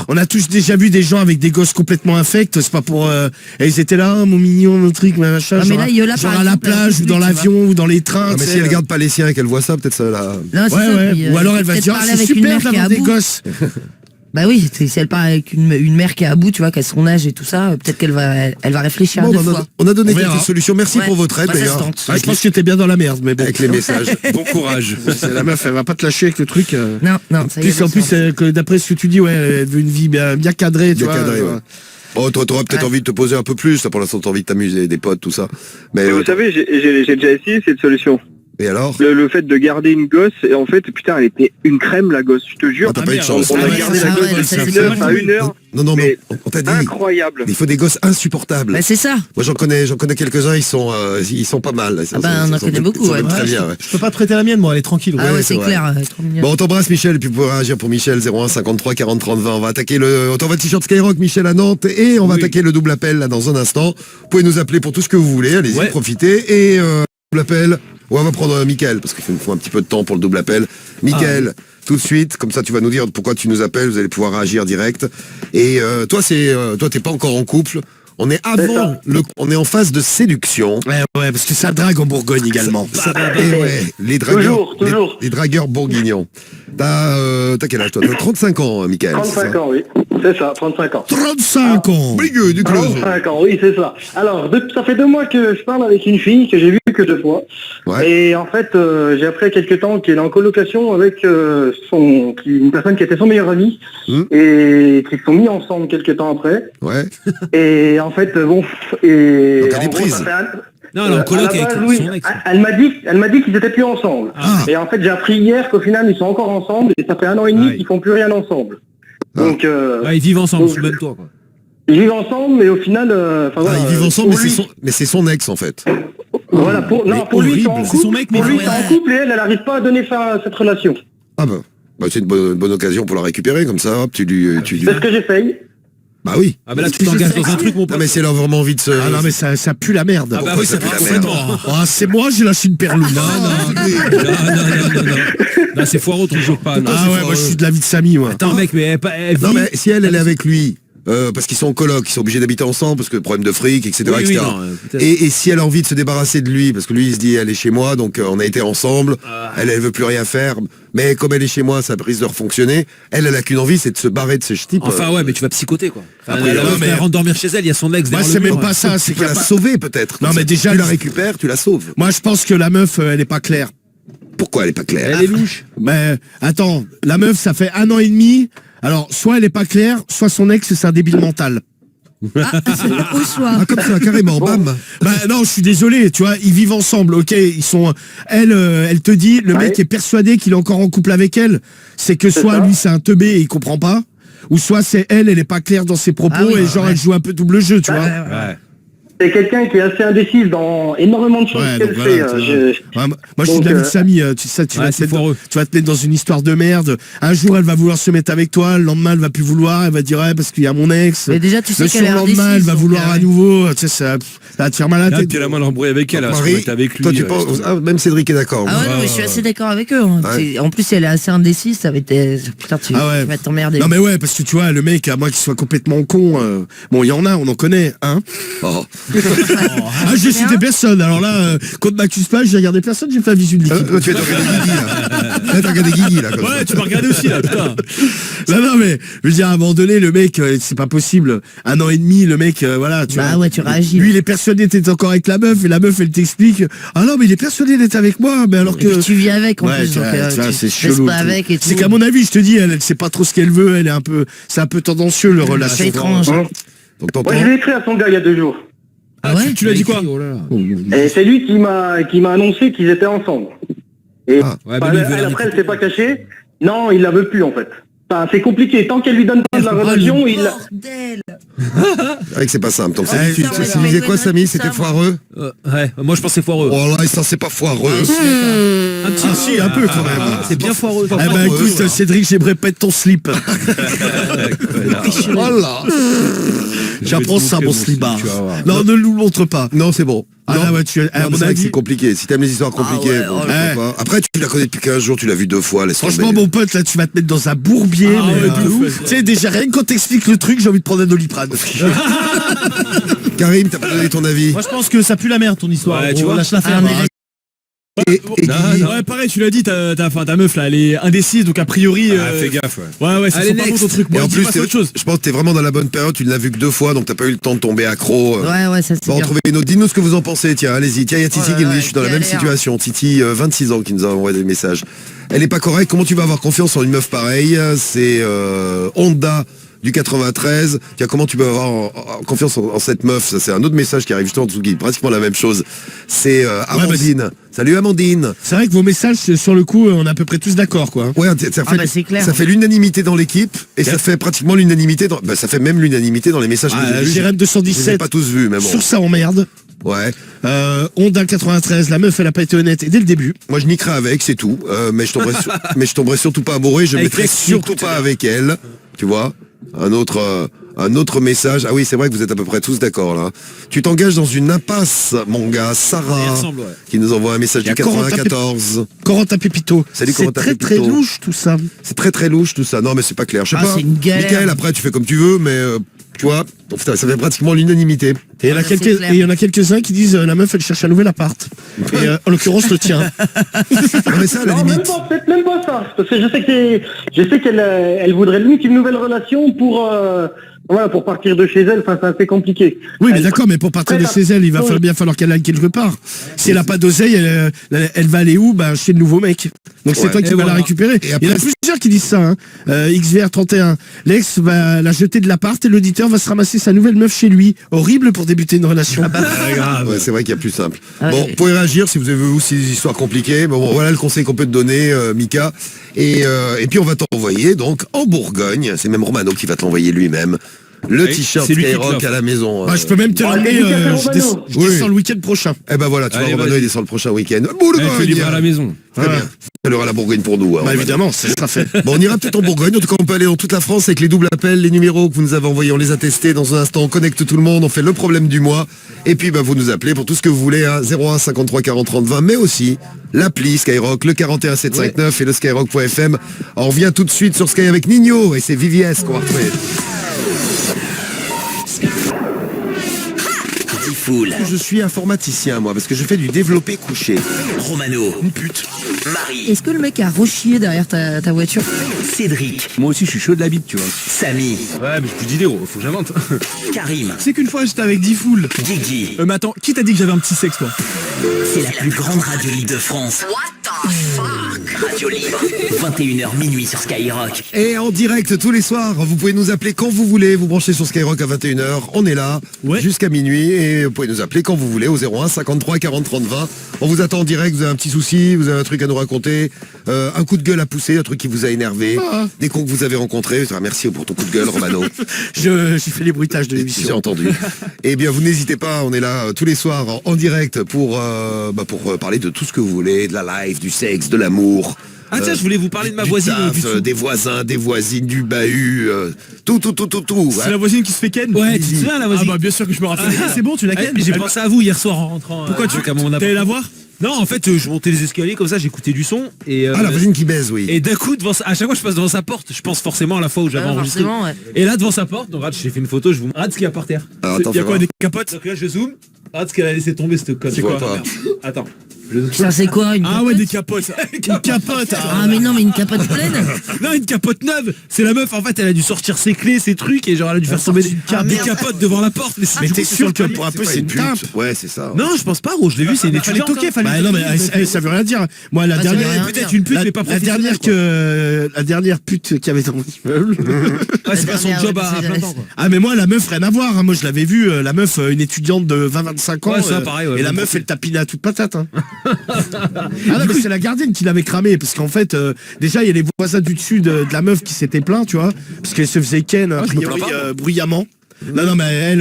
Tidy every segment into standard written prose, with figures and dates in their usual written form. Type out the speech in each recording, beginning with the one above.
On a tous déjà vu des gens avec des gosses complètement infects, c'est pas pour... et ils étaient là, oh, mon mignon, mon truc, machin, mais là, Yola, genre par à la exemple, plage, ou dans l'avion, ou dans les trains. Non, mais si elle regarde pas les siens et qu'elle voit ça, peut-être ça là. Non, c'est ça, Ouais, puis, ou alors elle va peut-être dire, ah, parler c'est avec une super mère qui est d'avoir à des bout. gosses. Bah oui, si elle parle avec une mère qui est à bout, tu vois, qu'à son âge et tout ça, peut-être qu'elle va réfléchir Bon, deux bah, fois. on a donné On verra. quelques solutions. Merci Ouais. pour votre aide, Bah, ça d'ailleurs. se tente. Ah, je pense que t'es bien dans la merde, mais bon. Avec les messages. Bon courage. La meuf, elle va pas te lâcher avec le truc. Non, ça y est. En plus, que d'après ce que tu dis, ouais, elle veut une vie bien cadrée, tu Bien vois. cadré, ouais. Bon, toi, t'auras peut-être envie de te poser un peu plus. Là, pour l'instant, t'as envie de t'amuser, des potes, tout ça. Mais Vous savez, j'ai déjà essayé cette solution. et alors Le fait de garder une gosse, et en fait, putain, elle était une crème, la gosse, je te jure. Ah, t'as pas eu de chance. On a ouais, gardé ça, la ouais, gosse ça, de c'est 9 à 1 heure. Non, Mais on t'a dit. incroyable. Il faut des gosses insupportables. Bah c'est ça. Moi, j'en connais quelques-uns. Ils sont pas mal. Ah bah, on en connaît beaucoup, ouais. Très bien. Ouais. Je peux pas traiter la mienne, moi, elle est tranquille. Ah ouais, c'est c'est vrai. clair. Trop mignon. Bon, on t'embrasse, Michel, et puis vous pouvez réagir pour Michel, 01 53 40 30 20. On va attaquer on t'envoie le t-shirt Skyrock, Michel, à Nantes, et on va attaquer le double appel, là, dans un instant. Vous pouvez nous appeler pour tout ce que vous voulez, allez-y, profitez, et double appel, on va prendre Mickaël, parce qu'il faut un petit peu de temps pour le double appel. Mickaël, tout de suite, comme ça tu vas nous dire pourquoi tu nous appelles, vous allez pouvoir réagir direct. Et toi, t'es pas encore en couple. On est on est en phase de séduction. Ouais, parce que ça drague en Bourgogne également. Et ouais, les dragueurs, Toujours. les dragueurs bourguignons. T'as quel âge toi? T'as 35 ans, Mickaël. 35 ans, oui. C'est ça, 35 ans. 35 ans. Brigueux du close. 35 ans, oui, c'est ça. Alors, ça fait 2 mois que je parle avec une fille que j'ai vue que 2 fois. Ouais. Et en fait, j'ai appris il y a quelques temps qu'elle est en colocation avec une personne qui était son meilleur ami et qui se sont mis ensemble quelques temps après. Ouais. Et en fait, bon... Et Donc, elle est en gros, prise. ça fait Non, elle est en coloc à la avec base, oui. son ex. Elle m'a dit qu'ils étaient plus ensemble. Et en fait, j'ai appris hier qu'au final, ils sont encore ensemble et ça fait 1 an et demi qu'ils font plus rien ensemble. Donc, Ouais, ils vivent ensemble donc, sous le même toit, quoi. ils vivent ensemble, mais au final, Ils vivent ensemble, pour mais c'est son ex en fait. Voilà, pour lui, ils sont en C'est couple. son mec, mais pour lui, ouais. c'est en couple et elle n'arrive pas à donner fin à cette relation. Ah bah c'est une bonne occasion pour la récupérer comme ça. Hop, tu lui. C'est ce que j'essaye. Bah oui. Ah bah là, tu t'engages dans un truc, mon Non pote. mais si elle a vraiment envie de se. Ah non, mais ça pue la merde. Ah bah Pourquoi oui, ça c'est pue la merde Ah, c'est moi, j'ai lâché une perloune. Non. Là, c'est foireux, ton jeu pas. non. Ah ouais, moi je suis de la vie de Samy, moi. Attends, mec, mais elle Non vit- mais si elle est avec lui. Parce qu'ils sont en coloc, ils sont obligés d'habiter ensemble parce que problème de fric, etc. Oui, etc. non, peut-être. et si elle a envie de se débarrasser de lui, parce que lui il se dit elle est chez moi, donc on a été ensemble, elle veut plus rien faire, mais comme elle est chez moi, ça risque de refonctionner. Elle a qu'une envie, c'est de se barrer de ce type. Enfin, ouais, mais tu vas psychoter, quoi. Enfin, Après, la ouais, meuf, mais- elle rentre dormir chez elle, il y a son ex Moi, derrière c'est le même mur. pas ça, tu c'est peux qu'il y la a pas- sauver peut-être. Non, mais déjà, tu la récupères, tu la sauves. Moi, je pense que la meuf, elle est pas claire. Pourquoi elle est pas claire? Elle est louche. Mais attends, la meuf, ça fait 1 an et demi. Alors, soit elle est pas claire, soit son ex, c'est un débile mental. Au soir. Ah comme ça, carrément, bam. Bah non, je suis désolé, tu vois, ils vivent ensemble, ok, ils sont... Elle te dit, le mec Ouais. est persuadé qu'il est encore en couple avec elle, c'est que soit ça. lui c'est un teubé et il comprend pas, ou soit c'est elle est pas claire dans ses propos Ah oui, et genre ouais. elle joue un peu double jeu, tu vois. Ouais. C'est quelqu'un qui est assez indécise dans énormément de choses Ouais, qu'elle donc fait. voilà, Je- Ouais, moi je suis Donc, de la vie de Samy, tu sais, tu ouais, vas te c'est mettre dans, foireux. tu vas te mettre dans une histoire de merde. Un jour elle va vouloir se mettre avec toi, le lendemain elle va plus vouloir, elle va dire ouais, parce qu'il y a mon ex. Mais déjà, tu sais Le qu'elle est surlendemain elle indécise, va donc, vouloir à ouais. nouveau, tu sais, ça va te faire mal à la Là, tête. t'es la main l'embrouille avec elle, parce qu'on Marie, était avec lui. toi tu penses, même Cédric est d'accord. Ah ouais, non, mais je suis assez d'accord avec eux. Hein. Ouais. En plus, si elle est assez indécise, ça va être... Putain, tu Ah ouais. vas t'emmerder. Non mais ouais, parce que tu vois, le mec, à moins qu'il soit complètement con, bon il y en a, on en connaît, hein. Oh. Ah, j'ai cité personne, alors là, quand ne m'accuse pas, j'ai regardé personne, j'ai fait la visu de l'équipe. Tu vas te regarder Guigui là. Tu vas te regarder Guigui là. Comme ça. Ouais, tu m'as regardé aussi, là, putain. Non mais, je veux dire, à un moment donné, le mec, c'est pas possible. 1 an et demi, le mec, voilà, tu Bah vois. ouais, tu réagis. Lui, il est persuadé d'être encore avec la meuf, et la meuf, elle t'explique, ah non, mais il est persuadé d'être avec moi, mais alors Et puis que... tu vis avec, en Ouais, plus. tu vois, Donc, tu vois, tu c'est restes chelou. pas avec et C'est tout. qu'à mon avis, je te dis, elle sait pas trop ce qu'elle veut, elle est un peu, c'est un peu tendancieux, le relation. C'est étrange. Hein. Donc t'entends. Moi, je l'ai écrit à son gars il y a 2 jours. Ah ouais Tu l'as dit quoi? Oh là là. Et c'est lui qui m'a annoncé qu'ils étaient ensemble. Et Ah. Ouais, mais lui, il veut elle, la après, elle découper. s'est pas cachée. Non, il la veut plus en fait. Enfin, c'est compliqué. Tant qu'elle lui donne pas de la relation, il la... Bordel. C'est vrai que c'est pas simple. Donc Ouais, tu putain, ouais, disais ouais, quoi ouais, Samy? ouais, C'était ça, foireux? Ouais, moi je pensais foireux. Oh là, ça c'est pas foireux. Un petit Si, un peu quand même. C'est bien foireux. Eh ben écoute, voilà. Cédric, j'aimerais pète ton slip. Voilà. J'apprends ça, mon slibard. tu vas voir. Non, ne nous le montre pas. Non, c'est bon. Ah Non. là, ouais, à Non, mais mon c'est vrai que avis, c'est compliqué. Si t'aimes les histoires compliquées, ouais, bon, oh pourquoi là. pas. Après, tu la connais depuis 15 jours, tu l'as vu 2 fois, laisse franchement, tomber. mon pote, là, tu vas te mettre dans un bourbier. Ah mais, ouais, de ouf. tu sais, déjà, rien que quand t'expliques le truc, j'ai envie de prendre un Doliprane. Karim, t'as pas donné ton avis. Moi je pense que ça pue la merde ton histoire. Ouais, Gros, tu vois. lâche l'affaire. Ah, mais Et Ouais, pareil, tu l'as dit, ta meuf là, elle est indécise, donc a priori. Fais gaffe, ouais. Ouais, ça Allez, sent pas bon next. ton truc. Et Moi, en dis plus, pas ça, autre chose. je pense que t'es vraiment dans la bonne période, tu ne l'as vu que 2 fois, donc t'as pas eu le temps de tomber accro. Ouais, ça c'est On va en bien. trouver une autre. Dis-nous ce que vous en pensez, tiens, allez-y. Tiens, il y a Titi qui nous dit, je suis dans la même galère. situation. Titi, 26 ans, qui nous a envoyé des messages. Elle est pas correcte, comment tu vas avoir confiance en une meuf pareille? C'est Honda du 93. Tiens, comment tu peux avoir confiance en cette meuf? Ça, c'est un autre message qui arrive juste en dessous, qui est pratiquement la même chose. C'est Amandine. Salut Amandine. C'est vrai que vos messages, sur le coup, on est à peu près tous d'accord, quoi. Ouais, ça fait, c'est clair. ça fait l'unanimité dans l'équipe et ça fait pratiquement l'unanimité dans, ça fait même l'unanimité dans les messages que j'ai vus. Jérém Je les ai 217, pas tous vus, mais bon. sur ça, on merde. Ouais. Honda 93, la meuf, elle a pas été honnête, et dès le début. Moi, je niquerai avec, c'est tout. Mais je tomberai surtout pas amoureux. Je Avec mettrai l'ex, surtout écoute, pas avec elle. Tu vois. Un autre message. Ah oui, c'est vrai que vous êtes à peu près tous d'accord là. Tu t'engages dans une impasse, mon gars. Il Sarah, ressemble, ouais. qui nous envoie un message Il y a du 94. Corentin Pépito. Salut, c'est Corentin très très Pépito. louche tout ça. C'est très très louche tout ça. Non, mais c'est pas clair. Je sais Ah, pas. c'est une galère. Michael, après, tu fais comme tu veux, mais tu vois, ça fait pratiquement l'unanimité. Et c'est clair. il y en a quelques-uns qui disent la meuf elle cherche un nouvel appart. Et en l'occurrence le tien. Non, mais ça, à la Non, même limite. pas, peut-être même pas ça. Parce que je sais qu'elle elle voudrait limite une nouvelle relation pour partir de chez elle. Enfin, c'est assez compliqué. Oui mais d'accord, mais pour partir de chez elle, il va bien falloir qu'elle aille quelque part. Si elle a pas d'oseille, elle va aller où? Chez le nouveau mec. Donc c'est Ouais. toi qui Et vas la voilà. récupérer. Et après, il y en a plusieurs qui disent ça. Hein. XVR31. L'ex va la jeter de l'appart et l'auditeur va se ramasser sa nouvelle meuf chez lui. Horrible pour débuter une relation. Ouais, c'est vrai qu'il y a plus simple. Ah Bon, ouais. vous pouvez réagir si vous avez aussi des histoires compliquées. Bon, voilà le conseil qu'on peut te donner, Mika. Et puis on va t'envoyer donc en Bourgogne. C'est même Romano qui va t'envoyer lui-même le Oui, t-shirt c'est lui qui te Skyrock l'offre. à la maison. Je peux même te l'emmener. dédicace à Je Romano. descends le week-end prochain. Eh ben voilà, tu vois, Allez, Romano vas-y. il descend le prochain week-end. Elle fait Bourgogne. livrer à la maison. Très bien. Elle aura la Bourgogne pour nous. Bah évidemment, ça sera fait. Bon, on ira peut-être en Bourgogne. En tout cas, on peut aller dans toute la France avec les doubles appels, les numéros que vous nous avez envoyés. On les a testés. Dans un instant, on connecte tout le monde. On fait le problème du mois. Et puis, vous nous appelez pour tout ce que vous voulez. 01 53 40 30 20. Mais aussi l'appli Skyrock, le 41 759 et le skyrock.fm. On revient tout de suite sur Sky avec Nino et c'est VVS qu'on va retrouver. Diffoul, Je suis informaticien, moi, parce que je fais du développé couché. Romano, Une pute. Marie, Est-ce que le mec a rechié derrière ta voiture? Cédric, Moi aussi, je suis chaud de la bite, tu vois. Samy, Ouais, mais j'ai plus d'idées, gros. Faut que j'invente. Karim, C'est qu'une fois j'étais avec Diffoul. Guigui. Mais attends, qui t'a dit que j'avais un petit sexe toi? C'est la plus grande radio libre de France. Radio libre, 21h minuit sur Skyrock. Et en direct tous les soirs, vous pouvez nous appeler quand vous voulez, vous branchez sur Skyrock à 21h, on est là Ouais. jusqu'à minuit et vous pouvez nous appeler quand vous voulez au 01 53 40 30 20. On vous attend en direct, vous avez un petit souci, vous avez un truc à nous raconter, un coup de gueule à pousser, un truc qui vous a énervé, des cons que vous avez rencontrés. Merci pour ton coup de gueule Romano, J'ai fait les bruitages de j'ai l'émission. entendu. Eh bien vous n'hésitez pas, on est là tous les soirs en direct pour parler de tout ce que vous voulez, de la life, du sexe, de l'amour. Ah tiens, je voulais vous parler de ma du voisine. taf, du dessous. des voisins, des voisines, du bahut, tout. C'est la voisine qui se fait ken? Ouais, tu te souviens, la voisine? Ah bah bien sûr que je me rappelle. C'est bon, tu la Ouais, ken? mais j'ai pensé à vous hier soir en rentrant. Pourquoi tu à mon t'es allé la voir? Non, en fait, je montais les escaliers comme ça, j'écoutais du son et. Ah, la voisine qui baise, oui. Et d'un coup, à chaque fois je passe devant sa porte, je pense forcément à la fois où j'avais enregistré. Forcément, ouais. Et là, devant sa porte, donc regarde, j'ai fait une photo, je vous regarde ce qu'il y a par terre. Alors, attends, Il y a fais quoi, voir. des capotes? Donc là, je zoome, regarde ce qu'elle a laissé tomber, cette conne. Je vois pas. Attends. Ça c'est quoi, une Ah capote? ouais, des capotes. Une capote. Ah mais non, mais une capote pleine? Non, une capote neuve. C'est la meuf, en fait, elle a dû sortir ses clés, ses trucs, et genre elle a dû faire tomber des capotes devant la porte. Mais, Mais t'es sûr que pour un peu c'est une pute. tape? Ouais, c'est ça. Non, je pense pas, gros, je l'ai vu, c'est une Fallait étudiante. toquer, hein. fallait Bah non mais ça veut rien dire. Moi la Ah, ça veut dernière, rien Peut-être dire. une pute, mais pas professionnelle. la dernière pute qu'il y avait dans mon immeuble. Ouais, c'est pas son dernière, job ouais, à c'est plein jamais temps, quoi. Ah mais moi la meuf rien à voir. Hein. Moi je l'avais vue, la meuf une étudiante de 20-25 ans. Ouais, ça, pareil, ouais, et la bon meuf profil. elle tapinait à toute patate. Hein. Ah non mais c'est la gardienne qui l'avait cramé parce qu'en fait déjà il y a les voisins du dessus de la meuf qui s'était plaint, tu vois, parce qu'elle se faisait ken a je me priori plains pas. bruyamment. Non mais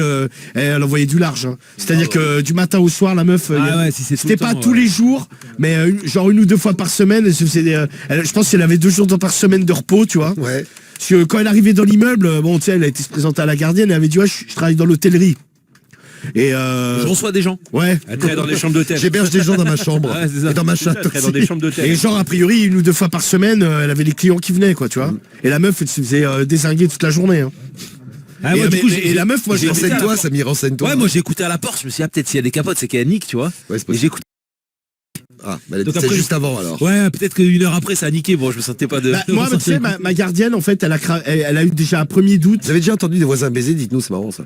elle envoyait du large. Hein. C'est-à-dire que du matin au soir la meuf Ah ouais, si c'est tout c'était le pas temps, tous ouais. les jours, mais genre une ou deux fois par semaine. Elle se faisait je pense qu'elle avait 2 jours par semaine de repos, tu vois. Ouais. Parce que quand elle arrivait dans l'immeuble, bon, tu sais, elle a été se présenter à la gardienne, elle avait dit, ouais, je travaille dans l'hôtellerie. Et Je reçois des gens. ouais. Elle traîne dans des chambres d'hôtel. J'héberge des gens dans ma chambre. Ouais, c'est ça. Et dans ma chatte. Elle traîne dans des chambres d'hôtel. Et genre, a priori, 1 ou 2 fois par semaine, elle avait les clients qui venaient, quoi, tu vois. Et la meuf, elle se faisait dézinguer toute la journée. Hein. Ah, moi, et, du coup, et la meuf, moi, j'ai Renseigne-toi, Samy, renseigne-toi. Ouais, moi j'ai écouté à la porte, je me suis dit, ah, peut-être s'il y a des capotes, c'est qu'elle nique, tu vois. Ouais, c'est Et possible. j'ai écouté. Ah, bah, Donc c'est après, juste avant alors. Ouais, peut-être qu'une heure après, ça a niqué. Bon, je me sentais pas de. Bah, moi, tu sais, ma gardienne, en fait, elle a eu déjà un premier doute. Vous avez déjà entendu des voisins baiser? Dites-nous, c'est marrant ça.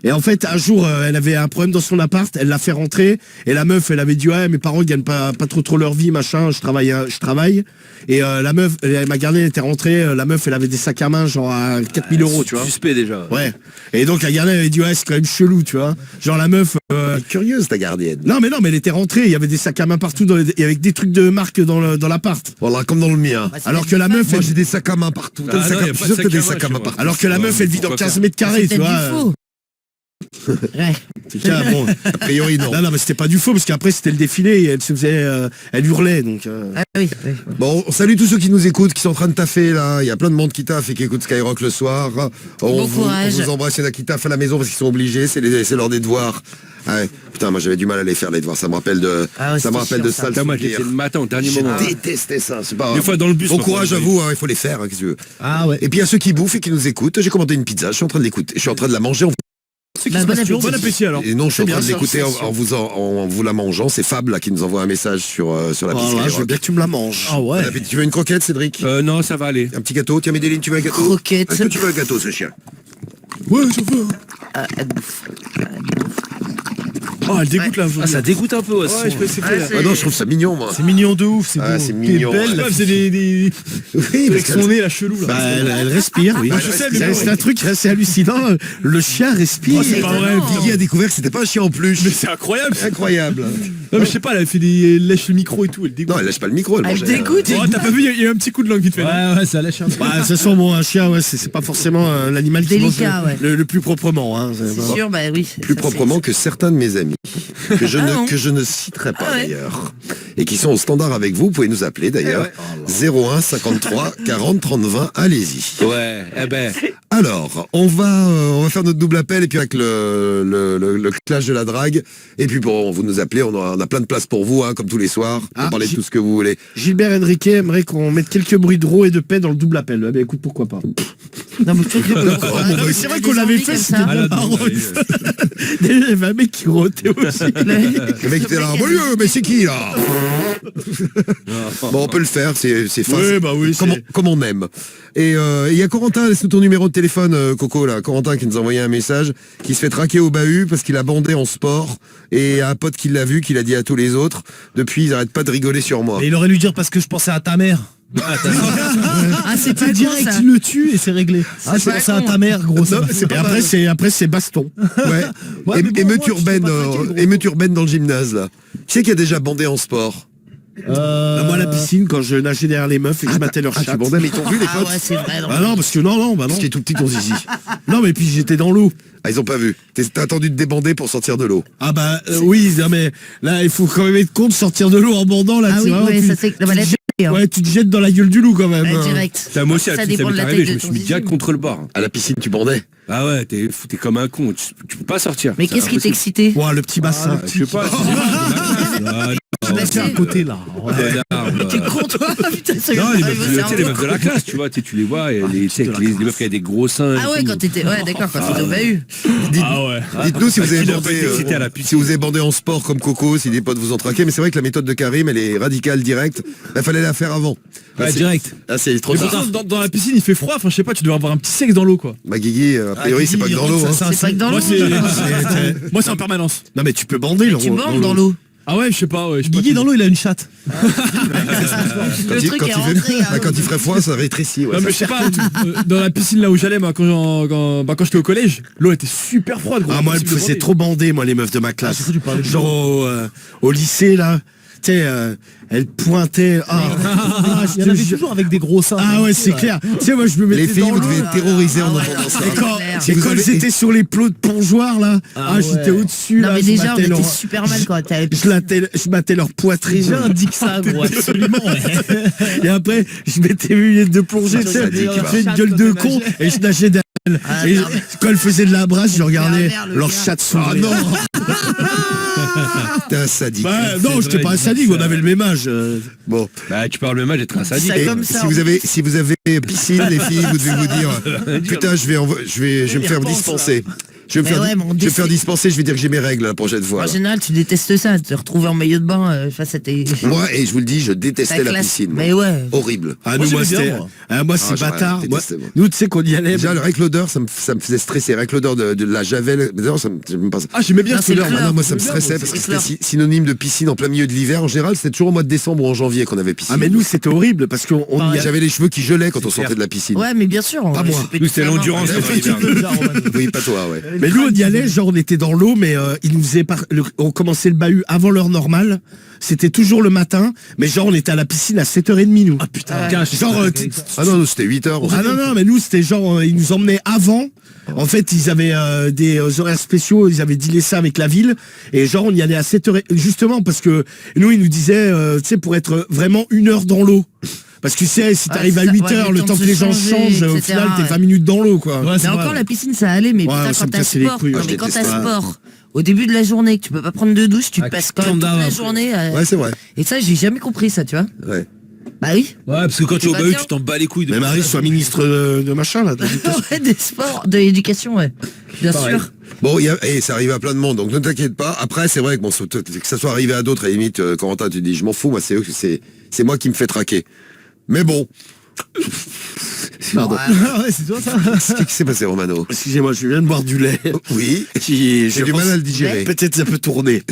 Et en fait, un jour, elle avait un problème dans son appart, elle l'a fait rentrer, et la meuf, elle avait dit, ouais, mes parents, ils gagnent pas trop leur vie, machin, je travaille. Et la meuf, ma gardienne était rentrée, la meuf, elle avait des sacs à main, genre à 4000 euros, tu vois. Suspect déjà. Ouais. Et donc, la gardienne avait dit, ouais, c'est quand même chelou, tu vois. Genre, la meuf, Curieuse ta gardienne. non, mais elle était rentrée, il y avait des sacs à main partout, et avec des trucs de marque dans l'appart. Voilà, comme dans le mien. Bah, c'est Alors pas que la du meuf, Moi elle, j'ai des sacs à main partout. Ah, T'as des non, sacs à- y a je pas suis sûr de que t'as des sac à sacs à main main chez partout. alors que la meuf, elle vit dans Pourquoi 15 mètres carrés, C'est tu peut-être vois. du faux. Ouais. C'est le cas, bon. A priori non. Non, mais c'était pas du faux, parce qu'après, c'était le défilé, et elle se faisait, elle hurlait, donc. Ah oui, oui. Bon, on salue tous ceux qui nous écoutent, qui sont en train de taffer là. Il y a plein de monde qui taffe et qui écoute Skyrock le soir. On courage. vous embrasse. Il y en a qui taffent à la maison parce qu'ils sont obligés. C'est l'heure des devoirs. Ah ouais. Putain, moi j'avais du mal à les faire les devoirs. Ça me rappelle de, Ah ouais, ça me c'était rappelle de chiant, ça. sales Putain, moi, je l'ai souvenirs. fait le matin, au dernier moment. J'ai détesté ça. C'est pas. Des fois, dans le bus, Bon parfois, courage à oui. vous. Hein, il faut les faire. Hein, qu'est-ce que tu veux. Ah ouais. Et puis il y a ceux qui bouffent et qui nous écoutent. J'ai commandé une pizza. Je suis en train de l'écouter. Je suis en train de la manger. Bah, bon appétit. Bon appétit alors. Et non, je suis en train de bien, l'écouter ça, en vous la mangeant. C'est Fab là qui nous envoie un message sur la piste Voilà, je veux Skyrock. bien que tu me la manges. Ah ouais. Bon appétit. Tu veux une croquette, Cédric? Non, ça va aller. Un petit gâteau? Tiens, Médéline, tu veux un gâteau? Croquette. Est-ce que tu veux un gâteau, ce chien? Ouais, je veux. Ah, elle bouffe. Oh, elle dégoûte là. Ah, ça dégoûte un peu. Ouais, je peux essayer. Ah, Ah non, je trouve ça mignon, moi. C'est mignon de ouf, c'est Ah, beau. c'est T'es mignon. belle, Ouais, la meuf, c'est des Oui, avec son nez, la chelou là. Bah, elle respire, oui. Moi, je sais, mais C'est un truc assez hallucinant. Le chien respire. Oh, c'est pas vrai. étonnant. Guigui a découvert que c'était pas un chien en plus. Mais c'est incroyable. Incroyable. Non mais je sais pas, elle a fait des elle lèche le micro et tout, elle dégoûte. Non, elle lâche pas le micro, elle Elle mange. dégoûte. Oh, t'as pas vu, il y a eu un petit coup de langue vite fait. Ouais, ouais, ça lâche un peu. Bah, de toute façon, bon, un chien, ouais, c'est pas forcément l'animal qui mange Délicat, ouais. le plus proprement. Hein, C'est sûr, bah oui. Plus ça, proprement que certains de mes amis, que bon je ne citerai pas Ah ouais. d'ailleurs, et qui sont au standard avec vous. Vous pouvez nous appeler d'ailleurs. 01 53 40 30 20. Allez-y. Ouais, eh ben. Alors, on va faire notre double appel et puis avec le clash de la drague. Et puis pour vous nous appeler, on a plein de place pour vous, hein, comme tous les soirs. On Ah, parler de tout ce que vous voulez. Gilbert Henriquet aimerait qu'on mette quelques bruits de ro et de paix dans le double appel. Eh ben, écoute, pourquoi pas. Non, mais je trouve que- D'accord, bon, bah, c'est vrai qu'on l'avait fait, c'était ça. Ah, là, non, Il y avait un mec qui rotait aussi. Le mec était là, bon Dieu, mais c'est qui là? Bon, on peut le faire, c'est facile. Oui, bah oui, Comme on aime. Et il y a Corentin, laisse-nous ton numéro de téléphone, Coco, là. Corentin qui nous a envoyé un message, qui se fait traquer au bahut parce qu'il a bandé en sport. Et un pote qui l'a vu, qui l'a dit à tous les autres. Depuis, ils n'arrêtent pas de rigoler sur moi. Et il aurait lui dire parce que je pensais à ta mère. Ah, c'est pas C'est con, direct, ça. il le tue et c'est réglé. Ah, c'est pas pensé à con. ta mère, gros. ça. Non, mais c'est Et pas après, mal. c'est baston. Ouais. Ouais, mais bon, émeute moi, tu urbaine, peux pas traquer, gros. émeute urbaine dans le gymnase, là. Tu sais qui a déjà bandé en sport? Moi, à la piscine, quand je nageais derrière les meufs et que je battais leur Ah, chat. tu bandais, mais ils t'ont vu, les Ah potes? ouais, c'est vrai. non. Ah non, parce que non, bah non. Parce qu'il est tout petit, ton zizi. Non, mais puis j'étais dans l'eau. Ah, ils ont pas vu. T'as attendu de débander pour sortir de l'eau. Ah bah oui, non, mais là, il faut quand même être con de sortir de l'eau en bandant, là. Ah tu oui, vois, ouais, tu- ça c'est la balade. Ouais, tu te jettes dans la gueule du loup quand même. Ouais, hein. direct. Putain, moi aussi, à la Ça petite, ça dépend de m'est la arrivé, taille je de me suis ton mis direct zizi. contre le bar. À la piscine, tu bandais. Ah ouais, t'es comme un con, tu peux pas sortir. Mais C'est qu'est-ce qui impossible. t'excitait? Ouais, le petit bassin. Je sais pas. C'est à côté là. T'es con toi? Putain, ça Non, lui les arrive meufs, au tu sais, les cerveau. meufs de la classe, tu vois, tu les vois, et les, tu sais, les meufs qui avaient des gros seins. Ah et ouais, tout. quand t'étais. Ouais, d'accord, quand t'étais au bahut. Ah ouais. Dites-nous si vous avez qui doit bandé, pas être excité à la piscine. si vous avez bandé en sport comme Coco, si des potes vous ont traqué, mais c'est vrai que la méthode de Karim, elle est radicale, directe. Il fallait la faire avant. Ouais, direct. Ah, c'est trop Mais tard. pourtant, dans la piscine, il fait froid. Enfin, je sais pas, tu dois avoir un petit sexe dans l'eau, quoi. Ma Guigui, a priori, c'est pas que dans l'eau. Hein. C'est pas que dans Moi, l'eau. Moi, c'est en permanence. Non, mais tu peux bander Tu bandes dans l'eau. Ah ouais, je sais pas. Ouais, je sais pas Guigui qui- dans l'eau, il a une chatte. Le truc est rentré. Quand il ferait froid, ça rétrécit. Ouais, Non mais je sais pas, dans la piscine là où j'allais moi, quand j'étais au collège, l'eau était super froide gros. Ah, moi, elle me Impossible de faisait bander. trop bander, moi, les meufs de ma classe. Genre au lycée, là. tu sais, elle pointait. Il y en avait toujours avec des gros seins. Ah ouais, c'est clair. Tu sais, moi, je me mettais Les filles, dans vous l'eau. devez être terrorisés en entendant ça. Et quand elles étaient sur les plots de plongeoir, là, j'étais au-dessus. Non là, mais je déjà on matais était leur- super mal quand t'avais je matais leur poitrine. J'indique ça, gros, absolument. Et après, je m'étais mis de plongée, tu sais, sadique, je va. fais une gueule de con et je nageais derrière elle. Ah, Et non, mais- quand elle faisait de la brasse, je regardais pervers, le leur gars. chatte s'ouvrir. non T'es un sadique. Bah, non, j'étais pas un sadique, on avait le même âge. Bon, Bah, tu parles le mal d'être un sadique. Ça et comme ça, si vous avez piscine, les filles, vous devez vous dire putain, je vais me faire dispenser. Je vais me Mais faire, ouais, mais on je vais me faire décide. dispenser, je vais dire que j'ai mes règles la prochaine fois. En là. général, tu détestes ça, te retrouver en maillot de bain face à tes... Moi, et je vous le dis, je détestais ta la classe. piscine. moi. Mais ouais. Horrible. Ah, Moi, nous, moi, j'aimais bien, c'était. moi. Moi, c'est j'aurais bâtard. Moi, détesté, moi. nous, tu sais qu'on y allait. Déjà, avec l'odeur, ça me faisait stresser. Avec l'odeur de la javel, d'ailleurs, j'aime pas ça. Ah, j'aimais bien Non, cette c'est odeur. clair. Ah non, moi ça me c'est stressait clair, parce que c'est c'était clair. synonyme de piscine en plein milieu de l'hiver. En général, c'était toujours au mois de décembre ou en janvier qu'on avait piscine. Ah, mais nous, c'était horrible parce qu'on y J'avais les cheveux qui gelaient quand on sortait de la piscine. Ouais, mais bien sûr. Pas moi. Nous, c'était l'endurance. Oui, pas toi, ouais. Mais nous, on y allait, genre, on était dans l'eau, mais ils nous faisaient on commençait le bahut avant l'heure normale. C'était toujours le matin, mais genre, on était à la piscine à 7h30, nous. Ah, Putain, genre, Ah non, c'était 8 heures. ah non, mais nous, c'était genre, ils nous emmenaient avant. En fait, ils avaient des horaires spéciaux, ils avaient dealé ça avec la ville. Et genre, on y allait à 7h, justement, parce que nous, ils nous disaient, tu sais, pour être vraiment 1 heure dans l'eau. Parce que tu sais, si t'arrives à ça, 8 ouais, heures, le le temps temps de que les gens se changent, changer, au etc., final, t'es ouais. 20 minutes dans l'eau, quoi. Ouais, c'est Mais vrai. encore la piscine ça allait, mais Ouais, putain, ça quand me t'as cassait les sport, couilles, non, je mais quand déteste t'as ça. sport, au début de la journée, que tu peux pas prendre de douche, tu Ah, passes quand même toute standard, la un peu. journée. Ouais, c'est vrai. Et ça, j'ai jamais compris ça, tu vois. Ouais. Bah oui. Ouais, parce que quand tu es au Bah, bahut, tiens. tu t'en bats les couilles. Mais Marie soit ministre de machin, là. Ouais, des sports, de l'éducation, ouais. Bien Pareil. sûr. Bon, et ça arrive à plein de monde, donc ne t'inquiète pas. Après, c'est vrai que, bon, que ça soit arrivé à d'autres, à la limite, Corentin, tu dis, je m'en fous, moi, c'est moi qui me fais traquer. Mais bon. Pardon. Ouais, c'est toi ça. Qu'est-ce qui s'est passé, Romano? Excusez-moi, je viens de boire du lait. Oui. J'ai J'ai du mal à le digérer. Peut-être ça peut tourner.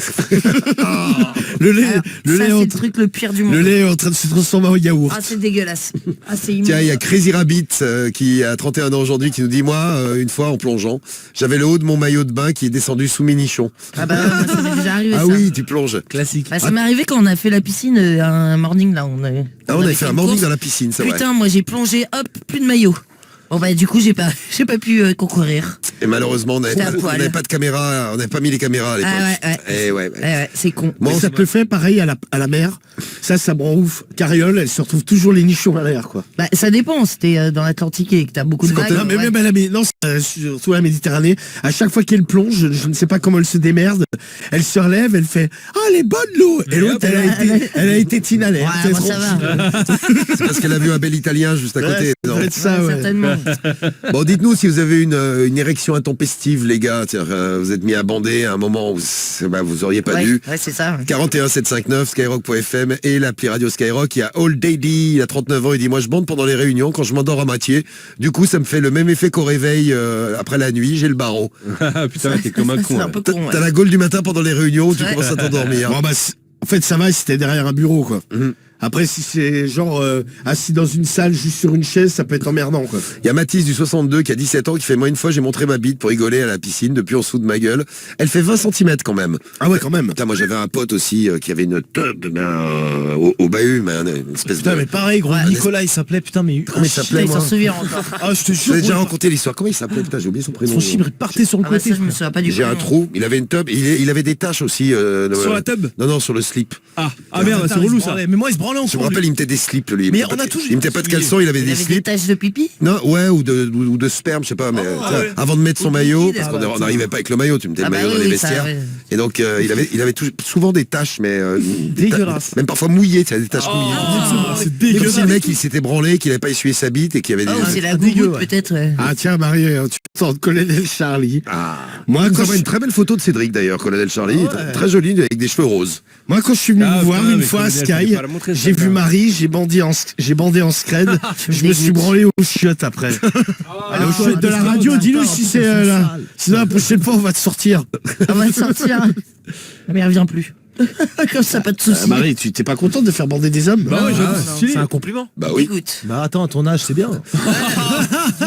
Le lait, Alors, le ça, lait, c'est en le train- truc le pire du monde. le lait est en train de se transformer en yaourt. Ah, c'est dégueulasse. Ah, c'est immonde. Tiens, il y a Crazy Rabbit qui a 31 ans aujourd'hui qui nous dit, moi, une fois en plongeant, j'avais le haut de mon maillot de bain qui est descendu sous mes nichons. Ah bah, moi, ça m'est déjà arrivé, Ah ça. oui, tu plonges. Classique. Bah, ça m'est arrivé quand on a fait la piscine un morning, là. On avait fait un une morning course. dans la piscine, c'est vrai. Putain, moi, j'ai plongé, hop, plus de maillot. Bon bah du coup j'ai pas pu concourir. Et malheureusement, on n'avait J'étais à pas, poil. de caméra, on n'avait pas mis les caméras à l'époque. Ah ouais, Eh ouais. Ouais, c'est con. Moi, Mais ça peut faire pareil à la mer. Ça me rend ouf. Carriole, elle se retrouve toujours les nichons à l'air, quoi. Bah ça dépend, c'était dans l'Atlantique et que t'as beaucoup de vagues. Non, mais ouais. même à non, surtout à la Méditerranée, à chaque fois qu'elle plonge, je ne sais pas comment elle se démerde, elle se relève, elle fait « Ah, elle est bonne l'eau !» Et l'autre, elle a été tine à l'air. Ouais, moi, ça va. c'est parce qu'elle a vu un bel Italien juste à côté. ça non. doit être ça, Ouais, ouais. certainement. Bon, dites-nous si vous avez une érection intempestive, les gars. Tiens, vous êtes mis à bander à un moment où vous auriez pas Ouais, dû. ouais, c'est ça. 41 759 skyrock.fm et l'appli Radio Skyrock. Il y a All Daddy, il a 39 ans, il dit moi je bande pendant les réunions quand je m'endors à moitié. Du coup ça me fait le même effet qu'au réveil après la nuit, j'ai le barreau. Ah putain, t'es comme un con. C'est un ouais. peu T'as con. t'as Ouais. la gaule du matin pendant les réunions où tu Ouais. commences à t'endormir. Bon, bah, en fait, ça va si t'es derrière un bureau, quoi. Mhm. Après, si c'est genre assis dans une salle juste sur une chaise, ça peut être emmerdant, quoi. Il y a Mathis du 62 qui a 17 ans qui fait moi une fois j'ai montré ma bite pour rigoler à la piscine depuis en dessous de ma gueule. Elle fait 20 cm quand même. Ah ouais, quand même. Putain, moi j'avais un pote aussi qui avait une tub au bahut, mais une espèce Putain, de... mais pareil, gros. Ouais. Nicolas, il s'appelait, putain, mais. Comment il s'appelait, Putain, il moi s'en souvient encore. Ah, je te Je jure. l'ai déjà gros, raconté l'histoire. Comment il s'appelait? Putain, j'ai oublié son prénom. Son chibre, il partait sur le Ah bah côté. ça je me souviens pas du J'ai un prénom. trou, il avait une tub, il avait des taches aussi. Sur la tub? Non, sur le slip. Ah merde, c'est relou ça. Mais moi, il se branlait en Je me cours, lui. rappelle, il mettait des slips, lui. Mais Il on mettait a pas- toujours- Il mettait pas de caleçon, il avait Il des avait des slips. taches de pipi. Non, ouais, ou de sperme, je sais pas, mais tu sais, avant de mettre son Ou de maillot, liquide. parce Ah qu'on bah, n'arrivait pas avec le maillot, tu mettais Ah le bah maillot oui, dans les oui, ça, vestiaires. ouais. Et donc, il avait souvent des taches, mais Dégueulasse. même parfois mouillées, tu sais, des taches mouillées. Ah, c'est Comme dégueulasse. si le mec, il s'était branlé, qu'il avait pas essuyé sa bite et qu'il avait des... Ah, c'est la dégueu, gougoute ouais. peut-être. Ouais. Ah tiens, Marie, tu sors de Colonel Charlie. Ah. Moi, Il nous quand envoie je, une très belle photo de Cédric d'ailleurs, Colonel Charlie, très jolie, avec des cheveux roses. moi, quand je suis venu Ah, vous voir putain, une mais fois à Colonel, tu Sky, peux pas la montrer, j'ai vu celle-là. Marie, j'ai bandé en scred, je me suis branlé aux chiottes après. Allez, aux chiottes de la radio, dis-nous si c'est là. Sinon, la prochaine fois, on va te sortir. On va sortir. Mais elle revient plus. Comme ça, pas de soucis. Marie, tu t'es pas contente de faire bander des hommes? Bah ouais, j'avoue, c'est stylé. C'est un compliment. Bah oui. Écoute, Bah attends, à ton âge, c'est bien.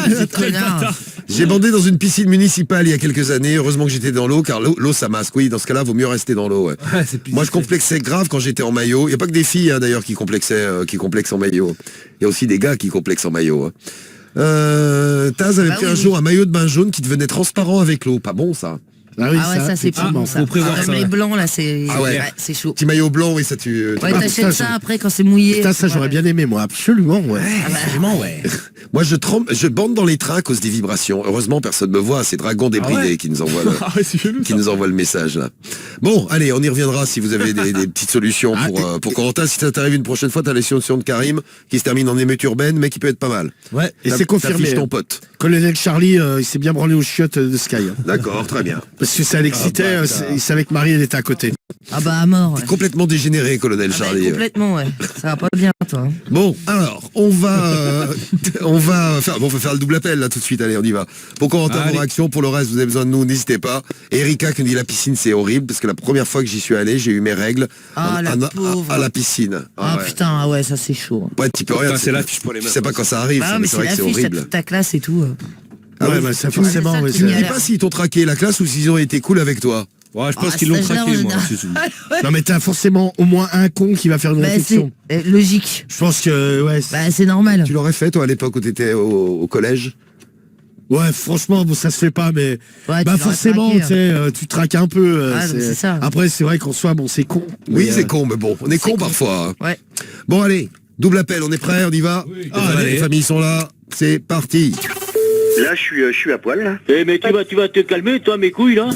c'est connard. J'ai bandé dans une piscine municipale il y a quelques années. Heureusement que j'étais dans l'eau, car l'eau ça masque. Oui, dans ce cas-là, vaut mieux rester dans l'eau. Ouais. Moi, je complexais grave quand j'étais en maillot. Il n'y a pas que des filles hein, d'ailleurs qui complexent en maillot. Il y a aussi des gars qui complexent en maillot. Hein. Taz avait Bah pris oui, un jour un maillot de bain jaune qui devenait transparent avec l'eau. Pas bon ça. Ah oui, Ah ouais, ça c'est pas bon ça. faut prévoir Même ça, les ouais. blancs là, c'est Ah ouais. c'est chaud. Petit maillot blanc, oui, ça tu. Ouais, putain, t'achètes ça ça- après quand c'est mouillé. Putain, ça j'aurais bien aimé, moi, absolument, ouais. Vraiment, ouais. Moi, je bande dans les trains à cause des vibrations. Heureusement, personne me voit. C'est Dragon débridé qui nous envoie le. Ah ouais, c'est chelou Qui ça. nous envoie le message là. Bon, allez, on y reviendra si vous avez des petites solutions pour Corentin. Si ça t'arrive une prochaine fois, t'as la solution de Karim qui se termine en émeute urbaine, mais qui peut être pas mal. Ouais, et T'as- c'est confirmé. t'affiches ton pote. Colonel Charlie, il s'est bien branlé aux chiottes de Sky. Hein. D'accord, très bien. Parce que ça l'excitait, il savait que Marie, elle était à côté. Ah bah à mort. Ouais. Complètement dégénéré, colonel Ah bah, Charlie. complètement ouais. Ça va pas bien toi. Bon, alors, on va faire le double appel là tout de suite. Allez, on y va. Pour Corentin, vos réactions, pour le reste, vous avez besoin de nous, n'hésitez pas. Et Erika qui nous dit la piscine, c'est horrible parce que la première fois que j'y suis allé, j'ai eu mes règles Ah, la pauvre. à la piscine. Ah ouais. putain ah ouais ça c'est chaud. Ouais, tu peux rien. Putain, c'est l'affiche pour les Tu meufs. sais pas quand ça arrive, Bah ça, mais mais c'est c'est vrai que c'est l'affiche, t'as horrible. toute ta classe et tout. Ah ouais, oui. bah, ça c'est forcément, ça, ouais, tu Tu me me dis dis galère. pas s'ils t'ont traqué la classe ou s'ils ont été cool avec toi. Ouais, je pense Ah, qu'ils l'ont stage là, traqué, en moi. général. c'est tout. Non mais t'as forcément au moins un con qui va faire une Bah réflexion. c'est logique. Je pense que, ouais, Bah c'est normal. Tu l'aurais fait toi à l'époque où t'étais au collège? ouais, franchement, bon, ça se fait pas, mais Ouais, bah tu l'aurais forcément, traqué, tu sais, tu traques un peu. Ah, donc c'est ça. Après, c'est vrai qu'en soi, bon, c'est con. Oui, mais, c'est con, mais bon, on est con con. parfois. hein. Ouais. Bon, allez, double appel, on est prêt, on y va. allez. Les familles sont là, c'est parti. Là, je suis à poil, là. Eh mais tu vas te calmer toi mes couilles là.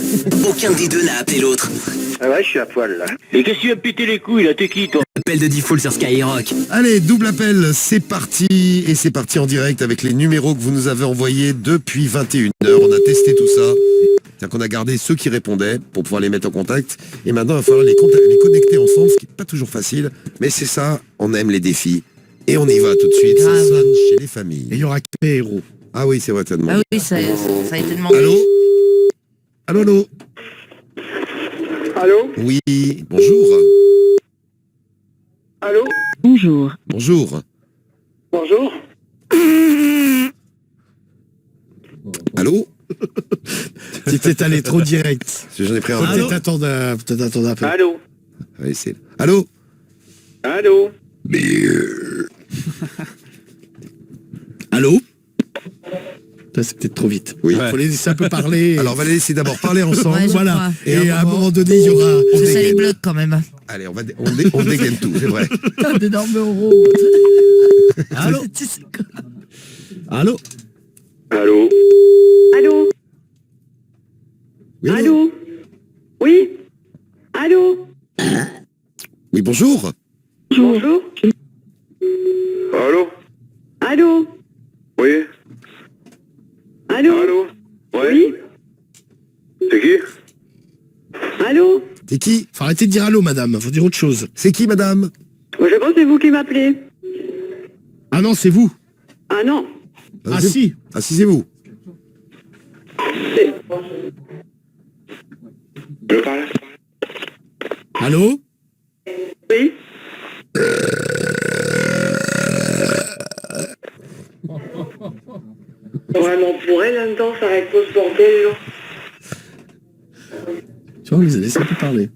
Aucun des deux n'a appelé l'autre. Ah ouais, je suis à poil, là. Et qu'est-ce que tu vas me péter les couilles là, t'es qui toi? Appel de Diffoul sur Skyrock. Allez, double appel, c'est parti. Et c'est parti en direct avec les numéros que vous nous avez envoyés depuis 21h. On a testé tout ça. C'est-à-dire qu'on a gardé ceux qui répondaient pour pouvoir les mettre en contact. Et maintenant, il va falloir les connecter ensemble, ce qui n'est pas toujours facile. Mais c'est ça, on aime les défis. Et on y va tout de suite, ça Grave. sonne chez les Et familles. il y aura que les héros. Ah oui, c'est vrai, tu as demandé. Ah oui ça a été demandé. Allô? Allô, allô? Allô? Oui, bonjour. Allô? Bonjour. Bonjour. Bonjour? Allô? Tu t'es allé trop direct. Parce que j'en ai pris un. Peut-être attendre un peu. Allô? Allez, c'est... Allô? Allô? Allô? Ça, c'est peut-être trop vite. Oui. Faut les laisser un peu parler. Alors, on va les laisser d'abord parler ensemble. Ouais, je voilà. crois. Et à un moment donné, il y aura. on Parce que ça les dégaine. bloque quand même. Allez, on dégaine tout, c'est vrai. D'énormes euros. Allô? Tu sais quoi. Allô? Allô? Allô? Oui, Allô? Oui? Allô? Oui, bonjour. Bonjour? Allô? Allô? Oui? Allô? Allô? Oui? C'est qui? Allô? C'est qui? Faut arrêter de dire allô, madame. Faut dire autre chose. C'est qui, madame? Je pense que c'est vous qui m'appelez. Ah non, c'est vous. Ah non. Ah c'est- si. Ah si, c'est vous. C'est- Je parle. Allô? Oui? Vraiment pour elle, en même temps, ça arrête pas ce bordel, là. Tu vois, on les a laissés un peu parler.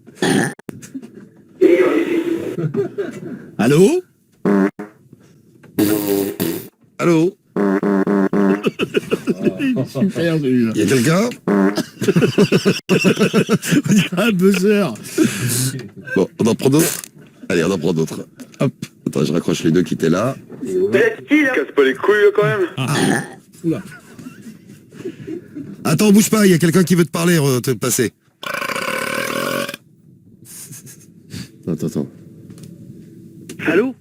Allô? Allô? Super, celui-là. Il y a quelqu'un? On dirait un buzzer. Bon, on en prend d'autres? Allez, on en prend d'autres. Hop. Attends, je raccroche les deux qui étaient là. Vous êtes qui, là? Casse pas les couilles, là, quand même. Oula. Attends, bouge pas, il y a quelqu'un qui veut te parler, on va te le passer. Attends. Allô?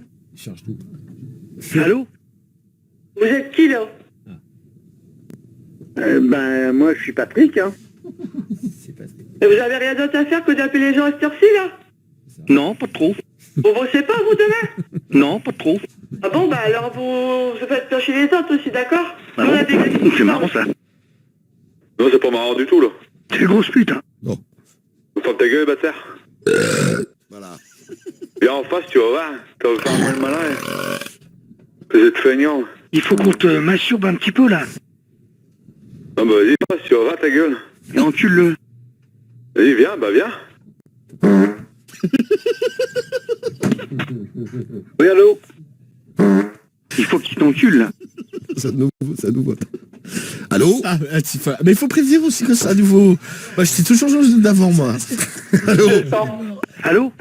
Allô? Vous êtes qui, là? Ben, moi, je suis Patrick, hein. Et vous avez rien d'autre à faire que d'appeler les gens à cette heure-ci, là? Non, pas trop. Vous bossez pas, vous, demain? Non, pas trop. Ah bon, bah alors vous faites piocher les autres aussi, d'accord? Ah On bon a des- C'est marrant ça. Non, c'est pas marrant du tout, là. C'est grosse pute hein. Bon. Ferme ta gueule, bâtard. Voilà. Viens en face, tu vas voir. Tu vas faire moins le malin. Vous êtes feignant. Il faut qu'on te masturbe un petit peu là. Ah bah vas-y, passe, tu vas voir ta gueule. Et encule-le. Vas-y, viens, bah viens. Oui, allô? Il faut qu'il t'encule là. Ça nous voit. Allô? Mais il faut prévenir aussi que c'est à nouveau. Moi, j'étais toujours d'avant, moi. Allô? Allô?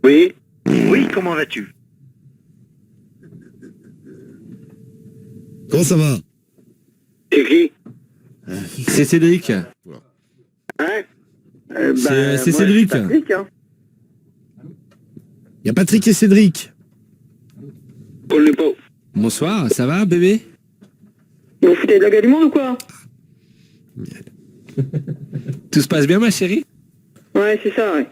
Oui. Oui, comment vas-tu? Comment ça va? C'est qui? C'est Cédric. Hein? C'est moi, Cédric. c'est Patrick, hein. Il y a Patrick et Cédric. On l'est pas. Bonsoir, ça va bébé? Vous vous foutez de la gueule du monde ou quoi? Tout se passe bien ma chérie? Ouais, c'est ça, ouais.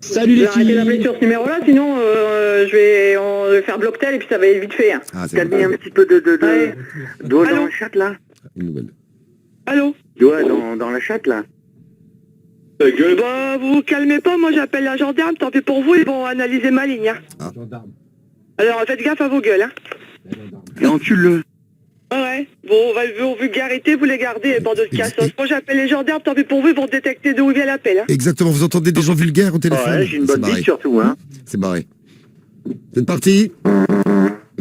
Salut Je les vais arrêter d'appeler filles. sur ce numéro-là, sinon on va faire bloc-tel et puis ça va aller vite fait. Hein. Ah, c'est T'as bon. mis un petit peu de Ouais. doigt Allô? dans la chatte, là? Une nouvelle. Allô? Doigt dans la chatte, là? Ta gueule. Bah, vous vous calmez pas, moi j'appelle la gendarme, tant pis pour vous, ils vont analyser ma ligne. Hein. Ah. Alors faites gaffe à vos gueules. Hein. Et encule-le. Ouais, bon, vos vulgarités, vous les gardez, bande de cassos. Moi j'appelle les gendarmes, tant pis pour vous, ils vont détecter d'où vient l'appel. Hein. Exactement, vous entendez des gens vulgaires au téléphone? Ouais, j'ai une C'est bonne barré. bite surtout, hein. C'est barré. Vous êtes parti?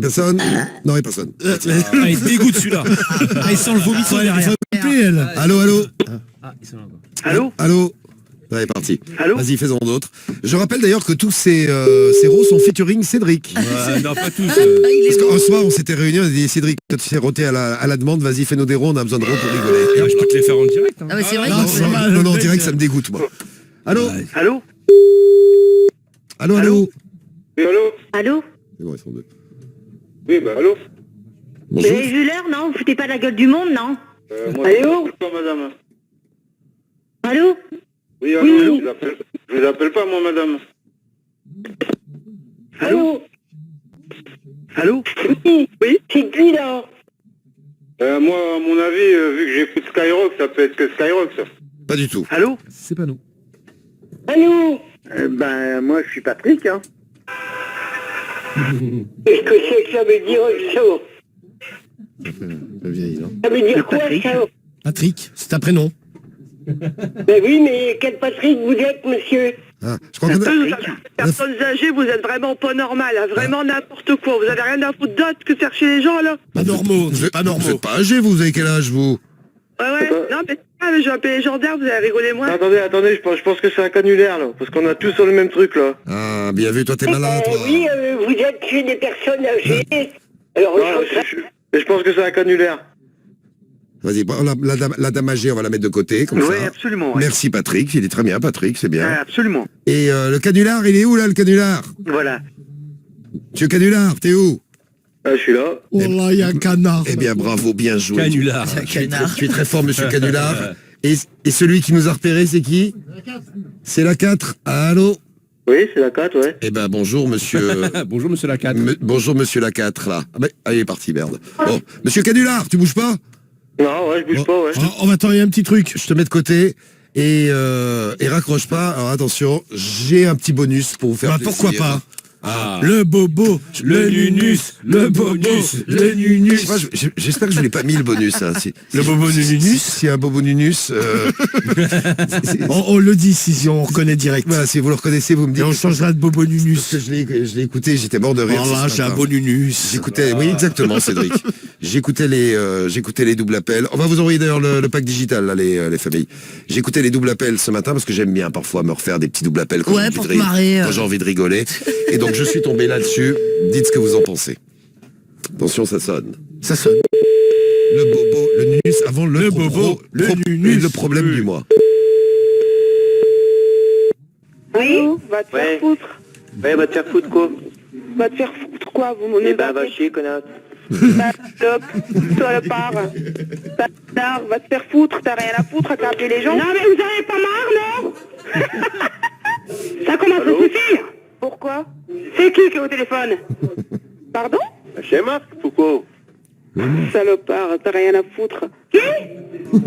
Personne? Non, il n'y a personne. Ah, il dégoûte celui-là. Ah, il sent le vomi derrière. Allô? Allô? Allô? Ouais, parti. Allô? Vas-y, fais-en d'autres. Je rappelle d'ailleurs que tous ces rôles sont featuring Cédric. Non, pas tous. Parce qu'un soir, on s'était réunis, on a dit Cédric, toi tu sais roter à la demande, vas-y, fais-nous des ronds, on a besoin de ronds pour rigoler. Et hop, Je peux te les faire en direct. Hein. Ah mais c'est vrai non, qu'il fait- non, non, direct, ça me dégoûte, moi. Allô? Allô? Allô, allô? Oui, allô? Allô? C'est bon, ils sont deux. Oui, bah allô? Vous avez vu l'heure, non? Vous foutez pas la gueule du monde, non? Moi, Allô? je vous appelle pas, madame. Allô? Oui, allô? Oui. Je vous appelle pas, moi, madame. Allô? Allô? Oui. Oui? C'est qui, là? Moi, à mon avis, vu que j'écoute Skyrock, ça peut être que Skyrock, ça. Pas du tout. Allô? C'est pas nous. Allô? Moi, je suis Patrick, hein. Qu'est-ce que c'est que ça veut dire, ça? Le vieil, non? Ça veut dire quoi, Patrick. ça? Patrick, c'est un prénom. Ben oui, mais quel Patrick vous êtes, monsieur? Ah, je crois qu'on a... Personnes âgées, vous êtes vraiment pas normal, hein, vraiment n'importe quoi. Vous avez rien à foutre d'autre que de chercher les gens, là? Pas normaux, Vous c'est pas êtes normaux. pas âgé, vous avez quel âge, vous? Ouais, non, mais je vais appeler les gendarmes, vous allez rigoler moins. Attendez, je pense que c'est un canulaire, là. Parce qu'on a tous sur le même truc, là. Ah, bien vu, toi t'es malin, toi. Oui, vous êtes chez des personnes âgées. Alors, Je pense que c'est un canulaire. Vas-y, bon, la dame âgée, on va la mettre de côté, comme Oui, ça. absolument. Ouais. Merci Patrick, il est très bien Patrick, c'est bien. Absolument. Et le canular, il est où là le canular? Voilà. Monsieur Canular, t'es où? Ah, je suis là. Oh là, il y a un canard. Eh bien bravo, bien joué. Canular. Tu es très fort monsieur Canular. Et celui qui nous a repéré, c'est qui? C'est la 4. Allô? Oui, c'est la 4, ouais. Eh ben bonjour monsieur... Bonjour, monsieur Lacan. bonjour monsieur la 4 là. Ah, ben, il est parti, merde. Bon, monsieur Canular, tu bouges pas? Non, ouais, je bouge pas, ouais. On va t'envoyer un petit truc. Je te mets de côté et raccroche pas. Alors attention, j'ai un petit bonus pour vous faire Bah, plaisir. pourquoi pas? Ah. Le bobo, le nunus, le bonus, le Je nunus. sais pas, j'espère que je l'ai pas mis le bonus. Hein. Le bobo nunus. Si un bobo nunus, On le dit si on reconnaît direct. voilà, si vous le reconnaissez, vous me Et dites. on changera de bobo Parce nunus. que je l'ai écouté, j'étais mort de rire. Oh là, ce j'ai un matin. beau nunus. J'écoutais, oui exactement Cédric. J'écoutais les doubles appels. On va vous envoyer d'ailleurs le pack digital là, les familles. J'écoutais les doubles appels ce matin parce que j'aime bien parfois me refaire des petits doubles appels quand Ouais, j'ai envie pour de te rire, marrer, quand j'ai envie de rigoler. Et donc je suis tombé là-dessus. Dites ce que vous en pensez. Attention, ça sonne. Ça sonne. Le bobo, le nunus avant le bobo, le nunus. le problème du mois. Oui? Va te Ouais. faire foutre. Ouais, va te faire foutre, quoi. Va te faire foutre quoi, vous m'en Eh ben, va chier, connasse. Top, toi le part. Bâtard, va te faire foutre, t'as rien à foutre à taper les gens. Non, mais vous avez pas marre, non? Ça commence à suffire. Pourquoi? C'est qui est au téléphone? Pardon? C'est Marc, pourquoi? Salopard, t'as rien à foutre. Qui?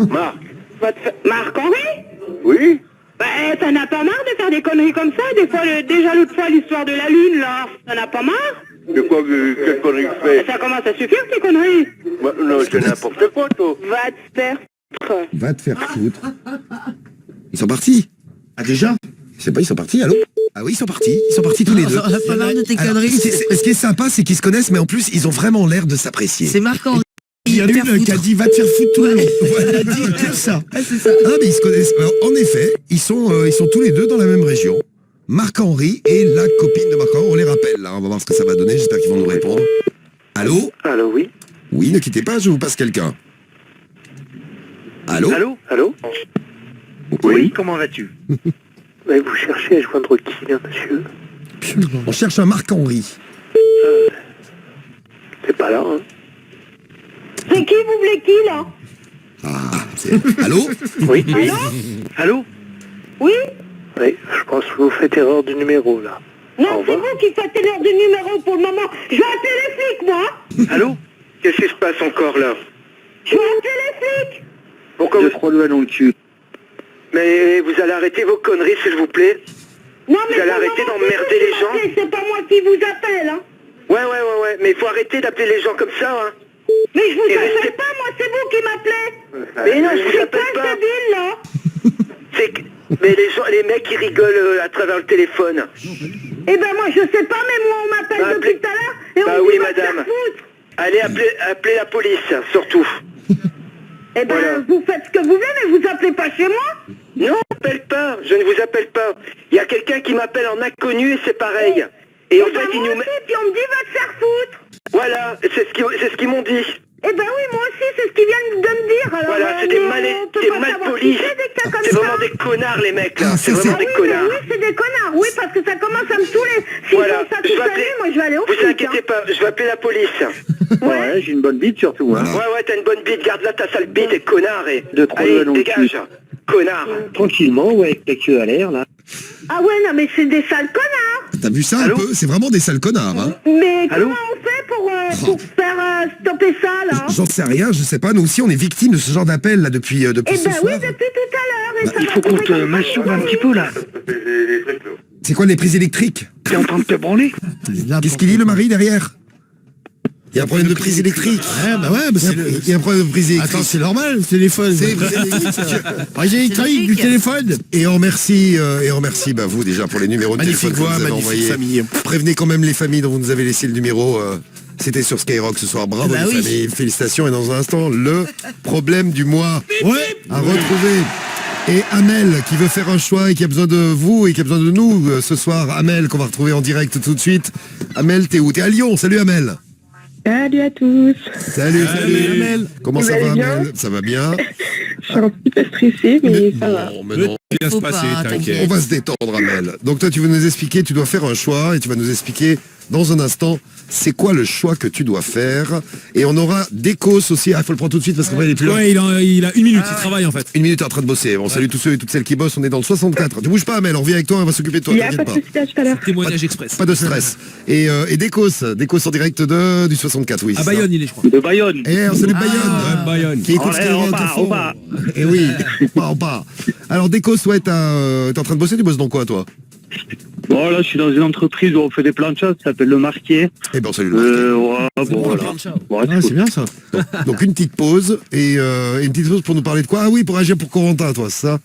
Marc. Va te faire... Marc-Henri? Oui? Bah, t'en as pas marre de faire des conneries comme ça? Des fois, déjà l'autre fois, l'histoire de la Lune, là, t'en as pas marre? De quoi, quelle connerie tu fais? Ça commence à suffire, tes conneries. Bah, non, c'est n'importe quoi, toi. Va te faire foutre. Va te faire foutre. Ils sont partis. Ah, déjà? Je sais pas, ils sont partis, allô? Ah oui, ils sont partis tous les deux. On a pas marre de tes Alors, conneries. ce qui est sympa, c'est qu'ils se connaissent, mais en plus, ils ont vraiment l'air de s'apprécier. C'est marquant. Il y a une qui a dit va te faire foutre tout le long. Elle a dit que ça. C'est ça. Ah, mais ils se connaissent. Alors, en effet, ils sont tous les deux dans la même région. Marc-Henri et la copine de Marc-Henri, on les rappelle, là. On va voir ce que ça va donner, j'espère qu'ils vont nous répondre. Allô? Allô, oui. Oui, ne quittez pas, je vous passe quelqu'un. Allô? Allô? Oui. Comment vas-tu? Mais vous cherchez à joindre qui, là, monsieur? On cherche un Marc-Henri. C'est pas là, hein? C'est qui, vous voulez qui, là? Allô? Oui. Allô? Allô? Oui? Oui, je pense que vous faites erreur de numéro, là. Non, c'est vous qui faites l'heure de numéro pour le moment. Je vais appeler les flics, moi. Allô? Qu'est-ce qui se passe encore, là? Je vais appeler les flics. Pourquoi Deux, trois doigts dans le cul. Mais vous allez arrêter vos conneries, s'il vous plaît. Non, mais Vous allez pour le arrêter moment, d'emmerder c'est vous les qui gens. m'appelez, c'est pas moi qui vous appelle, hein. Ouais. Mais il faut arrêter d'appeler les gens comme ça, hein. Mais je vous Et appelle restez- pas, moi, c'est vous qui m'appelez. Mais non, je vous C'est appelle quoi pas. ce bill, là? C'est que... Mais les mecs, ils rigolent à travers le téléphone. Eh ben moi, je sais pas, mais moi, on m'appelle Bah, depuis appelez- tout à l'heure et Bah on me oui, dit va te madame. faire foutre. Allez, appelez la police, surtout. Eh ben, Voilà. vous faites ce que vous voulez, mais vous appelez pas chez moi. Non, appelle pas, je ne vous appelle pas. Il y a quelqu'un qui m'appelle en inconnu et c'est pareil. Et en Eh ben, fait, ils moi nous aussi, mettent... puis on me dit va te faire foutre. Voilà, c'est ce qu'ils m'ont dit. Eh ben oui, moi aussi, c'est ce qu'ils viennent de me dire. Alors, Voilà, c'est des on peut pas mal savoir polis. qui c'est, des cas comme C'est ça. vraiment des connards, les mecs, là. Ah, C'est ça, vraiment Ah des oui, connards. mais oui, c'est des connards. Oui, parce que ça commence à me saouler. S'ils Voilà, font ça je toute vais la appeler... nuit, moi je vais aller au Vous flic. inquiétez pas, je vais appeler la police. Ouais, j'ai une bonne bite surtout, hein. Ouais, t'as une bonne bite, garde là ta sale bite et connard et... Deux, trois Allez, doigts dans le dégage, connard. Tranquillement, ouais, avec la queue à l'air, là. Ah ouais, non, mais c'est des sales connards. T'as vu ça un peu? C'est vraiment des sales connards, hein? Mais Allô comment on fait pour faire stopper ça, là? J'en sais rien, je sais pas. Nous aussi, on est victimes de ce genre d'appel là depuis Eh ce ben soir. oui, depuis tout à l'heure. Et ça Il va faut qu'on durer te comme ça. massouve un petit peu, là. C'est quoi les prises électriques? T'es en train de te branler? Qu'est-ce qu'il dit le mari derrière? Il y a un problème de prise électrique. Ouais, bah ouais, bah c'est le... Il y a un problème de prise électrique. Attends, c'est normal, le téléphone. C'est les prises électriques. Prise électrique du téléphone. Et on remercie vous déjà pour les numéros de Magnifique téléphone que voix, vous avez magnifique envoyés. famille. Prévenez quand même les familles dont vous nous avez laissé le numéro. C'était sur Skyrock ce soir. Bravo Bah les oui. familles. Félicitations. Et dans un instant, le problème du mois Ouais. à retrouver. Et Amel qui veut faire un choix et qui a besoin de vous et qui a besoin de nous ce soir. Amel qu'on va retrouver en direct tout de suite. Amel, t'es où? T'es à Lyon. Salut Amel. Salut à tous. Salut Amel. Comment ça va Amel? Ça va bien? Je suis un petit peu stressée, mais ça va. Non, mais non. Bien se Faut passer, pas, t'inquiète. On va se détendre, Amel. Donc toi, tu veux nous expliquer, tu dois faire un choix et tu vas nous expliquer dans un instant c'est quoi le choix que tu dois faire. Et on aura des causes aussi. Ah, il faut le prendre tout de suite parce qu'après il est plus là. Ouais, il a une minute, il travaille en fait. Une minute en train de bosser. On salue tous ceux et toutes celles qui bossent. On est dans le 64. Tu bouges pas, Amel. On revient avec toi. On va s'occuper de toi. Il n'y a T'inquiète pas de souci à tout à l'heure. Témoignage express. Pas de stress. Et des causes en direct du 64. Oui. À c'est ça. Bayonne, il est, je crois. De Bayonne. Et on salue Bayonne. Ouais, Bayonne. Qui écoute Allez, Skyrock on à part, fond. on part. Et oui, on part. Alors Déco, ouais, t'es en train de bosser, tu bosses dans quoi toi? Bon, là, je suis dans une entreprise où on fait des planchas, ça s'appelle Le Marquier. Eh ben salut le Marquet. Ouais, bon, voilà. Ouais, Ah, c'est bien ça. Donc une petite pause et une petite pause pour nous parler de quoi? Ah oui, pour agir pour Corentin, toi, c'est ça?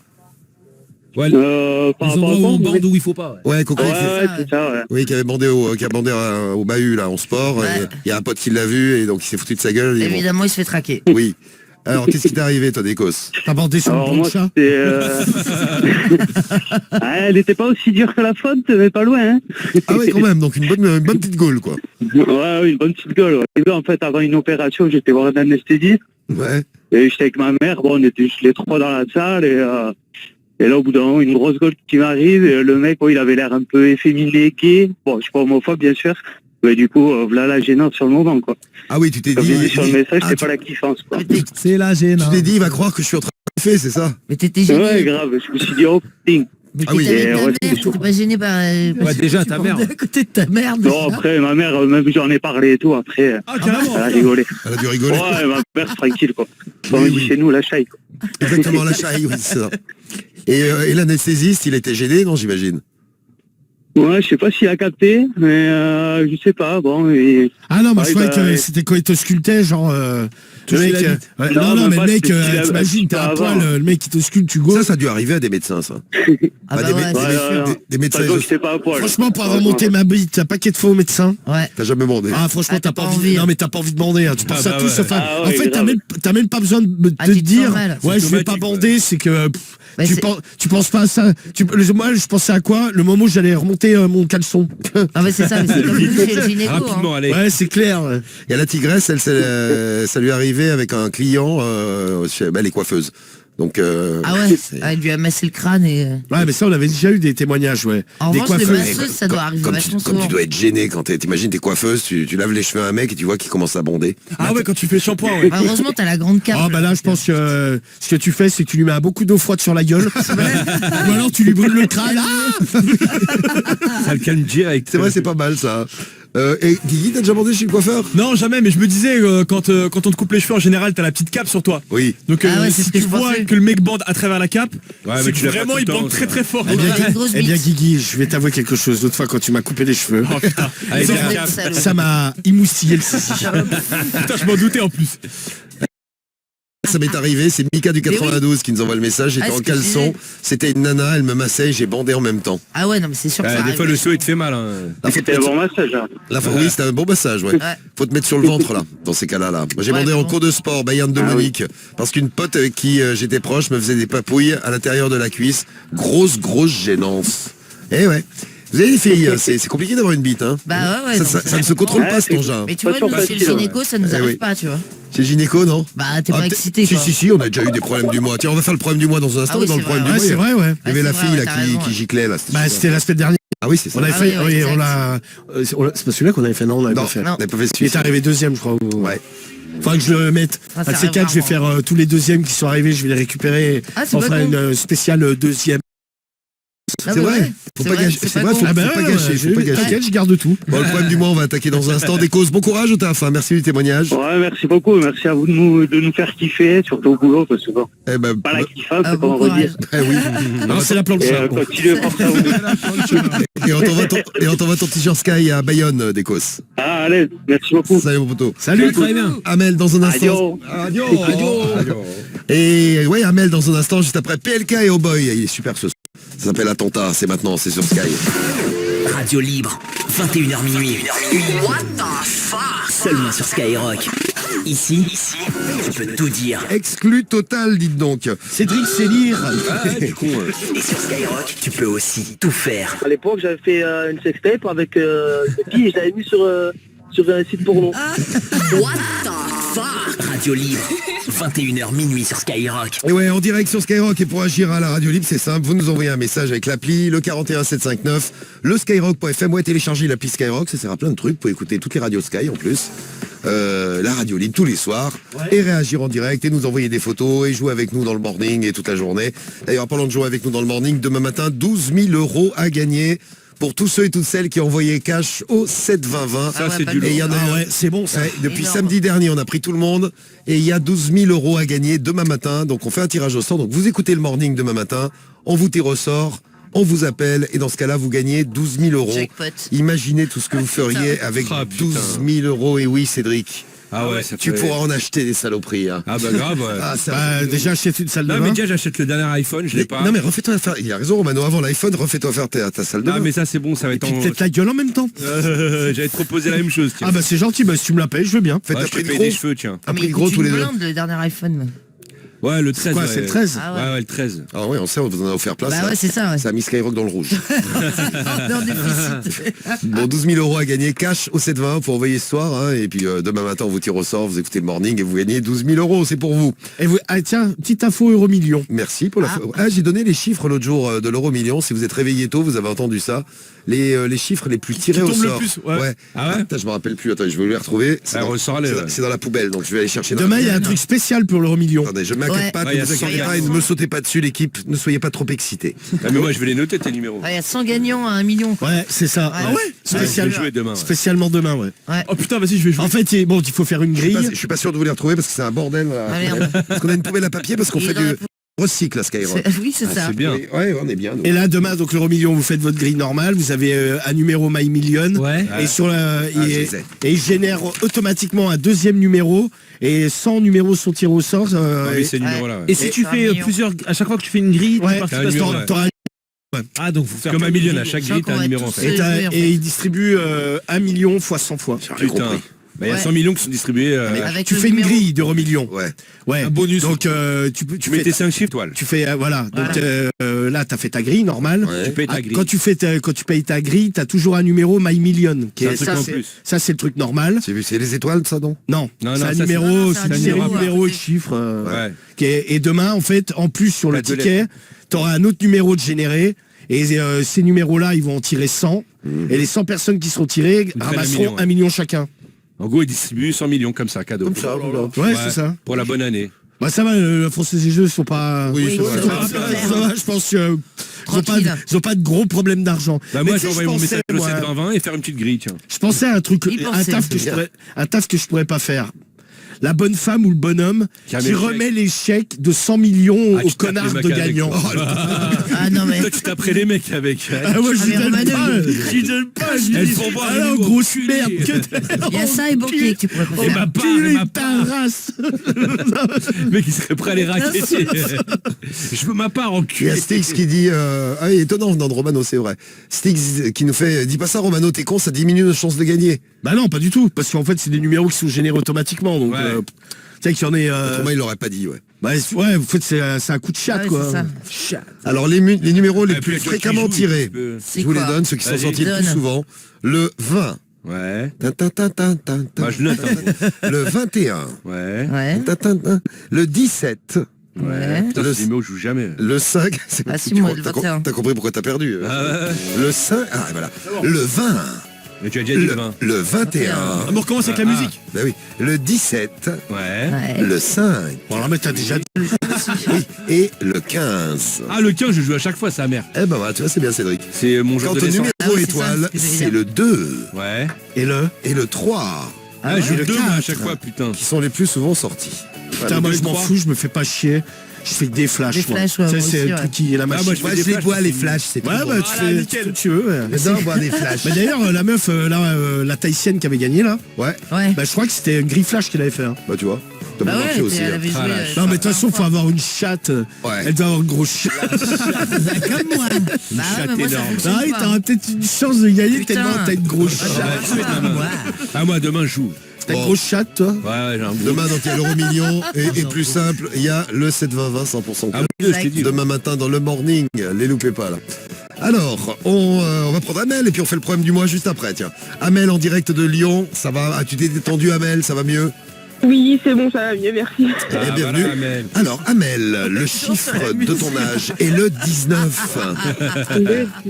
Ouais, Par les rapport endroits à où on ça, bande où il faut pas. Ouais. Ouais, Coco, Ouais, il fait- ouais, c'est ça, ouais. oui, qui avait bandé au bahut là en sport. Ouais. Et il y a un pote qui l'a vu et donc il s'est foutu de sa gueule. Et bon, Évidemment, il se fait traquer. oui. Alors qu'est-ce qui t'est arrivé toi, Décos? T'as bandé sur le Alors plan de moi, chat. c'était... Ah, elle n'était pas aussi dure que la faute, mais pas loin, hein. Ah oui, quand même. Donc une bonne petite gaule quoi. Ouais, oui, une bonne petite gueule. Ouais. Et là, en fait, avant une opération, j'étais voir un anesthésiste. Ouais. Et j'étais avec ma mère, bon, on était juste les trois dans la salle. Et là, au bout d'un moment, une grosse gueule qui m'arrive. Et le mec, il avait l'air un peu efféminé, gay. Bon, je suis pas homophobe, bien sûr. Mais du coup, voilà la gênance sur le moment, quoi. Ah oui, tu t'es Comme j'ai dit. dit sur le message, Ah, c'est tu- pas la kiffance, quoi. C'est la gêne. Tu t'es dit, il va croire que je suis en train de kiffer, c'est ça? Mais t'étais Ouais, gêné. grave. Je me suis dit, oh, putain. Mais Ah oui, t'étais et avec ouais, ta c'est mère, chaud. t'étais pas gêné par... Ouais, déjà, ta mère. À côté de ta mère, Non, déjà. après, ma mère, même j'en ai parlé et tout, après, Ah, carrément. elle a rigolé. Elle a dû rigoler. Ouais, ma mère, tranquille, quoi. Comme on Oui, dit oui. chez nous, la chaille, quoi. Exactement, la chaille, oui, c'est ça. Et l'anesthésiste, il était gêné, non, j'imagine? Ouais, je sais pas s'il a capté, mais je sais pas, bon... Ah non, moi je Ouais, croyais bah, que c'était quand il te sculptait, genre... le mec, la bite. ouais, Non, non, mais mais le pas, mec, c'est qu'il a- t'imagines, t'es à avant. poil, le mec qui te sculpte, tu go. Ça a dû arriver à des médecins, ça. Ah bah des, ouais, mé- c'est des- sûr. des médecins. Donc j'étais pas à poil. Franchement, pour avoir monté ma bite, t'as pas qu'à de fois au médecin. Ouais. T'as jamais demandé. Ah, franchement, Ah, t'as pas envie. Non, mais t'as pas envie de bander. Hein. Tu penses à bah tout ouais. sauf à... Ah En ouais, fait, grave. t'as même pas besoin de Ah, te tu te sens dire, mal. ouais, je vais pas automatique, bander, c'est que Bah, c'est- tu penses pas à ça. Moi, je pensais à quoi? Le moment où j'allais remonter mon caleçon. Ah ouais, c'est ça, mais c'est comme nous chez le gynéco. Rapidement, Hein. allez. Ouais, c'est clair. Ouais. Et la tigresse, ça lui arrivait avec un client chez les coiffeuses. Donc, Ah ouais, c'est- elle lui a massé le crâne et... Ouais, mais ça, on avait déjà eu des témoignages, ouais. En Des revanche, les coiffeuses. masseuses, ça doit arriver comme vachement comme souvent. tu dois être gêné quand t'imagines t'es coiffeuse, tu laves les cheveux à un mec et tu vois qu'il commence à bonder. Ah ouais, quand tu fais le shampoing, ouais. Bah, heureusement, t'as la grande cape. Ah bah là je pense que ce que tu fais c'est que tu lui mets beaucoup d'eau froide sur la gueule ou alors tu lui brûles le crâne. Ah Ça le calme direct. C'est vrai, c'est pas mal ça. Et Guigui, t'as déjà bandé chez le coiffeur? Non, jamais, mais je me disais, quand on te coupe les cheveux, en général, t'as la petite cape sur toi. Oui. Donc, Ah ouais, c'est si ce que tu je vois pensais. que le mec bande à travers la cape, Ouais, c'est mais que tu l'as pas vraiment, tout le il temps, bande ça. très très fort. Eh bien, Ouais, une grosse eh bien bite. Guigui, je vais t'avouer quelque chose. L'autre fois quand tu m'as coupé les cheveux, Allez, Ça, viens. c'est le salaud. ça m'a émoustillé le sissi. Putain, je m'en doutais en plus. Ça m'est arrivé, c'est Mika du 92 qui nous envoie le message. J'étais Ah, en ce que je caleçon, disais. c'était une nana, elle me massait et j'ai bandé en même temps. Ah ouais, non, mais c'est sûr que ça Des arrive. fois, le saut, il te fait mal. Hein. Là, faut te C'était un mettre- bon massage, hein. Oui, c'était un bon massage, ouais. Ouais. Faut te mettre sur le ventre, là, dans ces cas-là. Moi, j'ai Ouais, bandé en bon. cours de sport, Bayern de Munich, parce qu'une pote avec qui j'étais proche me faisait des papouilles à l'intérieur de la cuisse. Grosse gênance. Eh ouais. Vous avez des filles, c'est compliqué d'avoir une bite, hein. Bah ouais, Ça, non, ça ne se contrôle Ouais, pas, cet c'est- engin. Mais tu Pas vois, sûr nous, chez le facile, gynéco, ça nous Eh arrive oui. pas, tu vois. Chez gynéco, non? Bah, t'es pas excité, quoi. Si, on a déjà eu des problèmes du mois. Tiens, on va faire le problème du mois dans un instant. Ah oui, dans le c'est problème vrai, du Ouais, mois, c'est vrai, ouais. il y avait Ouais, la c'est fille vrai, là t'as raison, qui ouais. giclait là. Bah c'était la semaine dernière. Ah oui, c'est ça. On avait Ah fait, oui, oui, c'est on l'a. C'est pas celui-là qu'on avait fait, non, on l'avait Non, pas fait. on n'a pas fait Il celui-ci. est arrivé deuxième, je crois. Ouais. Faudrait que je le mette. Ah, ça À ces arrive quatre, je vais rarement. faire tous les deuxièmes qui sont arrivés, je vais les récupérer. Ah, c'est On pas fera con. une spéciale deuxième. Ah, C'est bah vrai. ouais, Faut c'est pas vrai, gâcher. c'est C'est pas vrai, con. faut Ah bah pas ouais, gâcher. Faut pas gâcher. T'inquiète, je garde tout. Bon, le problème du mois, on va attaquer dans un instant. Des causes. Bon courage au taf. Hein. Merci du témoignage. Ouais, merci beaucoup. Merci à vous de nous faire kiffer, surtout au boulot, parce que bon, Eh ben, pas la kiffe, hein, Ah, c'est bon comme on va dire. courage. oui. Non, c'est la planche. Et ça. Bon. continuez pour ça. Et on t'envoie ton t-shirt Sky à Bayonne, des causes. Ah, allez, merci beaucoup. Salut mon poteau. Salut, Très bien. Amel dans un instant. Adios. Et ouais, Amel dans un instant, juste après PLK et Oh Boy. Il est super ce soir. Ça s'appelle Attentat, c'est maintenant, c'est sur Sky. Radio libre, 21h minuit. What the fuck? Seulement sur Skyrock. Ici, tu peux tout dire. Exclu total, dites donc. Cédric Célire. Et sur Skyrock, tu peux aussi tout faire. À l'époque, j'avais fait une sextape avec une fille et je l'avais mis sur un site porno. What the fuck? Radio libre, 21h minuit sur Skyrock. Et ouais, en direct sur Skyrock, et pour agir à la radio libre, c'est simple, vous nous envoyez un message avec l'appli, le 41759, le skyrock.fm, ouais, téléchargez l'appli Skyrock, ça sert à plein de trucs, vous pouvez écouter toutes les radios Sky en plus, la radio libre tous les soirs, et réagir en direct, et nous envoyer des photos, et jouer avec nous dans le morning, et toute la journée. D'ailleurs, parlant de jouer avec nous dans le morning, demain matin, 12 000 € à gagner, pour tous ceux et toutes celles qui ont envoyé cash au 72020. Ça, ouais, c'est pas du de- Et il y en a Ah ouais, c'est bon ça. Ouais, depuis Énorme. samedi dernier, on a pris tout le monde et il y a 12 000 € à gagner demain matin. Donc on fait un tirage au sort. Donc vous écoutez le morning demain matin, on vous tire au sort, on vous appelle et dans ce cas-là, vous gagnez 12 000 €. Jackpot. Imaginez tout ce que vous feriez avec Ah, 12 000 €. Et oui, Cédric, Ah ouais, ça tu fait- pourras en acheter des saloperies. Hein. Ah bah grave, ouais. Ah, ça- Bah, déjà acheter une salle de Non bain. mais déjà j'achète le dernier iPhone, je l'ai pas. Non mais refais-toi faire. Il a raison Romano, avant l'iPhone, refais-toi faire ta salle de Ah bain. mais ça c'est bon, ça va Et être puis en... peut-être la gueule en même temps. J'allais te proposer la même chose, tiens. Ah bah c'est gentil, bah si tu me la payes, je veux bien. Faites Ouais, un je te prix de paye gros. des cheveux, tiens. Un Ah, mais prix de il gros coûte tous les une deux. blinde, le dernier iPhone. man. Ouais, le 13. Quoi, ouais. c'est le 13 Ah Ouais, ouais. ouais, le 13. Ah ouais, on sait, on vous en a offert place. Bah ouais, c'est ça, ouais. Ça a mis Skyrock dans le rouge. On est en déficit. Bon, 12 000 € à gagner, cash au 720 pour envoyer ce soir. Hein, et puis demain matin, on vous tire au sort, vous écoutez le morning et vous gagnez 12 000 €. C'est pour vous. Et vous, ah, tiens, petite info euro million. Merci pour la Ah, j'ai donné les chiffres l'autre jour de l'euro million. Si vous êtes réveillé tôt, vous avez entendu ça. Les chiffres les plus tirés au tombent le sort. plus, ouais. Ah ouais Attends, je me rappelle plus. Attends, je vais les retrouver. C'est Ah, dans, ressort-les, c'est ouais. dans- c'est dans la poubelle, donc je vais aller chercher. dans Demain, la- il y a un truc spécial pour l'euro million. Attendez, je m'inquiète Ouais. pas, Ouais, il y ne a vous inquiétez 100 pas, ne me sautez pas dessus l'équipe, ne soyez pas trop excités. Ah, mais moi je vais les noter tes numéros. Il y a 100 gagnants à 1 million. Ouais, c'est ça. Ah ouais Je vais Spécial- jouer demain. Ouais. Spécialement demain, ouais. Oh putain, vas-y, je vais jouer. En fait, il faut faire une grille. Je suis pas sûr de vous les retrouver parce que c'est un bordel. Là. Ah, merde. Parce qu'on a une poubelle à papier parce qu'on Il fait est dans la du... Recycle à Skyrock. Oui, c'est ça. C'est bien. Oui, ouais, on est bien. nous. Et là, demain, donc l'euro million, vous faites votre grille normale, vous avez un numéro My Million, Ouais. et sur la, je les ai. et il génère automatiquement un deuxième numéro, et 100 numéros sont tirés au sort. Oui, ces numéros-là. Et si tu un fais million. plusieurs, à chaque fois que tu fais une grille, Ouais, tu parce un que numéro, t'auras- ah donc faut faire Comme un million à million. chaque Je grille, crois t'as qu'on un va numéro en tous fait. et, jouer, en fait. et il distribue 1 million fois 100 fois. Putain. Bah, il y a 100 millions qui sont distribués. Avec Tu le fais une numéro. grille d'euro million. Ouais. Ouais. Un bonus. Donc tu Tu mets fais tes 5 chiffres, toile. tu fais voilà. Donc là t'as fait ta grille normale. Ouais. Tu payes ta Ah, grille. Quand tu payes ta grille, t'as toujours un numéro My Million. C'est un truc en plus. Ça c'est le truc normal. C'est les étoiles, ça, non? Non, Non, c'est non, un ça, numéro, c'est- c'est c'est un une série de numéro, numéros et ouais. de chiffres. Ouais. Et demain, en fait, en plus sur le Pas de ticket, t'auras un autre numéro de généré. Et ces numéros-là, ils vont en tirer 100. Et les 100 personnes qui seront tirées prennent ramasseront 1 1 million chacun. En gros, ils distribuent 100 millions comme ça, cadeau. Comme ça, voilà. Ouais, c'est ça. Pour la bonne année. Bah ça va, la Française des Jeux sont pas... Oui, Oui, c'est vrai. ça va, Ça va, je pense que... Tranquille. Ils ont pas de gros problèmes d'argent. Bah Mais moi, tu sais, j'ai envoyé mon message au moi, 720 et faire une petite grille, tiens. je pensais à un truc, Il un pensait. taf que je pourrais pas faire. La bonne femme ou le bonhomme Qui qui remet le remet les chèques de 100 millions Ah, aux tu tapes connards les de mecs avec. gagnants. Ah non mais. Toi, tu taperais les mecs avec. Ah, moi, je mais donne Romano, pas, je donne pas, je Elles dis, font boire alors, les grosse enculés. merde, Il y a ça et banquier que tu pourrais pas Et faire. ma part, enculé et ma de ta part. race. Le mec, il serait prêt à les raqueter. Je veux ma part, Il y enculé. a Stix qui dit ah oui, étonnant venant de Romano, c'est vrai. Stix qui nous fait dis pas ça Romano, t'es con, ça diminue nos chances de gagner. Bah non, pas du tout, parce qu'en fait, c'est des numéros qui sont générés automatiquement, donc... Ouais. tu sais qu'il y en est... Autrement, il l'aurait pas dit, ouais. bah, ouais, en fait, c'est un coup de chat, Ah ouais, quoi. c'est ça. Alors les numéros les Et puis, plus toi qui fréquemment joues, tirés, tu peux- je vous les donne, ceux qui sont Vas-y. sortis le plus Donne. souvent. Le 20. Ouais. Tin, tin, tin, tin, tin, tin. Moi, je note. Hein. Le 21. Ouais. Ouais. Tin, tin, tin. Le 17. Ouais. Putain, Le- c'est des mots que je joue jamais. Le 5. C'est Ah, si, tu moi, crois- le t'as com- 21. T'as compris pourquoi t'as perdu. Ah ouais. Le 5. Ah voilà. Le 20. Mais tu as déjà dit le 20. Le 21. Ah, on recommence avec la musique. Ben oui. Le 17. Ouais. Ouais. Le 5. Bon, alors, mais t'as déjà... Oui. Et le 15. Ah, le 15, je joue à chaque fois, sa mère. Eh ben voilà, tu vois, c'est bien Cédric. C'est mon jour Quant de au naissance. numéro Ah oui, c'est ça, étoile, ce que j'allais c'est dire. le 2 Ouais. Et le... et le 3 Ah, je joue le 2 moi, à 4. chaque fois, putain. qui sont les plus souvent sortis. Putain, moi, je m'en fous, je me fais pas chier. Je fais des flashs, Des moi. flashs, ouais, Ça, moi c'est aussi, le ouais. truc qui est la machine. moi, je fais des flashs, bois, les flashs, c'est Ouais, bah, tu fais ce que tu veux. Ouais. J'adore boire des flashs. Mais d'ailleurs, la meuf, la Tahitienne qui avait gagné, là, Ouais, Ouais. bah, je crois que c'était un grille flash qu'elle avait fait. Hein. bah tu vois. T'as Bah bien ouais, marché aussi. elle hein. avait joué. Ah, la Non, mais de toute façon, faut avoir une chatte. Ouais. Elle doit avoir une grosse chatte. Comme moi. Bah ouais, mais moi ça énorme. fonctionne Ah oui, pas. t'auras peut-être une chance de gagner Putain. tellement t'as une grosse chatte. Ah, moi, demain, je joue. T'as une Bon. grosse chatte, toi Ouais, j'ai un gros. Demain, donc il y a l'euro million. Et plus simple, il y a le 7-20-20 100% Ah, club. mon Dieu, je t'ai dit. Demain matin dans le morning, les loupez pas là. Alors, on va prendre Amel et puis on fait le problème du mois juste après, tiens. Amel en direct de Lyon, ça va. Ah, tu t'es détendu Amel, ça va mieux? Oui, c'est bon, ça va mieux, merci. Eh bien, bienvenue. voilà, Amel. Alors, Amel, le chiffre de ton âge est le 19.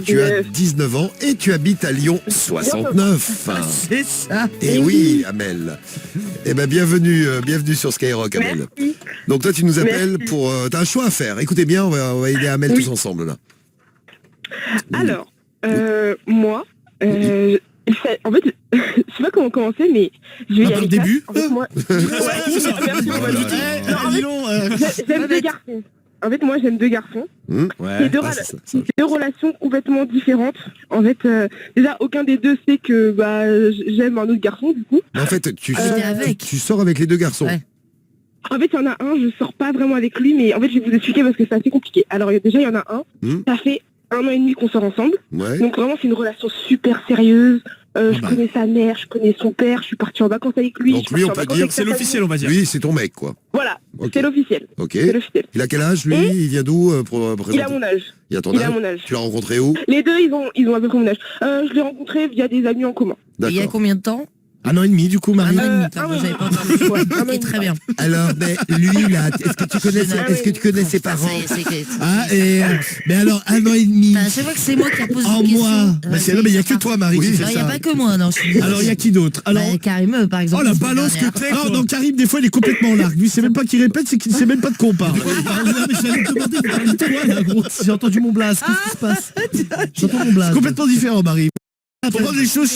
Tu as 19 ans et tu habites à Lyon 69. C'est ça. Et oui, Amel. Eh ben bienvenue sur Skyrock, Amel. Merci. Donc toi, tu nous appelles Merci. pour... t'as un choix à faire. Écoutez bien, on va aider Amel Oui. tous ensemble là. Alors, moi, en fait, je sais pas comment commencer, mais je vais y Par aller. le début En fait, moi... Ouais, merci, Oh moi, là je- là. Non, en fait, j'aime deux garçons. En fait, moi, j'aime deux garçons. Ouais. C'est deux, Ah, c'est ça, ça. c'est deux relations complètement différentes. En fait, déjà, aucun des deux sait que bah, j'aime un autre garçon, du coup. Mais en fait, t'es avec. tu sors avec les deux garçons. Ouais. En fait, il y en a un, je sors pas vraiment avec lui, mais en fait, je vais vous expliquer parce que c'est assez compliqué. Alors, déjà, il y en a un, ça fait 1 an et demi qu'on sort ensemble. Ouais. Donc, vraiment, c'est une relation super sérieuse. Je bah. connais sa mère, je connais son père, je suis partie en vacances avec lui. Donc je suis lui, on partie en peut vacances dire avec C'est sa l'officiel, on va dire. Lui, c'est ton mec, quoi. famille. Voilà, Ok. c'est l'officiel. Ok. C'est l'officiel. Il a quel âge, lui? Et Il vient d'où pour Il a présenter mon âge. Il a ton Il âge a mon âge. Tu l'as rencontré où? Les deux, ils ont à peu près mon âge. Je l'ai rencontré via des amis en commun. Et il y a D'accord. combien de temps? 1 an et demi, du coup, Marie. Un an et demi, un pardon, an. j'avais pas entendu. Ouais, un an et Ok, demi. très bien. Alors, mais lui, là, est-ce que tu connais ses Putain, parents? ça y est, c'est que- Ah, et... mais alors, 1 an et demi. Putain, c'est vrai que c'est moi qui a posé En une question. moi. Mais Ouais, c'est- non, mais il y a que toi, Marie, qui Non, fait il n'y a ça. pas que moi, non. Je suis désolée. Alors, il y a qui d'autre? Alors, Bah, Karim, par exemple. oh la la semaine balance que dernière. t'es. Non, non, Karim, des fois, il est complètement largue. Lui, c'est même pas qu'il répète, c'est qu'il ne sait même pas de quoi on parle. Mais j'allais te demander, vous parlez de quoi, là, gros? J'ai entendu mon blast. Qu'est-ce qui se passe? J'entends mon blast. Complètement différent, Marie. Pour rendre les choses,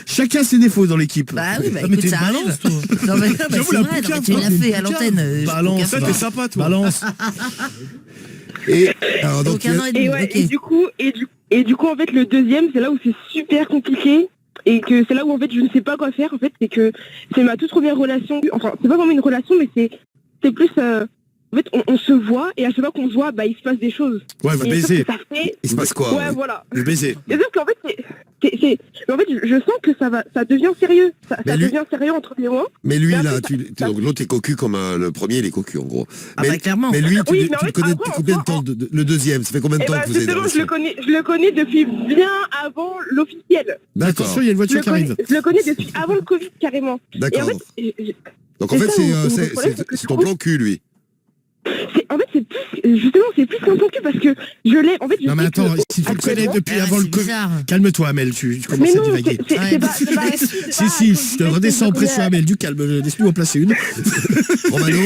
chacun ses défauts dans l'équipe. Bah oui, bah Ah, mais écoute, t'es ça une arrive. balance, toi. Non mais J'avoue, c'est la vrai, boucave, tu l'as toi, fait une à l'antenne. Balance, Ça, t'es sympa, toi. balance. Et alors, donc, Donc un an et demi, Et ouais, ok. et du coup, en fait, le deuxième, c'est là où c'est super compliqué. Et que c'est là où, en fait, je ne sais pas quoi faire. En fait, c'est que c'est ma toute première relation. Enfin, c'est pas vraiment une relation, mais c'est plus... en fait, on se voit, et à chaque fois qu'on se voit, bah, il se passe des choses. Ouais, va Et sauf baiser. que ça fait... il se passe quoi Ouais, voilà. Le baiser. Et sauf qu'en fait, mais en fait, je sens que ça devient sérieux. Ça Mais lui- devient sérieux entre les mots. Mais lui, Mais là, après, donc l'autre est cocu comme le premier, il est cocu, en gros. Ah mais, bah clairement. mais lui, Oui, tu mais en le fait, connais après, depuis on combien de voit- temps le deuxième, ça fait combien de Et temps bah, que vous êtes dans justement, la je le connais depuis bien avant l'officiel. D'accord, Attention, il y a une voiture qui arrive. Je le connais depuis avant le Covid, carrément. Et en d'accord. fait, Donc en c'est fait, ça, le problème, c'est que c'est ton je plan cul, lui. c'est plus, justement, c'est plus qu'un plan cul parce que je l'ai, en fait, je Non mais sais attends, que- si tu le connais actuellement- depuis Ah, avant le c'est Covid. bizarre. Calme-toi, Amel, tu commences Mais à non, divaguer. c'est Ouais. pas... Si, je te redescends pression, Amel, du calme, laisse-nous en placer une. Romano,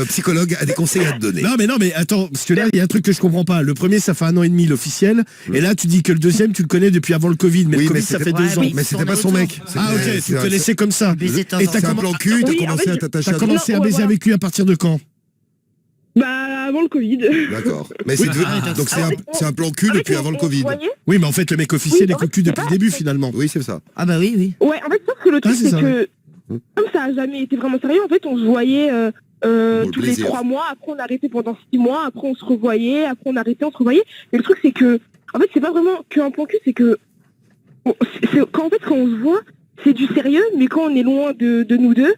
psychologue, a des conseils à te donner. Non mais attends, parce que là, il y a un truc que je comprends pas. Le premier, ça fait 1 an et demi, l'officiel. Et là, tu dis que le deuxième, tu le connais depuis avant le Covid. Mais Oui, le mais Covid, ça c'était- fait 2 ans. Ouais, Mais c'était pas son autour. mec. Ah ok, tu le connaissais comme ça. Baiser de temps Et en t'as C'est un temps. plan cul, t'as Oui, en commencé fait, à t'attacher T'as à commencé à Non, ouais, baiser voilà. avec lui à partir de quand? Bah, avant le Covid. D'accord. Mais c'est donc c'est un plan cul En fait, depuis avant le on Covid. voyait- Oui, mais en fait, le mec officiel Oui, est en fait, cocu depuis c'est le pas- début, finalement. Oui, c'est ça. Ah bah oui, oui. Ouais, en fait, sauf que le truc, c'est c'est ça. que, comme ça a jamais été vraiment sérieux, en fait, on se voyait le tous les plaisir. 3 mois, après on arrêtait pendant 6 mois, après on se revoyait, après on arrêtait, on se revoyait. Mais le truc, c'est que, en fait, c'est pas vraiment qu'un plan cul, c'est que, quand on se voit, c'est du sérieux, mais quand on est loin de nous deux,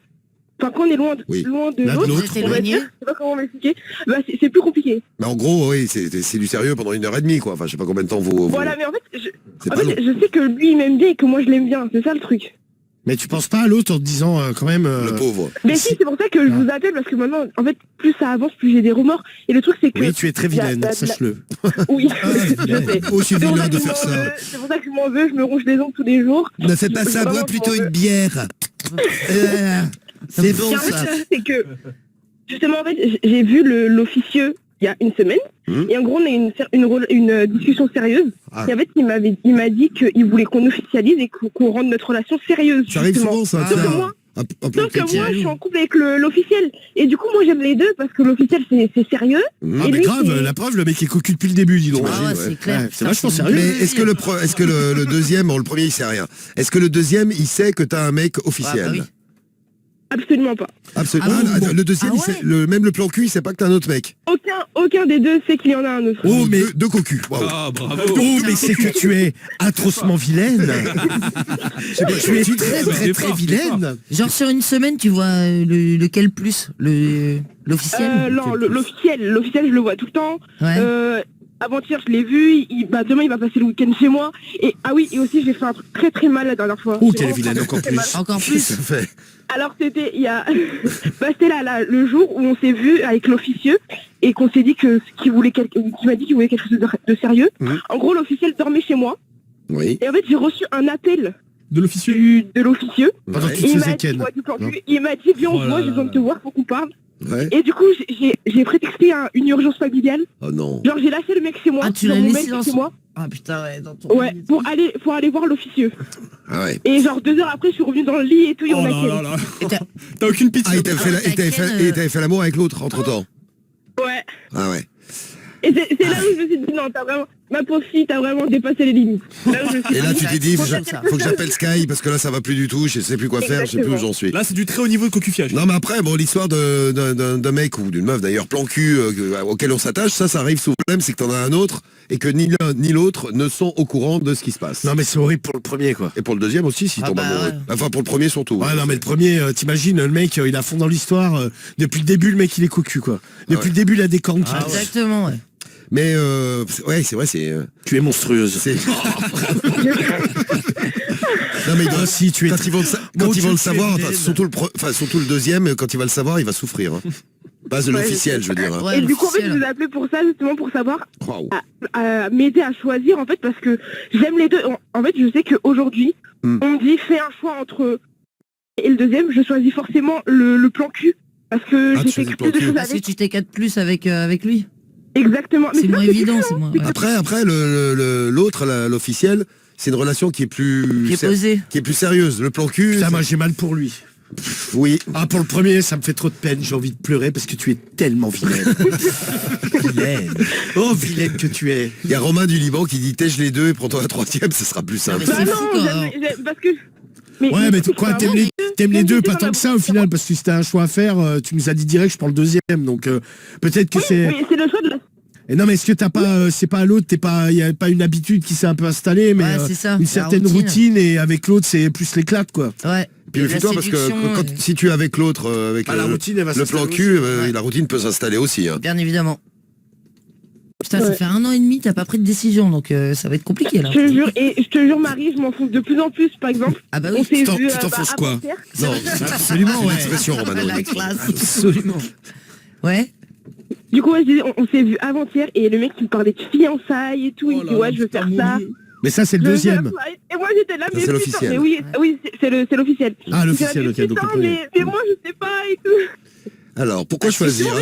enfin, quand on est loin de Oui. l'autre, L'un de l'autre, Vous êtes on va éloignés. dire, je sais pas comment m'expliquer, bah, c'est plus compliqué. Mais en gros, oui, c'est du sérieux pendant 1h30, quoi. Enfin, je sais pas combien de temps vous... Voilà, mais en fait, C'est pas long. je sais que lui, il m'aime bien et que moi, je l'aime bien, c'est ça le truc. Mais tu penses pas à l'autre en te disant quand même. Le pauvre. Mais si, c'est pour ça que je vous appelle, parce que maintenant, en fait, plus ça avance, plus j'ai des remords. Et le truc, c'est que... Oui, tu es très vilaine, la- sache-le. Oui, je sais. Oh, c'est C'est pour vilain ça de que je faire m'en ça. veux, c'est pour ça que je m'en veux, je me ronge les ongles tous les jours. Ne fais pas ça, Vraiment, bois je plutôt m'en veux. une bière. C'est bon Et en fait, ça. c'est que, justement, en fait, j'ai vu l'officieux il y a une semaine, et en gros, on a une discussion sérieuse. Ah. Et en fait, il m'a dit qu'il voulait qu'on officialise et qu'on rende notre relation sérieuse. Ça arrive justement. souvent, ça. Sauf tiens. que moi, Un plan sauf que chrétien. moi, je suis en couple avec l'officiel. Et du coup, moi, j'aime les deux parce que l'officiel, c'est sérieux. Ah, Et mais lui, grave, c'est- la preuve, le mec est cocu depuis le début, dis donc. Ah ouais, ouais. c'est clair. Ouais, c'est Putain, vachement une sérieux. Mais bonne est-ce que le deuxième, bon, le premier il sait rien. Est-ce que le deuxième il sait que t'as un mec officiel? Ah, bah oui. Absolument pas. Absolument. Ah bon, Ah, le deuxième, Ah il sait, ouais. même le plan cul, il sait pas que t'as un autre mec. Aucun des deux sait qu'il y en a un autre. Oh, mais. Deux cocus. Waouh. Ah, bravo. Oh, mais c'est que tu es atrocement vilaine. Tu es très, très, très vilaine. Genre sur une semaine, tu vois lequel plus l'officiel Non, l'officiel, je le vois tout le temps. Ouais. Avant-hier, je l'ai vu. Demain, il va passer le week-end chez moi. Et ah oui, et aussi, j'ai fait un truc très très mal la dernière fois. Oh, J'ai quelle vraiment vilaine, fait encore très plus. mal. Encore Qu'est-ce plus. que ça fait? Alors c'était il y a, c'était là le jour où on s'est vu avec l'officieux et qu'on s'est dit qu'il m'a dit qu'il voulait quelque chose de sérieux. En gros, l'officiel dormait chez moi. Oui. Et en fait, j'ai reçu un appel De l'officieux. de l'officieux. Pendant Ouais. que tu Et te il faisais m'a dit, ken. ouais, du plan Non. cul. Il m'a dit, viens, on Oh se là voit, là j'ai besoin de te voir, faut qu'on parle. Ouais. Et du coup, j'ai prétexté une urgence familiale. Oh non. Genre, j'ai lâché le mec chez moi. Ah, tu genre, l'as mon laissé mec dans chez son- moi. Ah putain, ouais, dans ton. Ouais, pour aller voir l'officieux. Ah ouais. Et genre 2 heures après, je suis revenue dans le lit et tout, et Oh on a là là ken. là. Et t'as- T'as aucune pitié. Ah, il t'avait fait l'amour avec l'autre entre temps. Ouais. Ah ouais. Et c'est là où je me suis dit, non, ma pauvre fille, t'as vraiment dépassé les limites. Là où je me suis Et là, tu t'es dit, Faut faut que j'appelle Sky parce que là, ça va plus du tout. Je sais plus quoi faire. Je sais plus où j'en suis. Là, c'est du très haut niveau de cocufiage. Non mais après, bon, l'histoire d'un mec ou d'une meuf d'ailleurs, plan cul auquel on s'attache, ça arrive souvent. Le problème, c'est que t'en as un autre et que ni l'un ni l'autre ne sont au courant de ce qui se passe. Non, mais c'est horrible pour le premier, quoi. Et pour le deuxième aussi, s'il Ah tombe bah amoureux. ouais. Enfin, pour le premier surtout. Ouais, non, mais le premier, t'imagines, le mec, il est à fond dans l'histoire. Depuis le début, le mec, il est cocu, quoi. Depuis le début, il a des cornes. Ah, exactement, ouais. Mais ouais, c'est vrai, c'est... Tu es monstrueuse. c'est- non mais Ah, si, tu es. quand ils vont le, Mon quand ils Dieu, vont le tu es savoir, vilaine. surtout le deuxième, quand il va le savoir, il va souffrir. Hein. Pas de l'officiel, je veux dire. Hein. Ouais, Et du coup, en fait, je l'officiel. vous ai appelé pour ça, justement, pour savoir, Waouh. à m'aider à choisir, en fait, parce que j'aime les deux. En fait, je sais qu'aujourd'hui, on me dit, fais un choix entre... Et le deuxième, je choisis forcément le plan cul, parce que Ah, j'ai tu fait choisis le plus de plan cul. choses Parce que avec. tu t'écades plus avec lui. Exactement. Mais C'est pas moins que évident, plus, c'est hein. moins. C'est ouais. Après, l'autre, l'officiel, c'est une relation qui est plus... Qui est posée. Qui est plus sérieuse. Le plan cul... Ça, moi j'ai mal pour lui. Oui. Ah, pour le premier, ça me fait trop de peine, j'ai envie de pleurer parce que tu es tellement vilaine. Vilaine. Oh, vilaine que tu es. Il y a Romain du Liban qui dit tèche les deux et prends-toi la troisième, ce sera plus simple. Bah non, parce que... Ouais, mais quoi, t'aimes les deux, pas tant que ça au final, parce que si t'as un choix à faire, tu nous as dit direct, je prends le deuxième, donc peut-être que c'est... Oui, c'est le choix de la... Et non, mais est-ce que t'as pas, c'est pas à l'autre, il y a pas une habitude qui s'est un peu installée, mais Ouais, c'est ça, une la certaine routine, et avec l'autre, c'est plus l'éclate, quoi. Ouais. Puis méfie-toi parce que si tu es avec l'autre, avec la routine, elle va le plan s'installer cul, aussi. la routine peut s'installer aussi. Hein. Bien évidemment. Putain, ça fait 1 an et demi, t'as pas pris de décision, donc ça va être compliqué là. Je te jure, Marie, je m'enfonce de plus en plus, par exemple. Ah bah oui, on s'est vu, tu t'enfonces quoi? avant-hier. Non, absolument, ouais. Expression, Romano. La classe. Absolument. Ouais. Du coup, ouais, je disais, on s'est vu avant-hier et le mec qui me parlait de fiançailles et tout, il me dit ouais, je veux faire ça. Mais ça, c'est le Je veux deuxième. faire ça. Et moi j'étais là, Ça, mais c'est putain, l'officiel. mais oui, c'est l'officiel. Ah, l'officiel, J'étais là, ok, donc putain, le premier. mais moi je sais pas et tout. Alors, pourquoi choisir à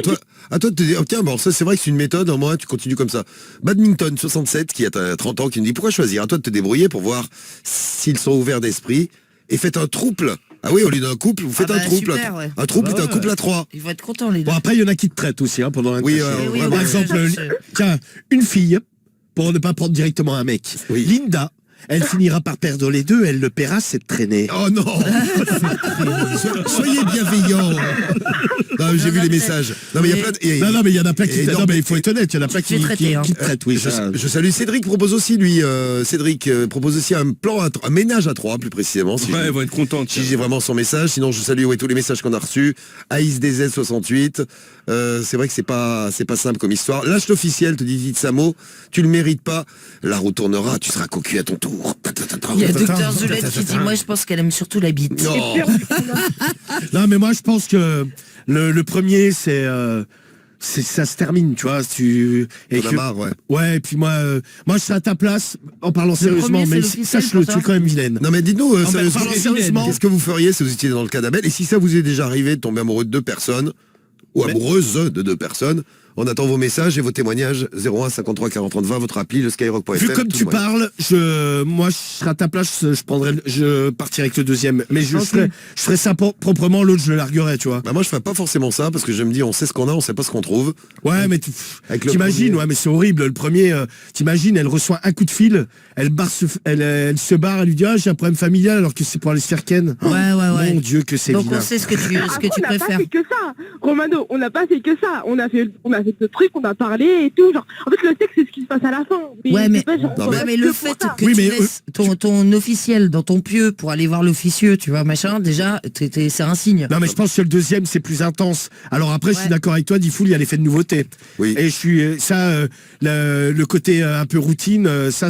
toi de te dire, oh, tiens, bon, ça c'est vrai que c'est une méthode, au moins tu continues comme ça. Badminton 67, qui a 30 ans, qui me dit, pourquoi choisir? À toi de te débrouiller pour voir s'ils sont ouverts d'esprit, et faites un trouble. Ah oui, au lieu d'un couple, vous faites un trouble. super, ouais. Un trouble est un couple à 3. Ils vont être contents les deux. Bon, après, il y en a qui te traitent aussi, hein, pendant un Oui, crochet. oui, vraiment. Par ouais, exemple, c'est- tiens, une fille, pour ne pas prendre directement un mec, Oui. Linda, elle finira par perdre les deux, elle le paiera cette traînée. Oh non Soyez bienveillants. Non, j'ai vu les messages. Non, mais il y a plein de... Non, mais il y en a plein qui et traitent. non, Non, mais mais- il faut être honnête, il y en a plein te fais traiter, hein. qui te traitent, oui. Je salue Cédric propose aussi lui Cédric propose aussi un plan un ménage à 3 plus précisément si Ouais, je- elle va être contente. si j'ai vraiment son message, sinon je salue tous les messages qu'on a reçus. Aïs DZ 68. C'est vrai que c'est pas simple comme histoire. Lâche l'officiel, te dit Samo, tu le mérites pas. La roue tournera, tu seras cocu à ton tour. Il y a Docteur Zulette qui dit moi je pense qu'elle aime surtout la bite. Non. Non, mais moi, je pense que le premier, c'est ça se termine, tu vois. T'en as marre, ouais. Ouais, et puis moi, je serais à ta place, en parlant sérieusement, premier, mais c'est l'officiel sache-le, pour tu toi es quand même vilaine. Non mais dites-nous mais sérieusement, parlons sérieusement. qu'est-ce que vous feriez si vous étiez dans le cas d'Abel et si ça vous est déjà arrivé de tomber amoureux de 2 personnes ou amoureuse de 2 personnes? On attend vos messages et vos témoignages 01 53 40 30 20, votre appli, le skyrock.fr. Vu comme tout tu le moyen. parles, moi je serais à ta place, je partirais avec le deuxième. Mais je ferais ça proprement, l'autre je le larguerais, tu vois. Bah moi je ferais pas forcément ça parce que je me dis on sait ce qu'on a, on sait pas ce qu'on trouve. Ouais, mais Avec le t'imagines, premier. ouais, mais c'est horrible. Le premier, t'imagines, elle reçoit un coup de fil, elle se barre, elle lui dit ah j'ai un problème familial alors que c'est pour aller se faire ken. Ouais. Mon Dieu que c'est Donc vilain. on sait ce que tu Après, on n'a pas préfères. fait que ça, Romano, on n'a pas fait que ça. On a fait ce truc, on a parlé et tout. Genre, en fait, le sexe, c'est ce qui se passe à la fin. Ouais, c'est mais, pas genre, on ouais, reste mais le que fait pour ça. que Oui, tu mais, laisses ton officiel dans ton pieu pour aller voir l'officieux, tu vois, machin, déjà, c'est un signe. Non mais je pense que le deuxième c'est plus intense. Alors après je suis Ouais. d'accord avec toi, Diffoul, il y a l'effet de nouveauté. Oui. Et je suis le côté un peu routine, C'est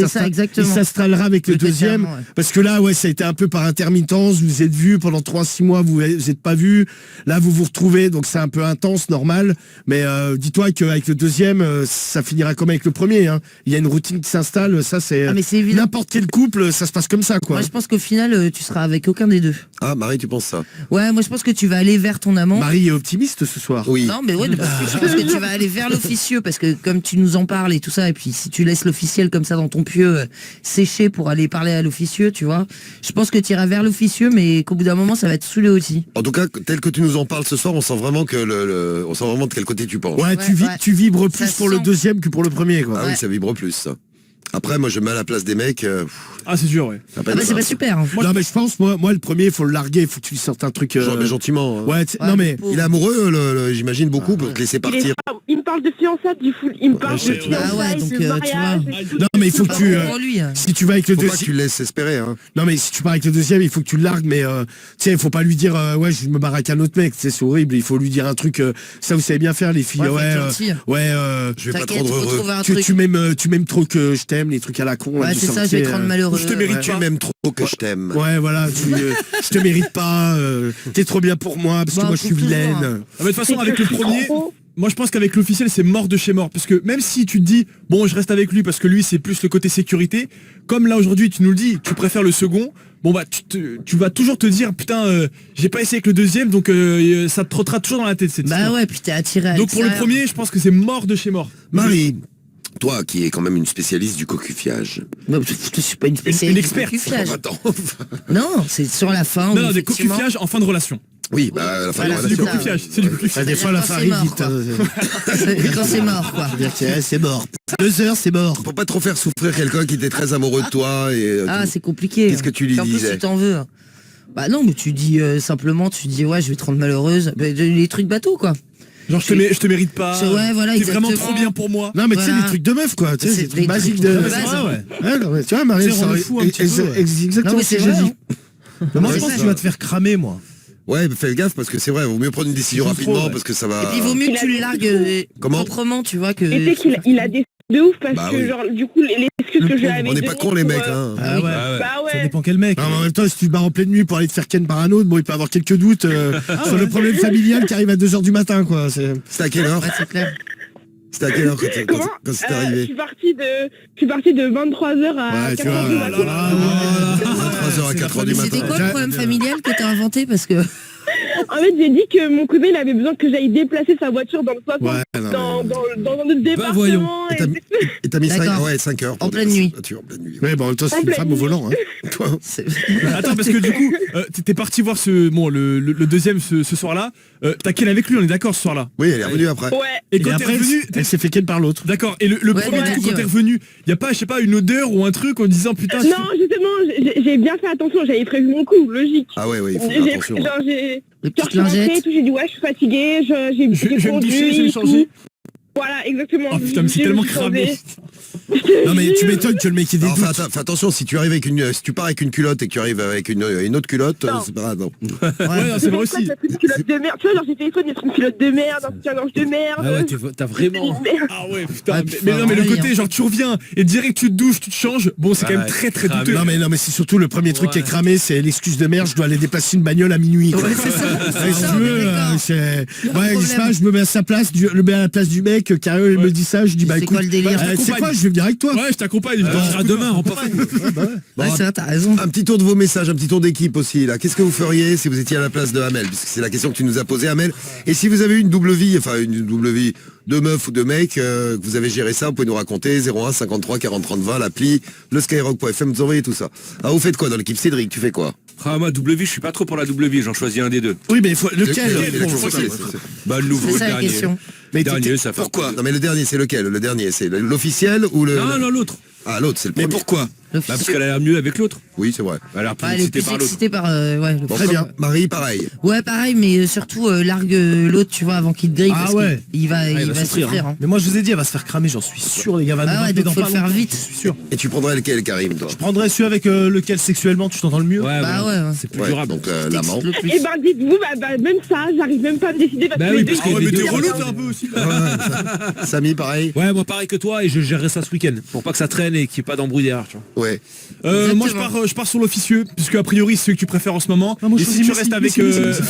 ça, exactement. il s'installera avec le Le deuxième. terme, ouais. Parce que là ouais ça a été un peu par intermittence, vous vous êtes vus pendant 3-6 mois, vous êtes pas vus, là vous vous retrouvez, donc c'est un peu intense, normal. Mais dis-toi qu'avec le deuxième, ça finira comme avec le premier. Hein. Il y a une routine qui s'installe, ça c'est Ah, mais c'est évident. n'importe quel couple, ça se passe comme ça quoi. Moi, je pense qu'au final, tu seras avec aucun des deux. Ah Marie tu penses ça? Ouais, moi, je pense que tu vas aller vers ton amant. Marie est optimiste ce soir. Oui. Non, mais ouais, parce que je pense que tu vas aller vers l'officieux, parce que comme tu nous en parles et tout ça, et puis si tu laisses l'officiel comme ça dans ton pieu sécher pour aller parler à l'officieux, tu vois, je pense que tu iras vers l'officieux, mais qu'au bout d'un moment, ça va être saoulé aussi. En tout cas, tel que tu nous en parles ce soir, on sent vraiment que on sent vraiment de quel côté tu penses. Ouais, Ouais. tu vibres plus Ça pour le sent. deuxième que pour le premier quoi. Ah oui, ça vibre plus ça. Après moi je me mets à la place des mecs. Ah, c'est sûr, ouais. Ça Ah peine bah, c'est ça. pas super. Hein. Non mais je pense moi le premier il faut le larguer, il faut que tu lui sortes un truc Genre, mais gentiment. hein. ouais, Ouais, non mais le pauvre. Il est amoureux, j'imagine beaucoup pour te laisser partir. Il me parle de fiançade, il me parle de ouais, fiançailles, ah ouais, donc, de tu vois. mariage et tout. non mais il faut que Pas tu pour lui. Hein. si tu vas avec le Faut pas que tu deuxième le laisses espérer hein. non mais si tu pars avec le deuxième il faut que tu le largues mais tu sais il faut pas lui dire ouais je me barre avec un autre mec, tu sais, c'est horrible, il faut lui dire un truc ça vous savez bien faire les filles Ouais, faut être gentil. Je vais pas te T'inquiète, rendre faut heureux. trouver un truc. tu m'aimes trop que je t'aime, les trucs à la con là, Ouais, du c'est ça, je vais te rendre malheureux. Je te mérite, ouais. tu m'aimes trop que je t'aime. ouais voilà je te mérite pas t'es trop bien pour moi parce que Bah, moi je suis pour toujours, vilaine hein. Ah, mais de toute façon, avec le premier, Trop. moi je pense qu'avec l'officiel, c'est mort de chez mort. Parce que même si tu te dis, bon, je reste avec lui parce que lui, c'est plus le côté sécurité, comme là aujourd'hui, tu nous le dis, tu préfères le second, bon bah, tu vas toujours te dire, putain, j'ai pas essayé avec le deuxième, donc ça te trottera toujours dans la tête cette Bah histoire. ouais, puis t'es attiré à Donc pour le l'extérieur. premier, je pense que c'est mort de chez mort. Marie, Toi, qui es quand même une spécialiste du cocufiage. Non, je suis pas une spécialiste. Une experte. du cocufiage. Attends. Non, c'est sur la fin. Non, où non, des effectivement- cocufiages en fin de relation. Oui, bah la fin Voilà, de C'est du relation. ça. cocufiage, c'est du Ah, cocufiage. des fois, la Quand c'est farine, mort, vite. quoi. Quand c'est mort, quoi. C'est mort. 2 heures, c'est mort. Pour pas trop faire souffrir quelqu'un qui était très amoureux de toi et Ah, tout. c'est compliqué. Qu'est-ce que tu lui Puis en plus, disais si t'en veux. Bah non, mais tu dis simplement, tu dis ouais, je vais te rendre malheureuse. Bah, les trucs bateaux, quoi. Genre je te mérite pas. Ouais, voilà, T'es vraiment exactement. trop bien pour moi. Non, mais tu sais, Voilà. les trucs de meuf, quoi. Tu sais, C'est c'est des trucs des basiques trucs de. de Ouais, base. ouais. Non, mais tu vois, Marie, C'est rendre fou un petit peu, ouais. Exactement Non, mais ce c'est que j'ai vrai, dit. Mais moi, Ouais, je pense c'est que tu vas te faire cramer, moi. Ouais, mais fais gaffe parce que c'est vrai, vaut mieux prendre une décision Ils font rapidement trop, ouais. parce que ça va. Et puis il vaut mieux que tu le largues Comment proprement, tu vois, que. Et tu sais qu'il il a des de ouf parce Bah que oui. genre du coup les excuses que je lui avais On n'est pas cons les mecs, hein. Ah ouais. Bah Ça ouais. dépend quel mec. Non, mais en même temps, si tu te barres en pleine nuit pour aller te faire ken par un autre, bon, il peut avoir quelques doutes sur le problème familial qui arrive à 2h du matin, quoi. C'était à quelle heure Ouais, c'est clair. C'était à quelle heure Comment quand c'est Je arrivé suis partie de 23h à Ouais, tu 4h du vois, matin. 3h à 4h du C'était matin. quoi le problème familial que t'as inventé? Parce que. En fait, j'ai dit que mon cousin il avait besoin que j'aille déplacer sa voiture dans le 60 Ouais, non, dans un autre département. voyons. Et t'as mis D'accord. 5 heures. En pleine nuit. En pleine nuit. Ouais, bon, en même temps, c'est une femme au volant, hein. Toi. C'est- Attends, parce que du coup, t'es parti voir le deuxième ce soir-là. T'as quel avec lui, on est d'accord ce soir-là. Oui, elle est revenue après. Ouais. Et Et quand t'es après, revenu, elle s'est fait ken par l'autre. d'accord. Et le Ouais, premier ouais, coup, ouais. quand t'es revenu, y a pas, je sais pas, une odeur ou un truc en disant putain. Non, justement, j'ai bien fait attention, j'avais prévu mon coup, logique. Ah ouais, il faut faire J'ai attention. genre j'ai Les quand je petites suis rentrée et lingettes. tout, j'ai dit ouais, je suis fatiguée, j'ai Je vais me conduit, doucher, je vais tout. changer. Voilà, exactement. Oh putain, mais c'est Je tellement me suis cramé. changée. Non, mais tu m'étonnes que le mec ait des Alors, doutes. fais attention, si tu arrives avec si tu pars avec une culotte et que tu arrives avec une autre culotte, Non. c'est pas grave. Non. Ouais, non, c'est vrai aussi. Une culotte de merde. Tu vois, genre j'ai fait mettre une culotte de merde, un soutien-gorge de merde. Ah ouais, t'as vraiment. Ah ouais, putain. Ouais, mais puis mais faut non, mais le avoir côté, envie, genre tu reviens et direct tu te douches, tu te changes. Bon, c'est quand même Ouais, très très cramé. douteux. Non, mais c'est surtout le premier truc qui est cramé, c'est l'excuse de merde, je dois aller déplacer une bagnole à minuit, quoi. Ouais, c'est ça. Ouais, si Ça, tu on est veux, d'accord. c'est... Pas de Ouais, je sais pas, problème. je me mets à sa place, le mets à la place du mec, carré, il me dit ça, je dis, bah C'est écoute, quoi le délire c'est quoi, je vais venir avec toi. Ouais, je t'accompagne. je te À dis, demain, on part. Ouais, c'est vrai, t'as raison. Un petit tour de vos messages, un petit tour d'équipe aussi là. Qu'est-ce que vous feriez si vous étiez à la place de Amel? Puisque c'est la question que tu nous as posée, Amel. Et si vous avez eu une double vie, enfin une double vie de meuf ou de mec, que vous avez géré ça, vous pouvez nous raconter 01 53 40 30 20, l'appli, le skyrock.fm, vous envoyez tout ça. Alors vous faites quoi dans l'équipe? Cédric, tu fais quoi? Ah, moi, double vie, je suis pas trop pour la double vie, j'en choisis un des deux. Oui, mais lequel Bah, le nouveau, C'est le ça la dernier. question. Mais Dernier, ça fait. Pourquoi? Non mais le dernier c'est lequel? Le dernier c'est l'officiel ou le... Non, non, l'autre. Ah l'autre c'est le premier. Mais pourquoi? Bah, parce qu'elle a l'air mieux avec l'autre. Oui c'est vrai. Elle a l'air plus Ouais, elle est excitée plus par l'autre. excitée par. Ouais, le Bon, Très bien. Marie pareil. Ouais, pareil, mais surtout largue l'autre, tu vois, avant qu'il te grille. Ah parce ouais. qu'il va, il va souffrir. Hein. Mais moi, je vous ai dit, elle va se faire cramer, j'en suis sûr, les gars. Va nous Ah ouais, rappeler donc faut pas le faire longtemps, vite. Je suis sûr. Et tu prendrais lequel Karim toi? Je prendrais celui avec lequel sexuellement tu t'entends le mieux. Ouais, Bah voilà. ouais, ouais. C'est plus Ouais, durable. donc l'amant. Le plus. Et ben dites-vous, même ça, j'arrive même pas à me décider parce Bah que oui, les parce deux- que Ah ouais, les mais deux, t'es relou regarde. t'es un peu aussi. Samy pareil. Ouais, moi pareil que toi, et je gérerai ça ce week-end. Pour pas que ça traîne et qu'il n'y ait pas d'embrouille derrière, tu vois. Ouais. Moi Exactement. je pars sur l'officieux, puisque a priori c'est celui que tu préfères en ce moment. Ah, moi, je Et si choisis tu Messi, restes avec Messi.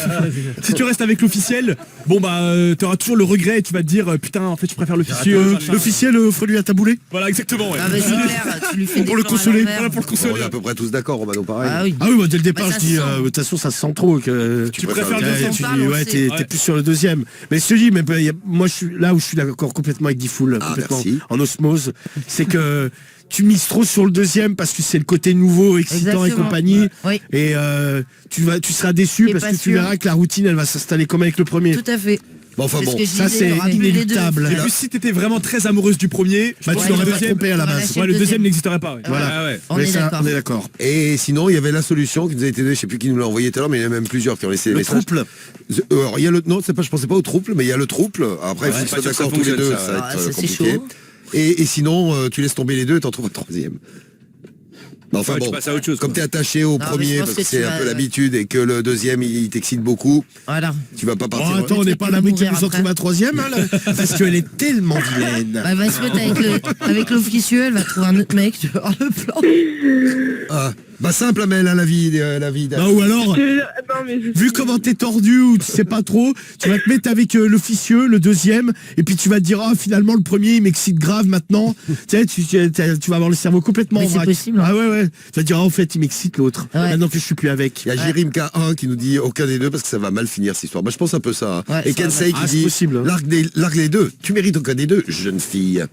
si tu restes avec l'officiel, bon bah t'auras toujours le regret et tu vas te dire putain en fait je préfère l'officieux. L'officiel, offre-lui à taboulet. Voilà exactement ouais. Ah bah c'est clair, tu lui fais des Pour le plans à consoler. l'envers. Voilà pour le Bon, consoler. on est à peu près tous d'accord, Romano pareil. Ah oui. Ah oui, bah, dès le départ, Bah, je ça dis, se sent. de toute façon, ça se sent trop. Que... Tu préfères le le deuxième. tu parle, dis, on ouais, le t'es sait. plus sur le deuxième. Mais je te dis, mais moi, je suis là où je suis d'accord complètement avec Diffoul, Ah, complètement merci. en osmose. C'est que tu mises trop sur le deuxième parce que c'est le côté nouveau, excitant et Exactement. compagnie. Oui, Et tu seras déçu Et parce pas que tu sûr. verras que la routine, elle va s'installer comme avec le premier. tout à fait. Bon enfin C'est bon. ce que je ça, disais, c'est t'auras plus les deux. inéluctable. Et puis si t'étais vraiment très amoureuse du premier, je Bah, pense tu que l'aurais le pas deuxième, trompé à la Voilà, base. c'est ouais, le le deuxième deuxième. n'existerait pas. Ouais. Voilà. Ouais, ouais. On Mais est ça, d'accord. on est d'accord. Et sinon, il y avait la solution qui nous a été donnée, je sais plus qui nous l'a envoyé tout à l'heure, mais il y en a même plusieurs qui ont laissé des Le messages. trouble. Alors, il y a le, non, c'est pas, je pensais pas au trouble, mais il y a le trouble. Après, il faut Ouais, qu'ils soient pas sûr que ça d'accord tous les fonctionne, deux, ça. ça va Ah, être ça, c'est compliqué. chaud. Et sinon, tu laisses tomber les deux et t'en trouves un troisième. Mais enfin Ouais, tu bon, passes à autre chose, comme quoi. t'es attaché au mais je premier, pense parce que que c'est tu un vas- peu l'habitude et que le deuxième, il t'excite beaucoup, Voilà. tu vas pas Oh, partir. attends, on n'est pas à l'abri qu'il nous en Mourir trouve un troisième, hein, là, parce qu'elle est tellement vilaine. Bah, elle va se mettre avec l'officieux, elle va trouver un autre mec, tu vas voir le plan. Ah, Bah simple, Amel, hein, la vie. Bah, ou alors, vu comment t'es tordu ou tu sais pas trop, tu vas te mettre avec l'officieux, le deuxième, et puis tu vas te dire, ah, finalement, le premier, il m'excite grave maintenant. Tu sais, tu vas avoir le cerveau complètement Mais en c'est vrac. possible, hein. Ah ouais. Tu vas te dire, ah, en fait, il m'excite l'autre. Ouais. Maintenant que je suis plus avec. Il y a Jérim K1 qui nous dit aucun des deux parce que ça va mal finir cette histoire. Bah je pense un peu ça. Ouais, Et ça va Kensei mal. qui Ah, c'est dit possible, hein. largue les deux. Tu mérites aucun des deux, jeune fille.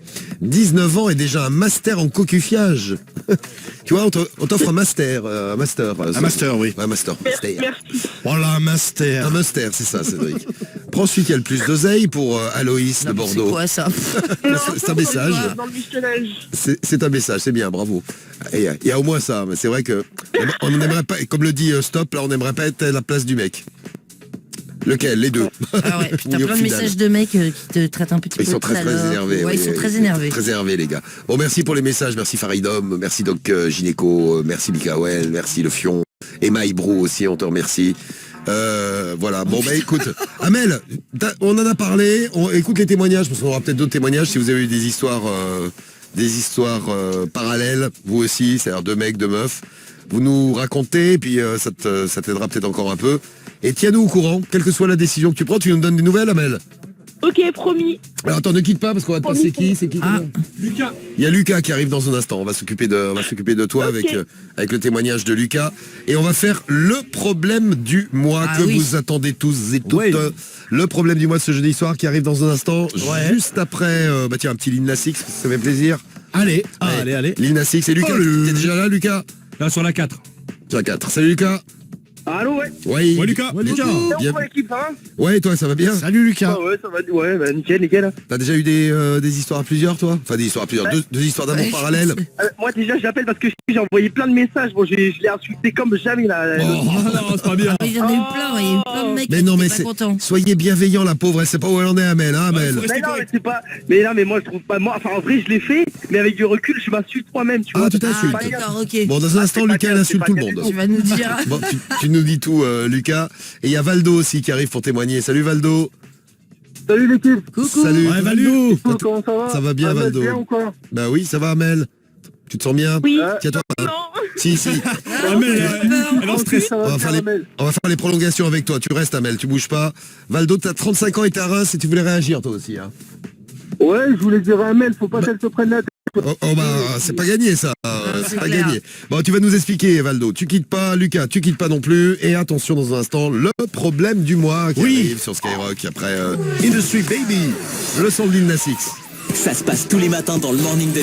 19 ans et déjà un master en cocufiage. Tu vois, on t'offre un master. Un master, oui. Un master. Oh là, un master. Un master, c'est ça, Cédric. Prends celui qui a le plus d'oseille pour Aloïs de C'est Bordeaux. quoi ça? C'est un message. Dans le missionnaire. C'est un message, c'est bien, bravo. Et il y a au moins ça, mais c'est vrai que on n'aimerait pas, comme le dit Stop, là on n'aimerait pas être à la place du mec. Lequel? Les deux. Ah ouais, puis t'as Au plein de final. messages de mecs qui te traitent un petit peu Ils sont de très salope. énervés. Ouais, oui, ils sont très énervés. Très énervés les gars. Bon, merci pour les messages, merci Faridom, merci Doc Gynéco, merci Mikael, merci Le Fion, Emma Ibrou aussi, on te remercie. Voilà, bon bah écoute, Amel, on en a parlé, écoute les témoignages, parce qu'on aura peut-être d'autres témoignages si vous avez eu des histoires parallèles, vous aussi, c'est-à-dire deux mecs, deux meufs. Vous nous racontez, puis ça t'aidera peut-être encore un peu. Et tiens-nous au courant, quelle que soit la décision que tu prends, tu nous donnes des nouvelles, Amel. Ok, promis. Alors attends, ne quitte pas parce qu'on va te passer qui. Lucas. Il y a Lucas qui arrive dans un instant. On va s'occuper de toi Ok. avec le témoignage de Lucas. Et on va faire le problème du mois que vous attendez tous et toutes. Oui. Le problème du mois de ce jeudi soir qui arrive dans un instant. Ouais. Juste après, bah tiens, un petit Lil Nas X, ça fait plaisir. Allez. Allez. Lil Nas X et Lucas. T'es déjà là, Lucas? Là, sur la 4. Sur la 4. Salut Lucas. Allô, ouais. Oui. Ouais, Lucas. Bien. C'est où l'équipe, hein? Ouais, toi, ça va bien? Salut Lucas. Ouais, ça va, ouais, bah, nickel. T'as déjà eu des histoires à plusieurs, toi? Enfin, des histoires à plusieurs. Deux histoires d'amour parallèles. Moi, déjà, j'appelle parce que j'ai envoyé plein de messages. Bon, je l'ai insulté comme jamais, là. Non, c'est pas bien. Il y en a eu plein, il y a eu plein de mecs Mais qui non, mais étaient pas contents. soyez bienveillants, la pauvre. Elle sait pas où elle en est, Amel, hein, Amel? Mais non, mais c'est pas... Mais non, mais moi, je trouve pas... Moi, enfin, en vrai, je l'ai fait, mais avec du recul, je m'insulte moi-même, tu vois. Ah, tu t'insultes. Ah, d'accord, ok. Bon, dans un instant, Lucas, elle insulte tout le monde. Tu vas nous dire. Bon, tu nous dis tout, Lucas. Et il y a Valdo aussi qui arrive pour témoigner. Salut Valdo. Salut l'équipe. Coucou. Salut. Ouais, Valdo. Comment ça va? Ça va bien, Amel, Valdo. bien ou quoi? Bah oui, ça va, Amel. Tu te sens bien? Oui. Tiens-toi. Si. Amel, elle est en stress. Ça va bien, Amel. On va faire les prolongations avec toi. Tu restes, Amel, tu bouges pas. Valdo, t'as 35 ans et t'as Reims et tu voulais réagir, toi aussi, hein. Ouais, je voulais dire à Amel, faut pas qu'elle se prenne la tête. Oh bah, c'est pas gagné, ça. C'est pas gagné. Bon, tu vas nous expliquer, Valdo. Tu quittes pas, Lucas, tu quittes pas non plus. Et attention, dans un instant, le problème du mois qui arrive sur Skyrock après Industry Baby, le son de Lil Nas X. Ça se passe tous les matins dans le morning de...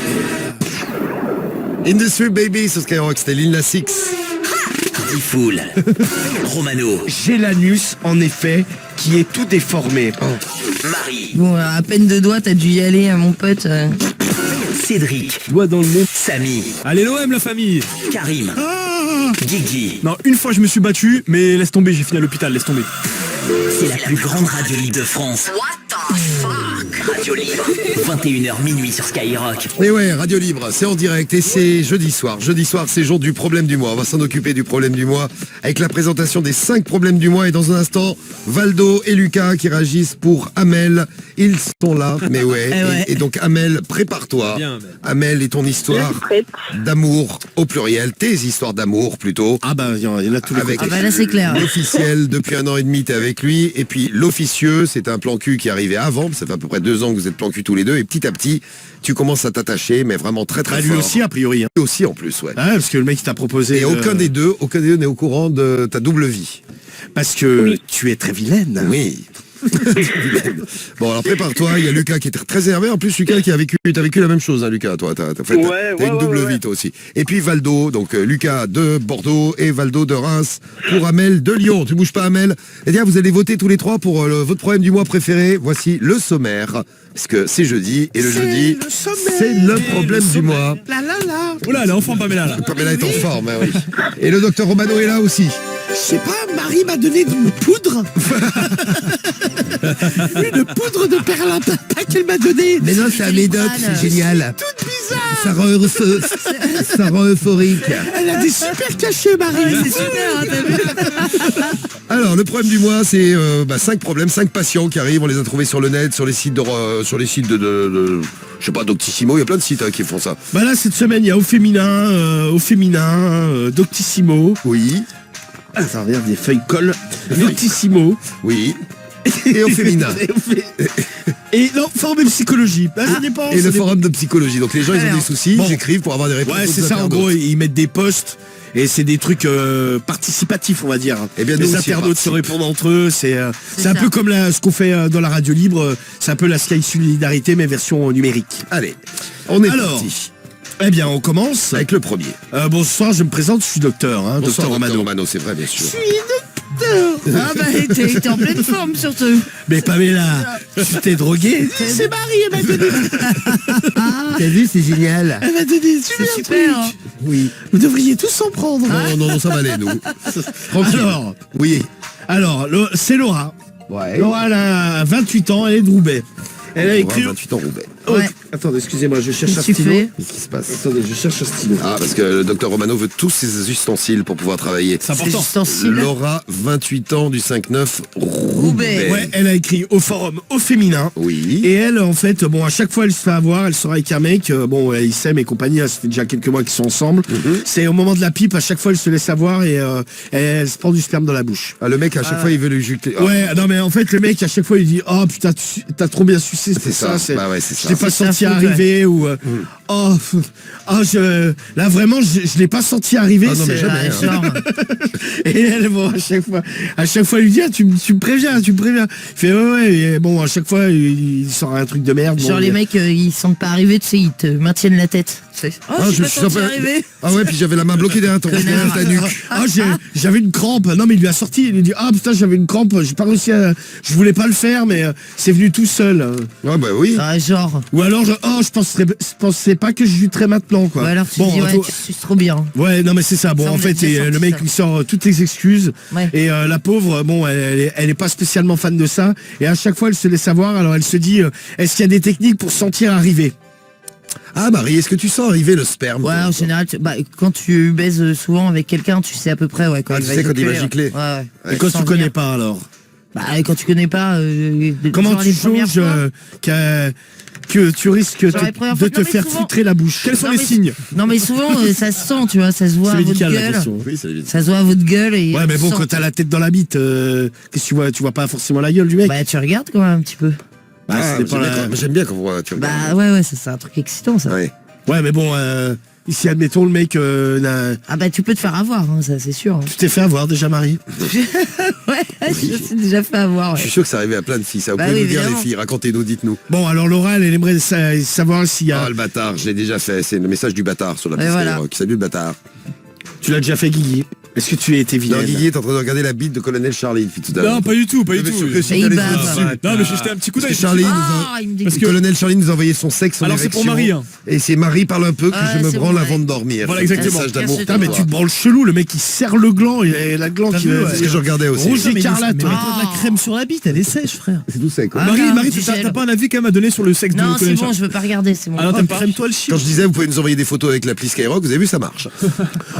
Industry Baby sur Skyrock, c'était Lil Nas X. Diffoul. Romano. J'ai l'anus, en effet, qui est tout déformé. Marie. Bon, à peine de doigts, t'as dû y aller, mon pote. Cédric. Doigt dans le nez. Samy. Allez, l'OM, la famille. Karim. Guigui. Non, une fois je me suis battu, mais laisse tomber, j'ai fini à l'hôpital, laisse tomber. C'est la plus grande radio libre de France. Radio Libre. 21h minuit sur Skyrock. Et ouais, Radio Libre, c'est en direct et c'est jeudi soir. Jeudi soir, c'est jour du problème du mois. On va s'en occuper du problème du mois avec la présentation des 5 problèmes du mois. Et dans un instant, Valdo et Lucas qui réagissent pour Amel. Ils sont là, mais ouais. Et donc Amel, prépare-toi. Bien, Amel et ton histoire d'amour au pluriel. Tes histoires d'amour plutôt. Ah bah, il y en a tous les Avec Ah bah là, c'est clair. l'officiel, depuis 1 an et demi, t'es avec lui. Et puis l'officieux, c'est un plan cul qui arrivait avant. Ça fait à peu près 2 ans que vous êtes plan cul tous les deux. Et petit à petit, tu commences à t'attacher, mais vraiment très très Bah, lui fort. aussi, a priori. Hein. Lui aussi en plus, ouais. Ah, parce que le mec, il t'a proposé... Et aucun des deux n'est au courant de ta double vie. Parce que tu es très vilaine. Oui. Bon, alors prépare-toi, il y a Lucas qui est très énervé. En plus, Lucas t'as vécu la même chose, hein, Lucas. Toi, t'as une double vie, toi aussi. Et puis Valdo, donc Lucas de Bordeaux et Valdo de Reims pour Amel de Lyon. Tu bouges pas, Amel. Et bien, vous allez voter tous les trois pour votre problème du mois préféré. Voici le sommaire, parce que c'est jeudi, et le jeudi, c'est le problème du mois. Oula, elle est en forme, Pamela, là. Pamela est en forme, hein, oui. Et le docteur Romano est là aussi. Je sais pas, Marie m'a donné une poudre. Une poudre de perlimpinpin qu'elle m'a donnée. Mais non, c'est un médoc, c'est génial. Toute bizarre. Ça rend euphorique. Elle a des super cachets, Marie. C'est super, hein, t'as vu? Alors, le problème du mois, c'est 5 problèmes, 5 patients qui arrivent. On les a trouvés sur le net, sur les sites Je sais pas, Doctissimo, il y a plein de sites qui font ça. Bah là, cette semaine, il y a Au Féminin, Doctissimo. Oui. Ça regarde des feuilles colle. Doctissimo. Oui. Et Au Féminin. Et non, forum de psychologie. Bah, ça dépend. Et le forum de psychologie. Donc les gens, ils ont des soucis, Bon. ils écrivent pour avoir des réponses. Ouais, aux c'est ça, en internautes. gros, ils mettent des posts. Et c'est des trucs participatifs, on va dire. Eh bien, les nous aussi, internautes on se répondent entre eux. C'est un ça. peu comme ce qu'on fait dans la radio libre. C'est un peu la Sky Solidarité, mais version numérique. Allez, on est Alors, parti. Eh bien, on commence. Avec le premier. Bonsoir, je me présente, je suis docteur, Bonsoir, docteur Romano. Romano, c'est vrai, bien sûr. Ah bah t'es en pleine forme surtout. Mais Pamela, tu t'es drogué. C'est Marie, elle m'a donné. T'as vu, c'est génial. Elle m'a donné. C'est super. Hein. Oui. Vous devriez tous s'en prendre. Non, ça va aller, nous. Tranquille. Alors, Oui. c'est Laura. Ouais. Laura, elle a 28 ans, elle est de Roubaix. Elle a écrit... 28 ans, Roubaix. Oh, Ouais. attendez, excusez-moi, je cherche un Qu'est-ce que tu stylo. fais Qu'est-ce qui se passe? Attendez, je cherche un stylo. Ah, parce que le docteur Romano veut tous ses ustensiles pour pouvoir travailler. C'est C'est important. sensible. Laura, 28 ans, du 5-9, Roubaix. Ouais, elle a écrit au forum Au Féminin. Oui. Et elle, en fait, bon, à chaque fois, elle se fait avoir, elle sort avec un mec, bon, ils s'aiment et compagnie, ça fait déjà quelques mois qu'ils sont ensemble. C'est au moment de la pipe, à chaque fois, elle se laisse avoir et elle se prend du sperme dans la bouche. Ah, le mec, à chaque fois, il veut lui jeter. Ah, Ouais, non, mais en fait, le mec, à chaque fois, il dit, oh putain, t'as trop bien sucé, c'est ça. Bah ouais, c'est je ça. l'ai pas C'est senti sa faute, arriver ou là vraiment je l'ai pas senti arriver. Ah non, mais c'est- jamais. Ouais, genre. Et elle, bon, à chaque fois, elle lui dit, ah, tu me préviens. Il fait, ouais, et bon, à chaque fois, il sort un truc de merde. Genre bon, les mecs ils sentent pas arriver, tu sais, ils te maintiennent la tête. Tu sais. Oh, Ah, je suis je pas suis senti pas- arriver. Ah ouais, puis j'avais la main bloquée derrière Connard. ta nuque. Ah, j'avais une crampe. Non, mais il lui a sorti, il lui dit, ah putain, j'avais une crampe, j'ai pas réussi je voulais pas le faire, mais c'est venu tout seul. Ouais, bah oui. Ouais, genre. Ou alors, je pensais pas que je juterais maintenant, quoi. Ou alors tu Bon, dis ouais, faut- tu suces trop bien. Ouais, non mais c'est ça. Bon, Ça, en on a fait, déjà et, sorti le mec ça. lui sort toutes les excuses. Ouais. Et la pauvre, bon, elle est pas spécialement fan de ça. Et à chaque fois, elle se laisse avoir. Alors, elle se dit, est-ce qu'il y a des techniques pour sentir arriver? Ah, Marie, est-ce que tu sens arriver le sperme? Ouais, toi, en général, quand tu baises souvent avec quelqu'un, tu sais à peu près quand Ah, il tu va sais quand il va éjaculer. gicler. Ouais, ouais. Et quand Sans tu connais venir. pas, alors? Bah, quand tu connais pas. Comment genre tu les premières jauges fois. que tu risques Genre les premières de fois, te non, mais faire souvent- foutrer la bouche? Quels sont Non, les mais- signes? Non mais souvent ça se sent, tu vois, ça se voit C'est à votre médical, la gueule. question. Oui, c'est évident. Ça se voit à votre gueule et. Ouais, mais bon, tu quand sens- t'as la tête dans la bite, qu'est-ce que tu vois pas forcément la gueule du mec. Bah tu regardes quand même un petit peu. Bah, Ah, c'est pas j'aime bien la- quand- j'aime bien quand tu regardes. Bah ouais, ça c'est un truc excitant ça. Ouais. Ouais, mais bon, ici, admettons, le mec, Ah bah tu peux te faire avoir, hein, ça c'est sûr. tu t'es fait avoir déjà, Marie. Ouais, je me suis déjà fait avoir. Je suis Ouais. sûr que ça arrivait à plein de filles. Ça, vous Bah pouvez oui, nous dire, les évidemment. filles, racontez-nous, dites-nous. Bon, alors Laura, elle aimerait savoir s'il y a... Ah, le bâtard, je l'ai déjà fait. C'est le message du bâtard sur la Ouais, piste voilà. Skyrock. Salut le bâtard. Tu l'as déjà fait, Guigui. Est-ce que tu as été Non, vilaine? Guigui est en train de regarder la bite de colonel Charlie depuis tout à l'heure. Non, pas du tout, pas du Mais tout. sûr que si Et il t'allais bave. dessus. Non, mais j'ai jeté un petit coup Parce d'œil. que Charlie nous a... Ah, il me Parce dégoûte. que colonel Charlie nous a envoyé son sexe en Alors, c'est pour érection. Marie, hein. Et c'est Marie parle un peu que Ah, je me c'est branle bon, avant ouais. de dormir. Voilà, C'est un exactement. message d'amour. Putain, Putain, mais tu te branles chelou, le mec il serre le gland, et la gland qui vu, va... C'est ce que je regardais aussi. Rouge écarlate. Mais ouais. mets-toi de la crème sur la bite, elle est sèche, frère. C'est tout sec. quoi. Ah, Marie, non, Marie, du t'as gel. pas un avis quand même à donner sur le sexe Non, de c'est colonel bon, Charlie? je veux pas regarder, c'est bon. Ah non, t'aimes pas? Crème-toi le chien. Quand je disais, vous pouvez nous envoyer des photos avec l'appli Skyrock, vous avez vu, ça marche.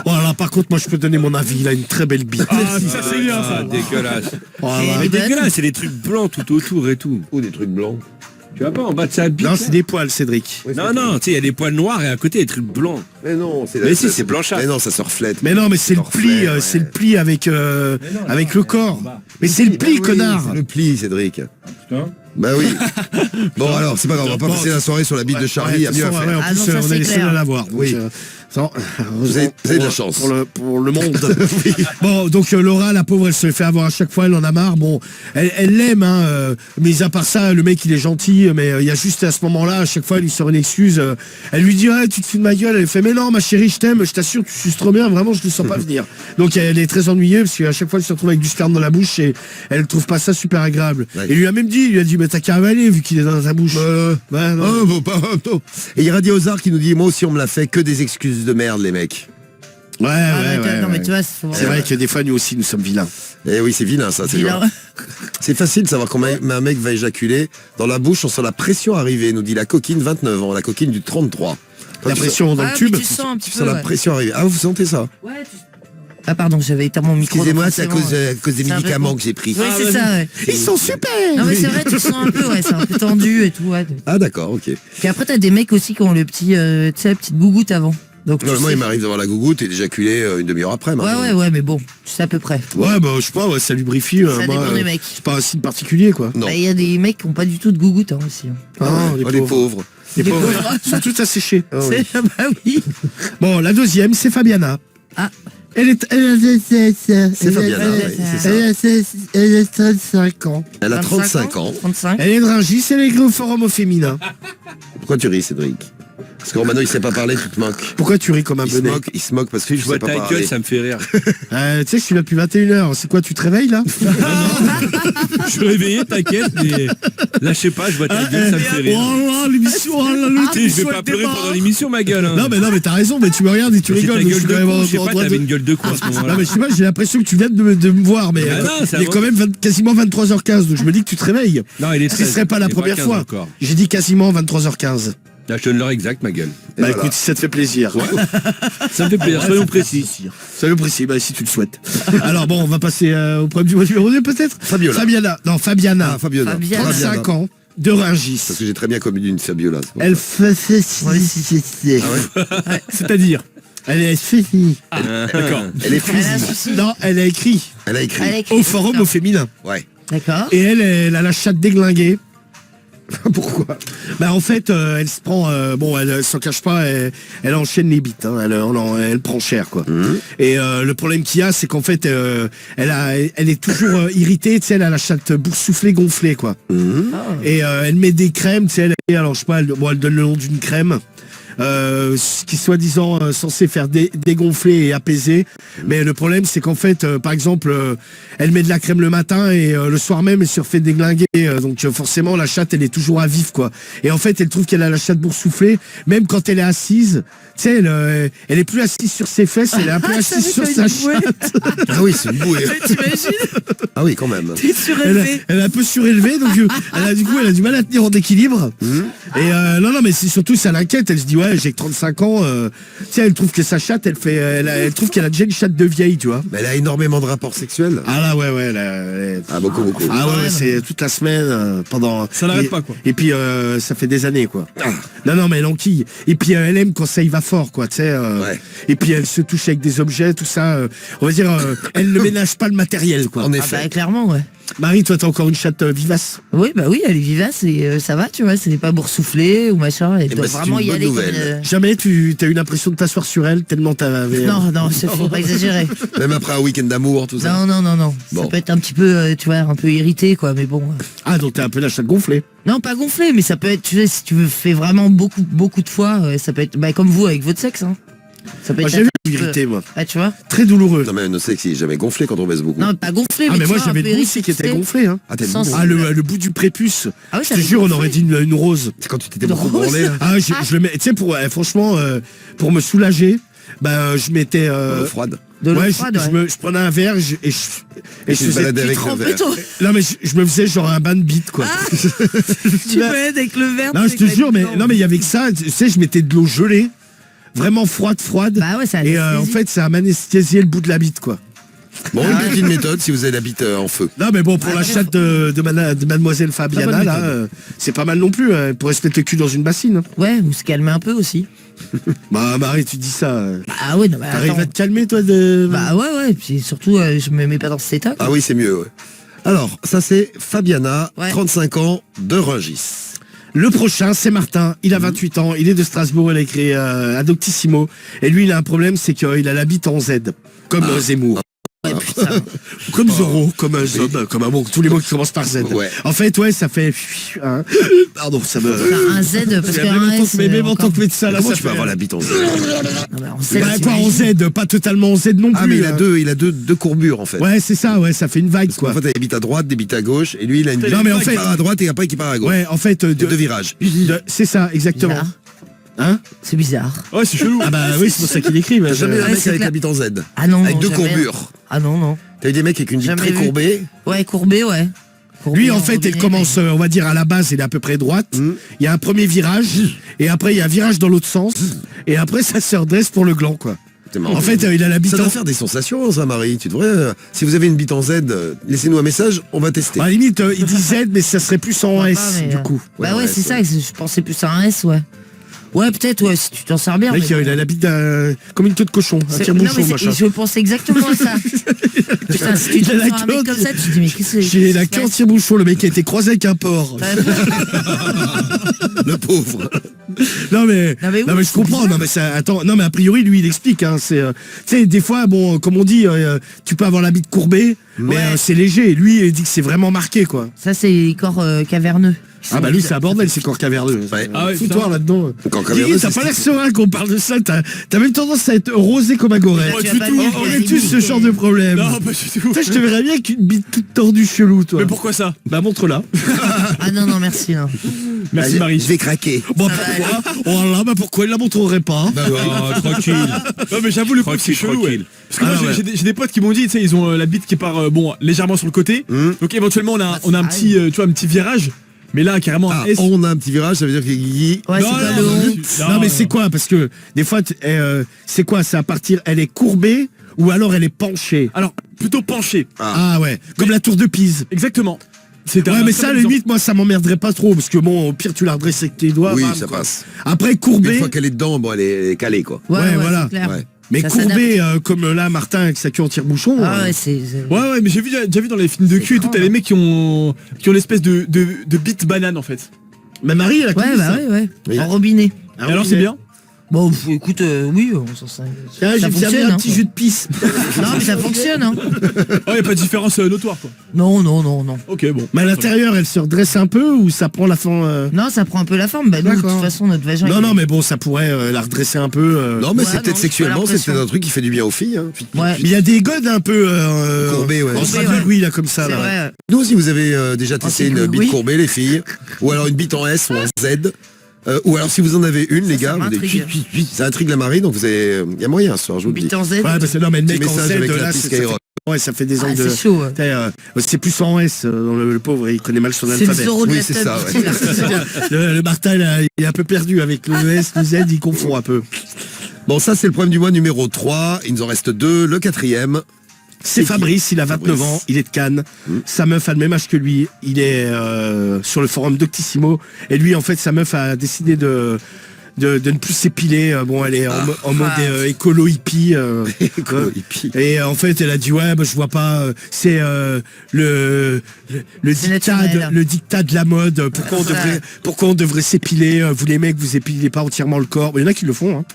Oh là, par contre, moi je peux donner mon avis, il a une très belle bite. Ah, ça c'est bien Ah, ça. dégueulasse. Oh, Et là. les Mais bonnes. dégueulasse, c'est des trucs blancs tout autour et tout. Ou des trucs blancs. Tu vois pas en bas de sa bite? Non, là c'est des poils, Cédric. Non, non, tu sais, il y a des poils noirs et à côté des trucs blancs. Mais non, c'est Mais si, c'est blanchâtre. Mais non, ça se reflète. Mais non, mais c'est le Reflet, pli, ouais. c'est le pli avec le corps. Mais c'est le pli, Oui, connard. c'est le pli, Cédric. Bah oui. Bon alors, c'est pas grave, on va pas Bon, passer la soirée sur la bite de Charlie, il y a mieux à faire. En Ah plus, non, ça, on c'est est les seuls clair. à l'avoir. Oui. Vous avez de la chance. Pour le monde. Bon, donc Laura, la pauvre, elle se fait avoir à chaque fois, elle en a marre. Bon, elle l'aime, hein, mais à part ça, le mec, il est gentil, mais il y a juste à ce moment-là, à chaque fois, elle lui sort une excuse. Elle lui dit, ouais, tu te fous de ma gueule. Elle fait, mais non, ma chérie, je t'aime, je t'assure, tu suces trop bien, vraiment, je ne sens pas venir. Donc elle est très ennuyeuse, parce qu'à chaque fois, elle se retrouve avec du sperme dans la bouche et elle trouve pas ça super agréable. Ouais. Il lui a même dit, il lui a dit, mais t'as qu'à avaler, vu qu'il est dans ta bouche. Ouais, non. Oh, bon, pas non. Et il y a Radio Ozar qui nous dit, moi aussi on me l'a fait, que des excuses de merde les mecs. Ouais, Ah, ouais, mais ouais, non, mais ouais. tu vois, C'est vrai que des fois, nous aussi, nous sommes vilains. Eh oui, c'est vilain ça, c'est Vilain. vrai. C'est facile de savoir quand un mec va éjaculer. Dans la bouche, on sent la pression arriver, nous dit la coquine 29 ans, la coquine du 33. Toi, La tu pression dans Ah, le tube. puis tu sens un petit sens peu. la Ouais. pression arriver. Ah, vous sentez ça? Ouais, Ah pardon, j'avais éteint mon micro. Excusez-moi, c'est à cause des C'est un peu médicaments con. que j'ai pris. Ouais, c'est ça, ouais. Ils sont super. Non mais c'est vrai, tu sens un peu, ouais, c'est un peu tendu et tout, ouais. Ah d'accord, ok. Puis après, t'as des mecs aussi qui ont le petit, tu sais, la petite gougoute avant. Donc, tu Moi, sais- il m'arrive d'avoir la gougoute et d'éjaculer une demi-heure après. Ouais, mais bon, tu sais à peu près. Ouais, bah, je sais pas, ouais, ça lubrifie. Ça dépend des mecs. C'est pas un signe particulier, quoi. Non. Bah, il y a des mecs qui ont pas du tout de gougoute hein, aussi. Hein. Ah, Les pauvres. Les Les pauvres. pauvres. Ils sont tous asséchés. C'est- bah oui. Bon, la deuxième, c'est Fabiana. Ah. C'est Fabiana, ouais, c'est ça. Elle a 35 ans. Elle a 35 ans. 35. Elle est de Rungis, elle est écrite au forum au féminin. Pourquoi tu ris, Cédric? Parce que Romano, il sait pas parler, tu te moques. Pourquoi tu ris comme un Il se bonnet? moque parce que je Je vois sais pas ta parler. gueule, ça me fait rire. Tu sais que je suis là depuis 21h. C'est quoi, tu te réveilles là? Je suis réveillé, t'inquiète, mais là, je sais pas, je vois ta gueule, ça me fait rire. Oh là, l'émission, oh là, le Tu sais, je vais pas pleurer pendant l'émission, ma gueule. Hein. Non, mais t'as raison, mais tu me regardes et tu J'ai rigoles. ta donc gueule je de suis con, je sais en pas, train t'avais de- une gueule de con à ce moment-là. Non, mais je sais pas, j'ai l'impression que tu viens de me voir, mais Ah non, c'est il est un quand même quasiment 23h15, donc je me dis que tu te réveilles. Non, il est Ce 13, serait pas la il est première 15 fois. encore. J'ai dit quasiment 23h15. Là, je donne l'heure exacte, ma gueule. Et Bah voilà. écoute, si ça te fait plaisir. Ça me fait plaisir, soyons précis. Soyons précis, bah si tu le souhaites. Alors bon, on va passer au problème du mois numéro 2 peut-être. Fabiola. Fabiana. Non, Fabiana. Ah, Fabiana. Fabiana. 35 ans, de Rungis. Parce que j'ai très bien connu une Fabiola. c'est pour Elle ça. fait C'est-à-dire. Elle est finie. D'accord. Elle est Elle a un physique. souci. Non, elle a écrit Elle a écrit. Elle a écrit, au forum d'accord. au féminin. Ouais. D'accord. Et elle a la chatte déglinguée. Pourquoi? Bah en fait, elle se prend, bon, elle s'en cache pas, elle enchaîne les bites, hein, elle prend cher quoi. Et le problème qu'il y a, c'est qu'en fait, elle est toujours irritée, tu sais, elle a la chatte boursouflée, gonflée quoi. Et elle met des crèmes, tu sais, alors je sais pas, elle donne le nom d'une crème. Qui soi-disant censé faire dégonfler et apaiser, mais le problème c'est qu'en fait par exemple elle met de la crème le matin et le soir même elle se refait déglinguer, donc forcément la chatte elle est toujours à vif quoi, et en fait elle trouve qu'elle a la chatte boursouflée même quand elle est assise, tu sais elle est plus assise sur ses fesses, elle est un peu assise sur sa chatte. Ah oui, c'est une bouée. T'imagines? Ah oui, quand même. T'es surélevé. Elle est un peu surélevée, donc elle a du mal à tenir en équilibre. Et non, mais c'est surtout ça l'inquiète. Elle se dit ouais, j'ai que 35 ans. Tu sais, elle trouve que sa chatte, elle trouve qu'elle a déjà une chatte de vieille, tu vois. Mais elle a énormément de rapports sexuels. Ah là ouais, elle- Ah, beaucoup. Ah ouais, c'est toute la semaine pendant. Ça n'arrête et- pas, quoi. Et puis ça fait des années quoi. Non, mais elle enquille. Et puis elle aime quand ça y va fort quoi, tu sais. Ouais. Et puis elle se touche avec des objets, tout ça. On va dire, elle ne ménage pas le matériel quoi. En Ah effet. bah clairement, ouais. Marie, toi t'as encore une chatte vivace. Oui, bah oui, elle est vivace et ça va, tu vois, c'est pas boursouflé ou machin. Elle doit bah, c'est vraiment une y bonne aller comme nouvelle. Jamais tu as eu l'impression de t'asseoir sur elle tellement t'avais. Non, faut pas exagérer. Même après un week-end d'amour, tout ça. Non. Bon. Ça peut être un petit peu, tu vois, un peu irrité, quoi, mais bon. Ah, donc t'es un peu la chatte gonflée. Non, pas gonflé, mais ça peut être, tu sais, si tu veux fais vraiment beaucoup de fois, ça peut être, bah, comme vous avec votre sexe, hein. Ça peut Moi être j'ai un eu petit peu- irrité moi. Ah, tu vois. Très douloureux. Non mais le sexe il est jamais gonflé quand on baisse beaucoup. Non, pas gonflé, Ah mais tu moi vois, j'avais un le peu bout aussi qui était irrité. gonflé hein. Ah t'as le Sans- bout. Ah le bout du prépuce. Ah oui, Je ça te avait jure on gonflé. aurait dit une rose. C'est quand tu t'étais Une beaucoup rose. branlé. Ah je le mets, tu sais franchement pour me soulager, bah je mettais Froide. De l'eau ouais, froide, je prenais un verre et je tu te faisais baladais avec le trempes verre. toi. non mais je me faisais genre un bain de bite quoi. Tu peux être avec le verre. Non je te jure mais non mais il y avait que ça, tu sais je mettais de l'eau gelée, vraiment froide. Bah ouais, ça Et en fait ça m'anesthésiait le bout de la bite quoi. Bon, une petite méthode si vous avez la bite en feu. Non mais bon pour la chatte de mademoiselle Fabiana bonne là, méthode. c'est pas mal non plus, elle pourrait se mettre le cul dans une bassine. Hein. Ouais, ou se calmer un peu aussi. Bah Marie tu dis ça. Ah ouais, non, bah T'arrives attends. à te calmer toi de. Bah ouais, puis surtout, je me mets pas dans cet état, quoi. Ah oui, c'est mieux, ouais. Alors, ça c'est Fabiana, Ouais. 35 ans, de Rungis. Le prochain, c'est Martin. Il a 28 ans. Il est de Strasbourg. Il a écrit à Doctissimo. Et lui, il a un problème, c'est qu'il a la bite en Z. Comme Zemmour. Ouais, putain. Comme Zorro. Comme un Zob. Comme un bon, tous les mots qui commencent par Z. Ouais. En fait, ouais, ça fait. Hein. Pardon, ça me. Enfin, un Z, parce Il y a qu'un même en tant S, que- mais même en encore. tant que médecin, là, Comment ça tu peux fait. avoir la bite en Z Ah bah, en Z, Bah, quoi en Z, pas totalement en Z non plus. Ah mais il hein. a deux courbures en fait. Ouais, c'est ça, ouais, ça fait une vague, Parce quoi. qu'en fait, il y a des bites à droite, des bites à gauche, et lui il a une bite Non, mais en qui fait- part à droite et après qui part à gauche. Ouais, en fait, Il y a deux virages. c'est ça, exactement. Bizarre. Hein C'est bizarre. Ouais, c'est chelou. Ah bah oui, c'est pour ça qu'il écrit. T'as jamais eu un Ouais, mec c'est avec clair. la bite en Z Ah non, Avec non, deux jamais. courbures. Ah non. T'as eu des mecs avec une bite Jamais très vu. courbée. Ouais, courbé, ouais. Courbé Lui, en fait, robinet, il commence, on va dire, à la base, il est à peu près droite. Il y a un premier virage, et après, il y a un virage dans l'autre sens, et après, ça se redresse pour le gland, quoi. C'est marrant. En fait, il a la bite Ça en... doit faire des sensations, ça, Marie. Tu devrais. Si vous avez une bite en Z, laissez-nous un message, on va tester. À la limite, il dit Z, mais ça serait plus en Pourquoi S, pas, mais, du coup. Bah ouais, ouais, c'est ouais. ça, je pensais plus à un S, ouais. Ouais, peut-être, ouais, si tu t'en sers bien. Le mec, mais il a la bite comme une queue de cochon, un c'est- non, tire-bouchon, mais c'est- machin. je pensais exactement à ça. Putain, si tu Il a te la fais un mec queue- comme ça, tu te dis, mais qu'est-ce que J'ai la queue en tire-bouchon, le mec a été croisé avec un porc. Le pauvre. Non mais, Non, mais oui, non, mais je c'est comprends. bizarre. Non mais ça, attends, non mais a priori lui il explique. Hein, c'est, tu sais, des fois bon, comme on dit, tu peux avoir la bite courbée, mais Ouais. c'est léger. Lui il dit que c'est vraiment marqué quoi. Ça, c'est les corps caverneux. Ah bah lui c'est un bordel, c'est corps caverneux. Ouais. Ah ouais, Fous-toi putain. là-dedans. Corps Guigui, caverneux, t'as c'est pas l'air stylé. serein qu'on parle de ça. T'as même tendance à être rosé comme un goret. Tu vas pas me dire On qu'il y a est des tous ce boules. genre de problème. Non, pas du tout. Ça je te verrais bien avec une bite toute tordue chelou toi. Mais pourquoi ça? Bah montre-la. Ah non, non, merci. Non. Merci Je Marie. vais craquer. Bon Ça va pourquoi Oh là bah pourquoi il la montrerait pas Oh, tranquille. Non mais j'avoue le coup c'est Tranquille, chelou. Ouais. tranquille. Parce que moi, Ah, ouais. j'ai des potes qui m'ont dit, tu sais, ils ont la bite qui part bon légèrement sur le côté. Donc éventuellement on a un Ah, petit tu vois un petit virage. Mais là carrément un Ah, S. on a un petit virage, ça veut dire que Guigui. Ouais, c'est pas le honte. Non mais c'est quoi? Parce que des fois, c'est quoi? C'est à partir, elle est courbée ou alors elle est penchée. Alors plutôt penché. Ah ouais, comme la tour de Pise. Exactement. C'était Ouais un mais très ça à bon la exemple. limite moi ça m'emmerderait pas trop parce que bon au pire tu la redresses avec tes doigts. Oui, bam, ça quoi. passe. Après Une courbée, fois qu'elle est dedans, bon, elle est calée, quoi. Ouais, voilà. c'est clair. Ouais. mais ça courbée comme là Martin avec sa queue en tire-bouchon. Ah ouais, c'est... Ouais mais j'ai déjà vu dans les films de C'est cul et tout, grand, t'as les mecs qui ont l'espèce de bite banane en fait. Mais Marie elle a Ouais, connu bah ça. ouais. Oui. En robinet. Ah, Et alors oui, c'est mais- bien. Bon, écoute, oui, on s'en sert. Tiens, j'ai Ça bien fonctionne, un hein. petit jus de pisse. Non, mais ça fonctionne, hein. Oh y a pas de différence notoire quoi. Non, non, non, non. Ok bon. Mais à l'intérieur elle se redresse un peu ou ça prend la fin. Non, ça prend un peu la forme. Bah, nous, de D'accord. toute façon, notre vagin... Non il- non mais bon ça pourrait la redresser un peu. Non, mais Ouais, c'est non, peut-être j'ai sexuellement, pas c'est l'impression. peut-être un truc qui fait du bien aux filles. Hein. Ouais, Mais il y a des godes un peu Courbés, ouais. en Courbés, train de ouais. oui là comme ça c'est là. vrai. Nous aussi, vous avez déjà testé c'est une cool, bite oui. courbée, les filles. Ou alors une bite en S ou en Z. Ou alors si vous en avez une, les Ça gars, vous m'intrigue. ça intrigue la Marine, donc vous avez. Il y a moyen ce soir, je vous le dis. Bite en Z. Ouais parce que non mais le Petit mec en message Z avec là l'appli ça fait, Skyrock. ouais ça fait des Ah, angles de. c'est chaud. Ouais. C'est plus en S, le pauvre, il connaît mal son C'est le alphabet. Zorro de Oui, la c'est table, ça, tu ouais. sais, là. Le Martin, là, il est un peu perdu avec le S, le Z, il confond un peu. Bon, ça c'est le problème du mois numéro 3. Il nous en reste 2. Le 4e. C'est Fabrice, il a 29 Fabrice. ans, il est de Cannes. Sa meuf a le même âge que lui. Il est sur le forum Doctissimo. Et lui, en fait, sa meuf a décidé de ne plus s'épiler. Bon, elle est en mode écolo hippie. Écolo hippie. Et en fait, elle a dit ouais, bah, je vois pas. C'est le C'est dictat, naturel. le dictat de la mode. Ouais. Pourquoi on devrait s'épiler Vous les mecs, vous épilez pas entièrement le corps. Mais il y en a qui le font. Hein.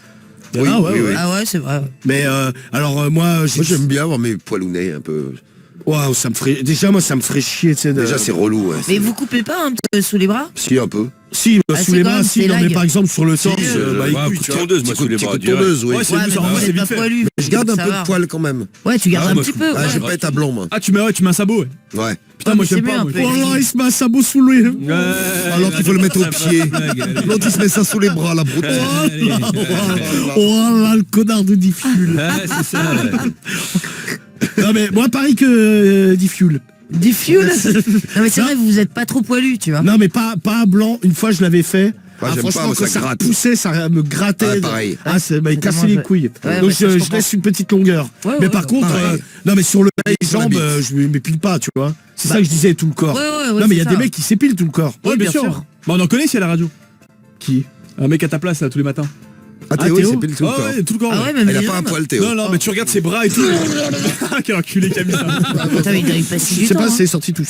Oui, Ah, ouais, oui, ouais. oui. Ah ouais, c'est vrai. Mais alors moi, Moi j'aime bien avoir mes poilounets un peu. Waouh, ça me ferait. Déjà, moi, ça me ferait chier, tu sais. Déjà c'est relou. Ouais. Mais vous coupez pas un peu sous les bras? Si, un peu. Si, Ah, sous c'est les quand bras, même, si, c'est non, mais lag. par exemple sur le torse, bah, Ouais, écoute, un coup tu de vois. tondeuse, moi, sous les Petit bras. coup de direct. tondeuse, oui. Ouais, c'est Ouais, nous, mais ça vous rend, c'est êtes vite pas fait. poilu. Je garde un Ça peu va. de poil quand même. Ouais, tu gardes Ah, un moi, petit je peu. Ah, ouais. je vais pas être à blond, moi. Ah tu mets un sabot ouais. Ouais. Putain moi mais j'aime c'est pas mieux, moi. un peu. Oh là, il se met un sabot sous lui. Alors qu'il faut le mettre au pied. L'autre il se met ça sous les bras, la brute. Oh là, le connard de Diffule. Ouais, c'est ça. Non, mais moi, pareil que Diffule. Diffule. Non mais c'est vrai, vous êtes pas trop poilu, tu vois. Non, mais pas blanc. Une fois, je l'avais fait. Ouais, j'aime franchement, pas, moi, quand ça ça gratte. poussait, ça me grattait. Ouais, pareil. Ah, il C'est cassait tellement les chouette. couilles. Ouais, Donc ouais, ça, je je comprends. laisse une petite longueur. Ouais, mais ouais, par ouais. contre, Pareil. non, mais sur le les Sur la jambes, bite. je m'épile pas, tu vois. C'est ça que je disais, tout le corps. Ouais, ouais, ouais, Non, mais il y a c'est des ça. mecs qui s'épilent tout le corps. Ouais bien sûr. Bah on en connaît ici à la radio. Qui Un mec à ta place là tous les matins. Ah, Théo, Théo il s'épile tout le Ah corps. ouais tout le corps. Ah ouais. ouais, même Il a les pas un jambes. poil, Théo. Non non mais tu regardes ses bras et tout. Quel enculé qui a mis ça. Putain, mais il passe Je du sais temps. pas, hein. c'est sorti tout.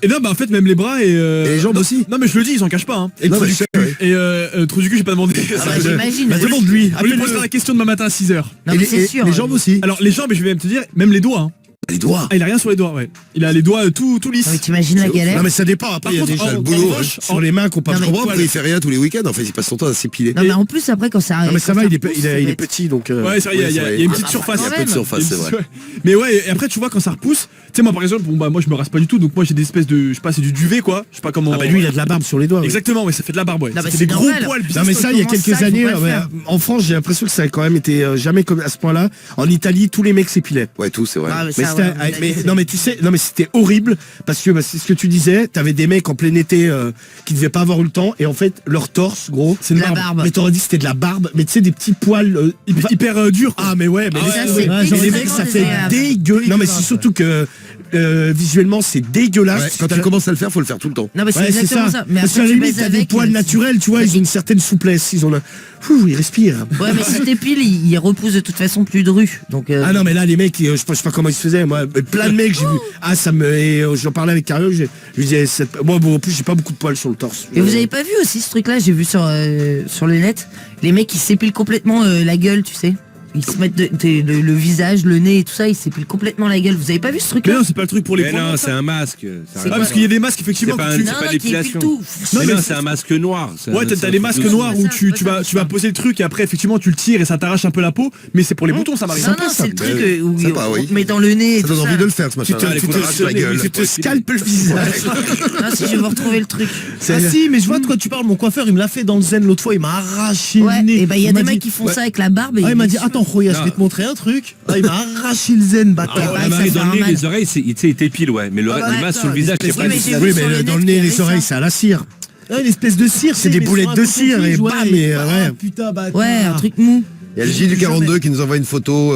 Et non bah en fait même les bras et les jambes non, aussi. Non mais je le dis ils s'en cachent pas hein. Et non, mais je sais, ouais. Et trou du cul j'ai pas demandé. Ah bah j'imagine. Bah, demande-lui. On lui posera la question demain matin à 6h. Non mais c'est sûr. Les jambes aussi. Alors les jambes je vais même te dire même les doigts hein. Les doigts. Ah il a rien sur les doigts ouais. Il a les doigts tout lisses. Non mais t'imagines la galère. Non, mais ça dépend. Après, Par il y a contre, des en- gens le boulot, en revanche, sur les mains qu'on pas Non, Je mais- comprends pourquoi il fait rien tous les week-ends. En fait, il passe son temps à s'épiler. Non mais en plus après quand ça arrive. Non, mais ça quand va, il repousse, est ça peut être- petit, donc. Ouais c'est vrai, il y a une petite Ah, surface. Il y a quand peu de même. surface, c'est vrai. Ouais. Mais ouais, et après tu vois quand ça repousse, tu sais moi par exemple, bon bah moi je me rase pas du tout, donc moi j'ai des espèces de, je sais pas, c'est du duvet quoi, je sais pas comment. Ah, bah lui, il a de la barbe sur les doigts. ouais. Exactement, ouais, ça fait de la barbe, ouais. Non, Ça mais fait c'est des gros normal. poils. Non mais ça il y a Comment quelques ça, années, faut pas le faire. en France j'ai l'impression que ça a quand même été jamais comme à ce point-là. En Italie tous les mecs s'épilaient. Ouais, tout, c'est vrai. Ah, Mais ça, c'était mais tu sais, non mais c'était horrible parce que c'est ce que tu disais, t'avais des mecs en plein été qui devaient pas avoir eu le temps et en fait leur torse gros, c'est de la barbe. Mais t'aurais dit c'était de la barbe, mais tu sais des petits poils hyper durs. Ah mais ouais, mais c'est les mecs ça fait dégueu. Non mais c'est surtout que visuellement c'est dégueulasse. Ouais, quand tu commences à le faire, faut le faire tout le temps. Non mais c'est exactement ça. Mais parce qu'à la limite t'as des poils naturels, tu vois, ils ont une certaine souplesse, ils ont ils respirent. Ouais mais si t'épiles, ils repoussent de toute façon plus dru. Donc ah non mais là les mecs, je sais pas comment ils se faisaient, moi plein de mecs j'ai vu. Ah ça me et j'en parlais avec Cario, je lui disais moi bon, en plus j'ai pas beaucoup de poils sur le torse. Et vous avez pas vu aussi ce truc là, j'ai vu sur le net, les mecs qui s'épilent complètement la gueule, tu sais. Ils se mettent le visage, le nez et tout ça, ils s'épilent complètement la gueule. Vous avez pas vu ce truc là? Mais non, c'est pas le truc pour les Mais non, c'est un masque. parce qu'il y a des masques effectivement C'est pas l'épilation. Non mais c'est un masque noir. Ouais, t'as des masques noirs où tu vas poser le truc et après effectivement tu le tires et ça t'arrache un peu la peau, mais c'est pour les boutons ça m'arrive. Non, c'est le truc où on met dans le nez. Ça donne envie de le faire ce machin. Tu te scalpes le visage. Non, si je veux retrouver le truc. Ah si, mais je vois de quoi tu parles, mon coiffeur il me l'a fait dans le zen l'autre fois, il m'a arraché le nez. Et bah il y a des mecs qui font ça avec la barbe. Il m'a dit attends Roya, je vais te montrer un truc. Il m'a arraché le zen, bâtard. Dans le nez, les oreilles, il t'épile, ouais. Mais le masque sur le visage, c'est pas. Oui, mais dans le nez, les oreilles, c'est à la cire. Une espèce de cire. C'est des boulettes de cire et bam, mais ouais. Putain, bâtard. Ouais, un truc mou. Il y a le J du 42 qui nous envoie une photo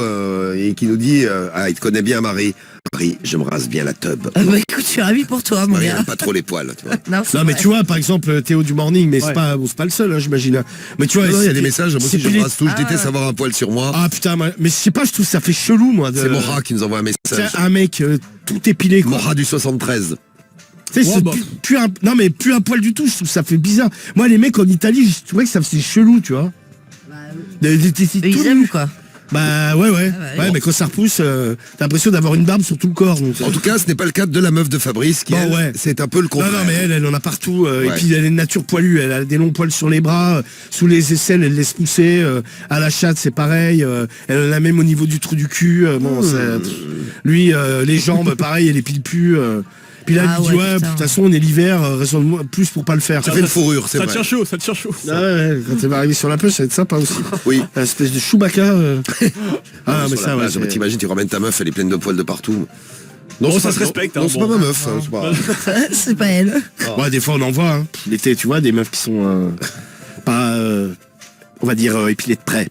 et qui nous dit il te connaît bien Marie. Marie, je me rase bien la tub. Bah écoute, je suis ravi pour toi, mon Marie, elle gars. a pas trop les poils, tu vois. Non mais tu vois par exemple Théo du Morning, mais c'est pas le seul, j'imagine. Mais tu vois, il y a des messages, moi aussi je me rase tout, je déteste avoir un poil sur moi. Ah putain, mais je sais pas, je trouve ça fait chelou moi. C'est Mora qui nous envoie un message. Un mec tout épilé quoi. Mora du 73. Tu sais, plus un poil du tout, je trouve ça fait bizarre. Moi les mecs en Italie, je trouvais que ça faisait chelou, tu vois. Ils aiment quoi. Bah ouais, mais quand ça repousse, t'as l'impression d'avoir une barbe sur tout le corps. Donc, en tout cas, ce n'est pas le cas de la meuf de Fabrice qui, c'est un peu le contraire. Non, mais elle en a partout. Et puis elle est de nature poilue. Elle a des longs poils sur les bras, sous les aisselles, elle laisse pousser. À la chatte, c'est pareil. Elle en a même au niveau du trou du cul. Lui, les jambes, pareil, elle épile plus. Puis là, il dit de toute façon, on est l'hiver, raison de plus pour pas le faire. Ça fait une fourrure, c'est vrai. Ça te tient chaud. Ah ouais, quand elle va arriver sur la plage, ça va être sympa aussi. Oui. Une espèce de Chewbacca. Ah, mais ça, ouais. T'imagines, tu ramènes ta meuf, elle est pleine de poils de partout. Non, ça se respecte. Non, c'est pas ma meuf. C'est pas elle. Ouais, des fois, on en voit. L'été, tu vois, des meufs qui sont pas, on va dire, épilées de près.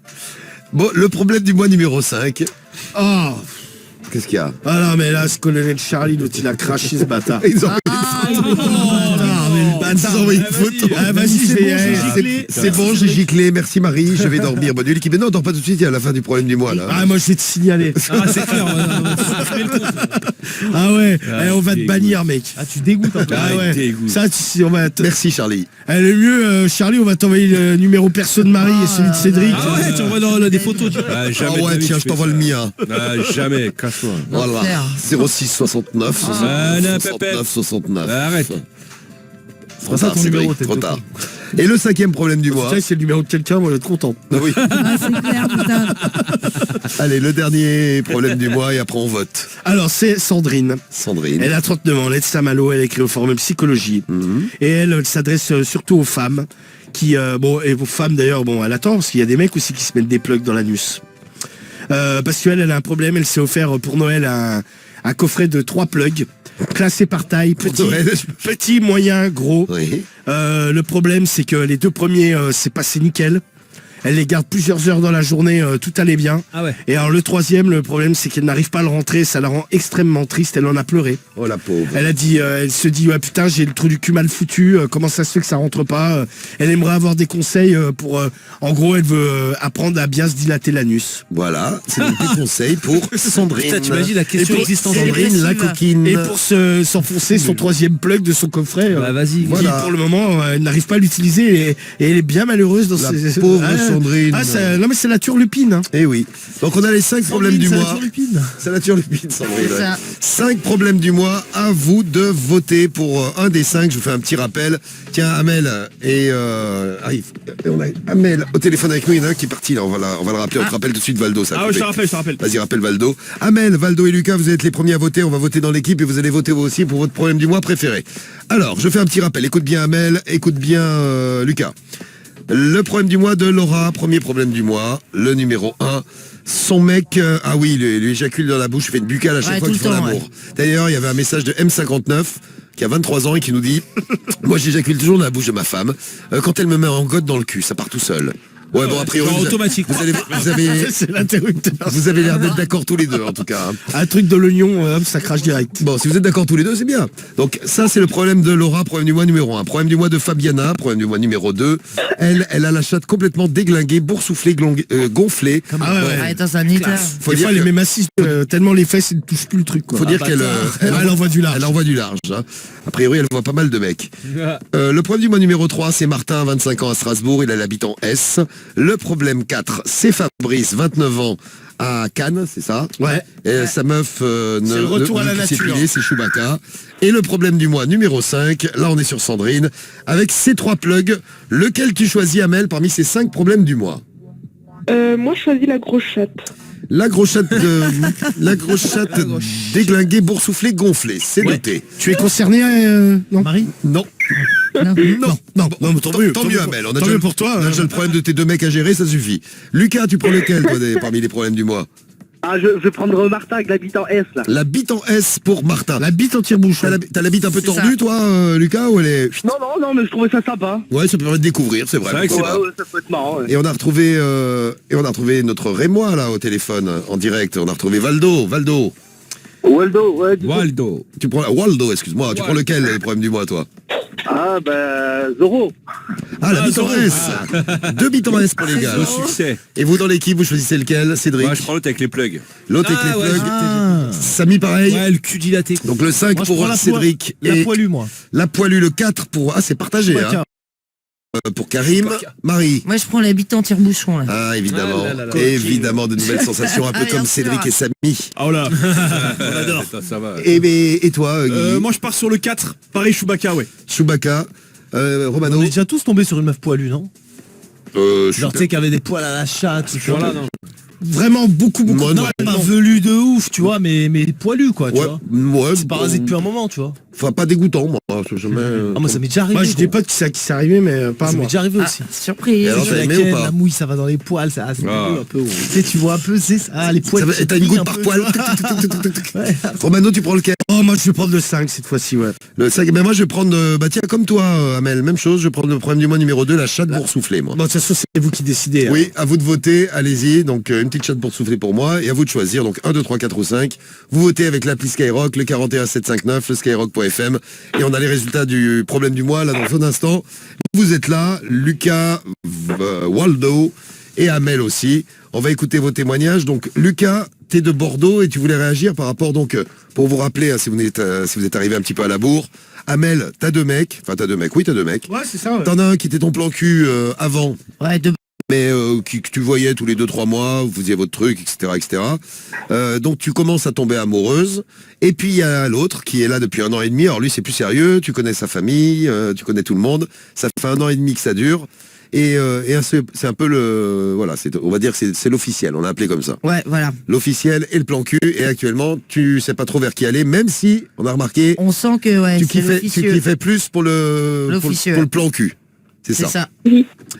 Bon, le problème du mois numéro 5. Oh. Qu'est-ce qu'il y a? Ah non, mais là, ce colonel Charlie, l'autre, il a craché ce bâtard. Ils ont envoyé une photo. Ah, vas-y, c'est bon, j'ai giclé. Merci Marie, je vais dormir. Bonne nuit l'équipe. Mais non, dors pas tout de suite, il y a la fin du problème du mois là. Ah, moi, je vais te signaler. Ah, c'est clair. Ah ouais, on va te bannir, mec. Ah, tu dégoûtes un peu. Ah ouais. Ça, on va Merci Charlie. Le mieux, Charlie, on va t'envoyer le numéo perso de Marie et celui de Cédric. Ah ouais, tu envoies des photos. Ah ouais, tiens, je t'envoie le mien. Jamais, casse-toi. Voilà. 06 69 69 69. Arrête. C'est pas ça ton numéro, trop tard. Et le 5e problème du mois. C'est le numéro de quelqu'un, moi je vais être content. Ah oui. C'est clair, putain. Allez, le dernier problème du mois et après on vote. Alors c'est Sandrine. Elle a 39 ans, elle est de Saint-Malo, elle écrit au forum psychologie. Et elle s'adresse surtout aux femmes qui, et aux femmes d'ailleurs, elle attend, parce qu'il y a des mecs aussi qui se mettent des plugs dans l'anus. Parce qu'elle a un problème, elle s'est offert pour Noël un coffret de 3 plugs classés par taille, petit, moyen, gros. Oui. Le problème c'est que les 2 premiers c'est passé nickel. Elle les garde plusieurs heures dans la journée, tout allait bien. Ah ouais. Et alors le 3e, le problème c'est qu'elle n'arrive pas à le rentrer, ça la rend extrêmement triste, elle en a pleuré. Oh la pauvre. Elle a dit, elle se dit, ouais putain j'ai le trou du cul mal foutu, comment ça se fait que ça rentre pas. Elle aimerait avoir des conseils pour, en gros elle veut apprendre à bien se dilater l'anus. Voilà, c'est des conseils pour Sandrine. Putain, t'imagines la question existante. Sandrine, la coquine. Et pour s'enfoncer son 3e plug de son coffret, bah vas-y. Voilà. Pour le moment elle n'arrive pas à l'utiliser et elle est bien malheureuse dans ses... pauvre Sandrine. Non mais c'est la turlupine. Hein. Eh oui. Donc on a les 5 problèmes du mois. C'est la turlupine, Sandrine. 5 problèmes du mois. À vous de voter pour un des 5. Je vous fais un petit rappel. Tiens, Amel et on a Amel au téléphone avec nous. Il y en a un qui est parti là. On va le rappeler. On te rappelle tout de suite Valdo. Ça je te rappelle. Vas-y, rappelle Valdo. Amel, Valdo et Lucas, vous êtes les premiers à voter. On va voter dans l'équipe et vous allez voter vous aussi pour votre problème du mois préféré. Alors, je fais un petit rappel. Écoute bien Amel, écoute bien Lucas. Le problème du mois de Laura, premier problème du mois, le numéro 1. Son mec, ah oui, lui éjacule dans la bouche, fait une buccale à chaque fois qu'ils font l'amour. D'ailleurs, il y avait un message de M59 qui a 23 ans et qui nous dit moi j'éjacule toujours dans la bouche de ma femme quand elle me met en gotte dans le cul, ça part tout seul. Ouais, bon, a priori, automatique. Vous avez l'air d'être d'accord tous les deux, en tout cas. Un truc de l'oignon, ça crache direct. Bon, si vous êtes d'accord tous les deux, c'est bien. Donc, ça, c'est le problème de Laura, problème du mois numéro 1. Problème du mois de Fabiana, problème du mois numéro 2. Elle a la chatte complètement déglinguée, boursouflée, gonflée. Ah ouais. Attends, ça nique là. Faut dire qu'elle est massif, tellement les fesses, elles ne touchent plus le truc, quoi. Faut dire qu'elle envoie du large. Elle envoie du large. Hein. A priori, elle voit pas mal de mecs. Le problème du mois numéro 3, c'est Martin, 25 ans à Strasbourg, il habite en S. Le problème 4, c'est Fabrice, 29 ans à Cannes, c'est ça? Ouais. Et sa meuf c'est le retour à la nature. C'est Chewbacca. Et le problème du mois numéro 5, là on est sur Sandrine, avec ces 3 plugs, lequel tu choisis, Amel, parmi ces 5 problèmes du mois? Moi, je choisis la grosse chatte. La grosse chatte déglinguée, boursouflée, gonflée, c'est noté. Tu es concerné, non, Marie? Non. Non, tant mieux, Amel. On a déjà pour toi. On a déjà le problème de tes 2 mecs à gérer, ça suffit. Lucas, tu prends lequel, toi, parmi les problèmes du mois? Ah, je vais prendre Martin avec la bite en S, là. La bite en S pour Martin. La bite en tire-bouche. T'as la bite un peu tordue, toi, Lucas, ou elle est... Non, mais je trouvais ça sympa. Ouais, ça permet de découvrir, c'est vrai. Ouais, ça peut être marrant. Ouais. Et on a retrouvé notre Rémois, là, au téléphone, en direct. On a retrouvé Waldo. Waldo. Tu prends Waldo, excuse-moi. Tu prends lequel, le problème du mois, toi? Ah, ben, Zoro. Ah, la bite en S. 2 bites en S pour les gars. Au succès. Et vous, dans l'équipe, vous choisissez lequel, Cédric? Moi, je prends l'autre avec les plugs. L'autre avec les plugs. Samy, pareil. Ouais, le cul dilaté. Donc le 5 pour Cédric. La poilue, moi. La poilue, le 4 pour... Ah, c'est partagé, hein. Pour Karim, Marie. Moi, je prends la bite en tire-bouchon, là. Ah, évidemment. Évidemment, de nouvelles sensations, un peu comme Cédric et Samy. Oh là. On adore. Ça va. Et toi, Guy? Moi, je pars sur le 4. Pareil, Chewbacca, ouais. Chewbacca. Romano. On est déjà tous tombés sur une meuf poilue, non? Genre, tu sais, qui avait des poils à la chatte. Voilà, non. Vraiment beaucoup. Non, pas velu de ouf, tu vois, mais poilu, quoi, tu vois. Ouais, c'est parasite depuis un moment, tu vois. Enfin, pas dégoûtant, moi. Moi, ça m'est déjà arrivé. Moi, j'ai des potes qui s'est arrivé, mais pas ça moi. m'est déjà arrivé aussi. Surprise. Alors, t'as aimé ou pas? La mouille, ça va dans les poils, ça. C'est un peu. Tu sais, tu vois un peu, c'est ça, les poils. T'as une goutte par poil. Romano, tu prends lequel? Oh, moi, je vais prendre le 5 cette fois-ci, ouais. Le 5, ben moi, je vais prendre, tiens, comme toi, Amel, même chose, je vais prendre le problème du mois numéro 2, la chatte boursouflée, moi. Bon, de toute façon, c'est vous qui décidez. Oui, à vous de voter, allez-y, donc une petite chatte boursouflée pour moi, et à vous de choisir, donc 1, 2, 3, 4 ou 5. Vous votez avec l'appli Skyrock, le 41759, le skyrock.fm, et on a les résultats du problème du mois, là, dans un instant. Vous êtes là, Lucas, Waldo, et Amel aussi. On va écouter vos témoignages. Donc, Lucas, t'es de Bordeaux et tu voulais réagir par rapport, donc, pour vous rappeler, hein, si vous êtes arrivé un petit peu à la bourre. Amel, t'as 2 mecs. Enfin, t'as 2 mecs. Oui, t'as 2 mecs. Ouais, c'est ça. Ouais. T'en as un qui était ton plan cul avant. Ouais, Mais que tu voyais tous les 2-3 mois, vous faisiez votre truc, etc. Donc tu commences à tomber amoureuse. Et puis il y a l'autre qui est là depuis 1 an et demi. Alors lui c'est plus sérieux, tu connais sa famille, tu connais tout le monde. Ça fait 1 an et demi que ça dure. Et c'est un peu le... Voilà, on va dire que c'est l'officiel, on l'a appelé comme ça. Ouais, voilà. L'officiel et le plan cul. Et actuellement, tu sais pas trop vers qui aller, même si, on a remarqué... On sent que, ouais, tu kiffais plus pour le plan cul. C'est ça.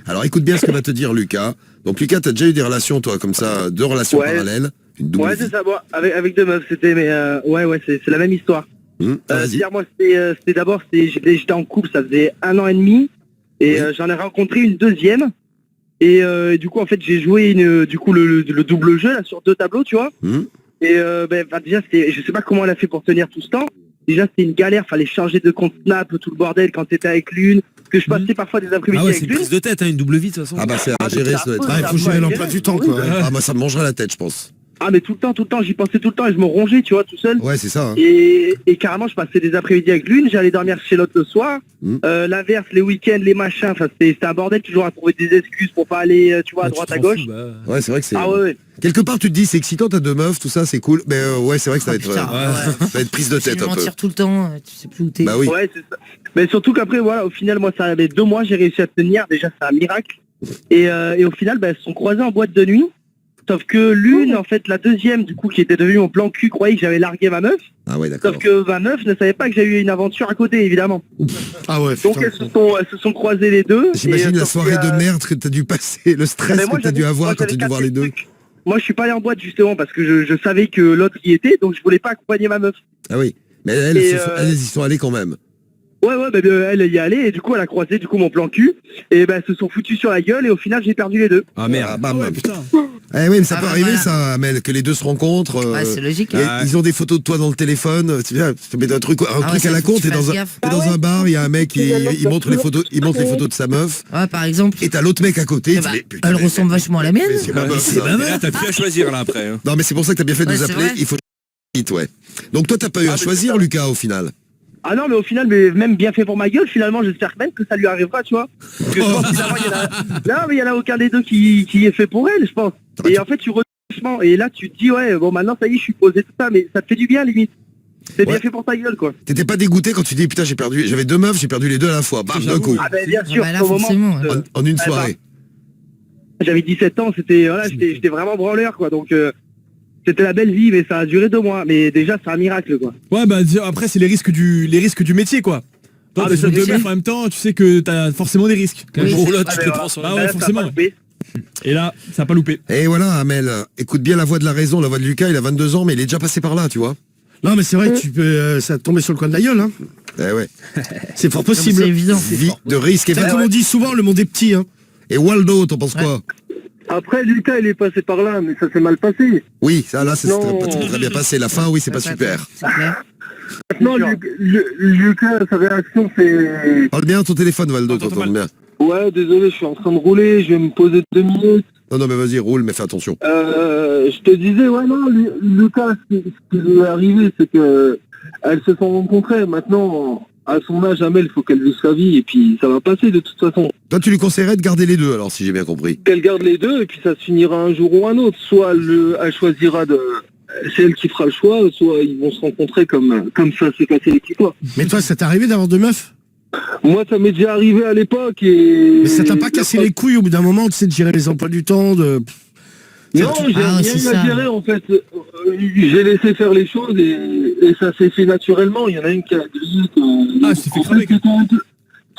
Alors écoute bien ce que va te dire Lucas. Donc Lucas, t'as déjà eu des relations, toi, comme ça, 2 relations parallèles, une double vie. C'est ça, moi, avec 2 meufs, c'était, mais c'est la même histoire. Moi, c'était d'abord, j'étais en couple, ça faisait 1 an et demi, et j'en ai rencontré une deuxième, et du coup, en fait, j'ai joué le double jeu, là, sur 2 tableaux, tu vois. Et déjà, je sais pas comment elle a fait pour tenir tout ce temps. Déjà, c'était une galère, fallait changer de compte Snap, tout le bordel quand t'étais avec l'une. Que je passais parfois des après-midi avec c'est une l'une. prise de tête, hein, une double vie de toute façon. Ah bah c'est à gérer, ça doit être... Il faut gérer l'emploi du temps, quoi. Ah bah ça me mangerait la tête, je pense. Ah mais tout le temps, j'y pensais tout le temps et je me rongeais, tu vois, tout seul. Ouais, c'est ça. Hein. Et carrément, je passais des après-midi avec l'une, j'allais dormir chez l'autre le soir. L'inverse, les week-ends, les machins, enfin c'était un bordel, toujours à trouver des excuses pour pas aller, tu vois, à droite, à gauche. Ouais, c'est vrai que c'est... Ah ouais. Quelque part, tu te dis, c'est excitant, t'as 2 meufs, tout ça, c'est cool. Mais ouais, c'est vrai que ça va être, ça va être prise de tête un peu. mentir tout le temps, tu sais plus où t'es. Bah oui. Ouais, c'est ça. Mais surtout qu'après, voilà, au final, moi, ça avait 2 mois, j'ai réussi à tenir. Déjà, c'est un miracle. Et au final, elles se sont croisées en boîte de nuit. Sauf que l'une, en fait, la deuxième, du coup, qui était devenue mon plan cul, croyait que j'avais largué ma meuf. Ah ouais, d'accord. Sauf que ma meuf ne savait pas que j'avais eu une aventure à côté, évidemment. Ah ouais, Donc elles se sont croisées les deux. J'imagine et, la soirée de merde que t'as dû passer, le stress mais moi, que t'as dû avoir quand t'as dû voir les deux. Moi, je suis pas allé en boîte, justement, parce que je savais que l'autre y était, donc je voulais pas accompagner ma meuf. Ah oui, mais elles y sont allées quand même. Ouais, elle y allait, et du coup, elle a croisé mon plan cul, et elles se sont foutues sur la gueule, et au final, j'ai perdu les deux. Ah merde. Putain. Eh oui, mais ça peut arriver, ça, Amel, que les deux se rencontrent. Ouais, c'est logique. Ils ont des photos de toi dans le téléphone. Tu mets un truc à la con. T'es dans un bar, il y a un mec, il montre les photos de sa meuf. Ouais, par exemple. Et t'as l'autre mec à côté. Elle ressemble vachement à la mienne. C'est ma meuf. Là, t'as plus à choisir là après. Hein. Non, mais c'est pour ça que t'as bien fait de nous appeler. Il faut vite, ouais. Donc toi, t'as pas eu à choisir, Lucas, au final. Ah non, mais au final, mais même bien fait pour ma gueule, finalement, j'espère même que ça lui arrivera, tu vois. Parce que je pense il y en a aucun des deux qui est fait pour elle, je pense. Et en fait, tu retournes, et là, tu te dis, ouais, bon, maintenant, ça y est, je suis posé tout ça, mais ça te fait du bien, limite. C'est bien fait pour ta gueule, quoi. T'étais pas dégoûté quand tu dis, putain, j'avais deux meufs, j'ai perdu les deux à la fois, bam, d'un coup. Ah ben, bien sûr, là, au moment. En une soirée. J'avais 17 ans, j'étais vraiment branleur, quoi, donc... C'était la belle vie, mais ça a duré 2 mois. Mais déjà, c'est un miracle, quoi. Ouais, bah après, c'est les risques du métier, quoi. Toi, t'es deux meufs en même temps, tu sais que t'as forcément des risques. Qu'un jour ou l'autre, tu te prends sur Ah ouais, forcément. Et là, ça a pas loupé. Et voilà, Amel, écoute bien la voix de la raison, la voix de Lucas, il a 22 ans, mais il est déjà passé par là, tu vois. Non, mais c'est vrai que tu peux, ça te tomber sur le coin de la gueule, hein. Eh ouais. C'est fort possible. C'est évident. Vie de risque. Et Comme on dit souvent, le monde est petit, hein. Et Waldo, t'en penses quoi? Après, Lucas, il est passé par là, mais ça s'est mal passé. Oui, ça là, c'est pas très bien passé. La fin, oui, c'est pas super. Maintenant, Lucas, sa réaction, c'est... Parle bien ton téléphone, Waldo, t'entends bien. Ouais, désolé, je suis en train de rouler, je vais me poser 2 minutes. Non, mais vas-y, roule, mais fais attention. Je te disais, ouais, non, Lucas, ce qui lui est arrivé, c'est que elles se sont rencontrées. Maintenant, à son âge, Amel, il faut qu'elle vive sa vie, et puis ça va passer de toute façon. Toi, tu lui conseillerais de garder les deux, alors, si j'ai bien compris. Qu'elle garde les deux, et puis ça se finira un jour ou un autre. Soit elle choisira de... C'est elle qui fera le choix, soit ils vont se rencontrer comme ça s'est passé les petits fois. Mais toi, ça t'est arrivé d'avoir 2 meufs? Moi, ça m'est déjà arrivé à l'époque, et... Mais ça t'a pas cassé les couilles au bout d'un moment, tu sais, de gérer les emplois du temps, de... Non, j'ai rien eu à gérer, en fait. J'ai laissé faire les choses, et ça s'est fait naturellement. Il y en a une qui a dit... Ah, je t'ai fait cramer.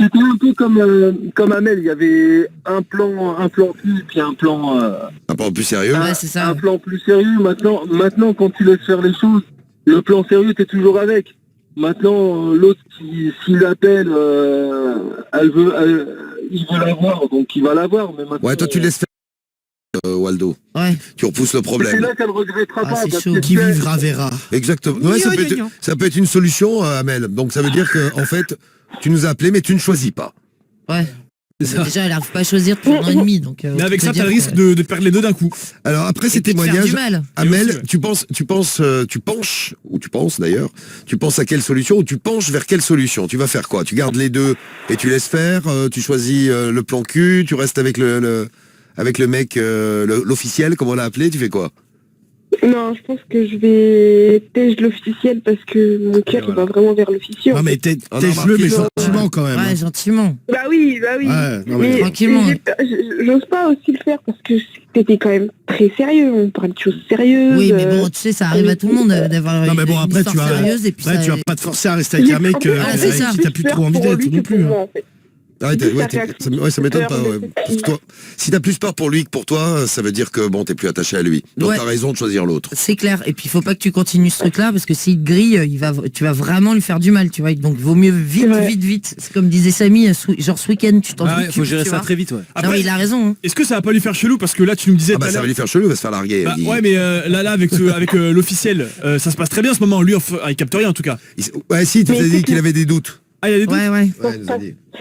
C'était un peu comme Amel, il y avait un plan plus, puis un plan... Un plan plus sérieux. Ouais, c'est ça. Un plan plus sérieux. Maintenant, quand tu laisses faire les choses, le plan sérieux, t'es toujours avec. Maintenant, l'autre, s'il appelle, il veut l'avoir, donc il va l'avoir. Mais maintenant, Ouais, toi, tu laisses faire, Waldo. Ouais. Tu repousses le c'est problème. là qu'elle regrettera pas. c'est parce chaud. que Qui tu sais, vivra verra. Exactement. Ouais, ça peut être une solution, Amel. Donc, ça veut dire que, en fait, tu nous as appelé, mais tu ne choisis pas. Ouais. Déjà, elle n'arrive pas à choisir depuis 1 an et demi. Donc, Mais avec ça, t'as le risque de perdre les deux d'un coup. Alors après ces puis de faire témoignages, du mal. Amel, tu penses d'ailleurs, tu penses à quelle solution ou tu penches vers quelle solution? Tu vas faire quoi? Tu gardes les deux et tu laisses faire, tu choisis le plan cul, tu restes avec le mec, l'officiel, comme on l'a appelé, tu fais quoi? Non, je pense que je vais tège l'officiel parce que mon cœur il va vraiment vers l'officiel. Non, mais tège-le, mais gentiment quand même. Ouais, gentiment. Bah oui. Ouais, non, mais tranquillement. J'ose pas aussi le faire parce que c'était quand même très sérieux. On parle de choses sérieuses. Oui, mais bon, tu sais, ça arrive à tout le monde d'avoir Non, mais bon, une après, histoire sérieuse. Et puis tu vas pas te forcer à rester avec un mec c'est ça. avec qui t'as plus trop envie d'être non plus. En fait. Ça m'étonne pas. Ouais. Parce que toi, si t'as plus peur pour lui que pour toi, ça veut dire que bon, t'es plus attaché à lui. Donc t'as raison de choisir l'autre. C'est clair. Et puis il faut pas que tu continues ce truc-là parce que s'il te grille, tu vas vraiment lui faire du mal, tu vois. Donc vaut mieux vite. C'est comme disait Samy, genre ce week-end, tu t'en il faut gérer ça très vite, ouais. Après, non, il a raison. Hein. Est-ce que ça va pas lui faire chelou parce que là, tu me disais. Ça va lui faire chelou, il va se faire larguer. Ouais, mais là, avec l'officiel, ça se passe très bien en ce moment. Lui, il capte rien en tout cas. Ouais, si, tu t'as dit qu'il avait des doutes. Ah, il y a des doutes. Ouais.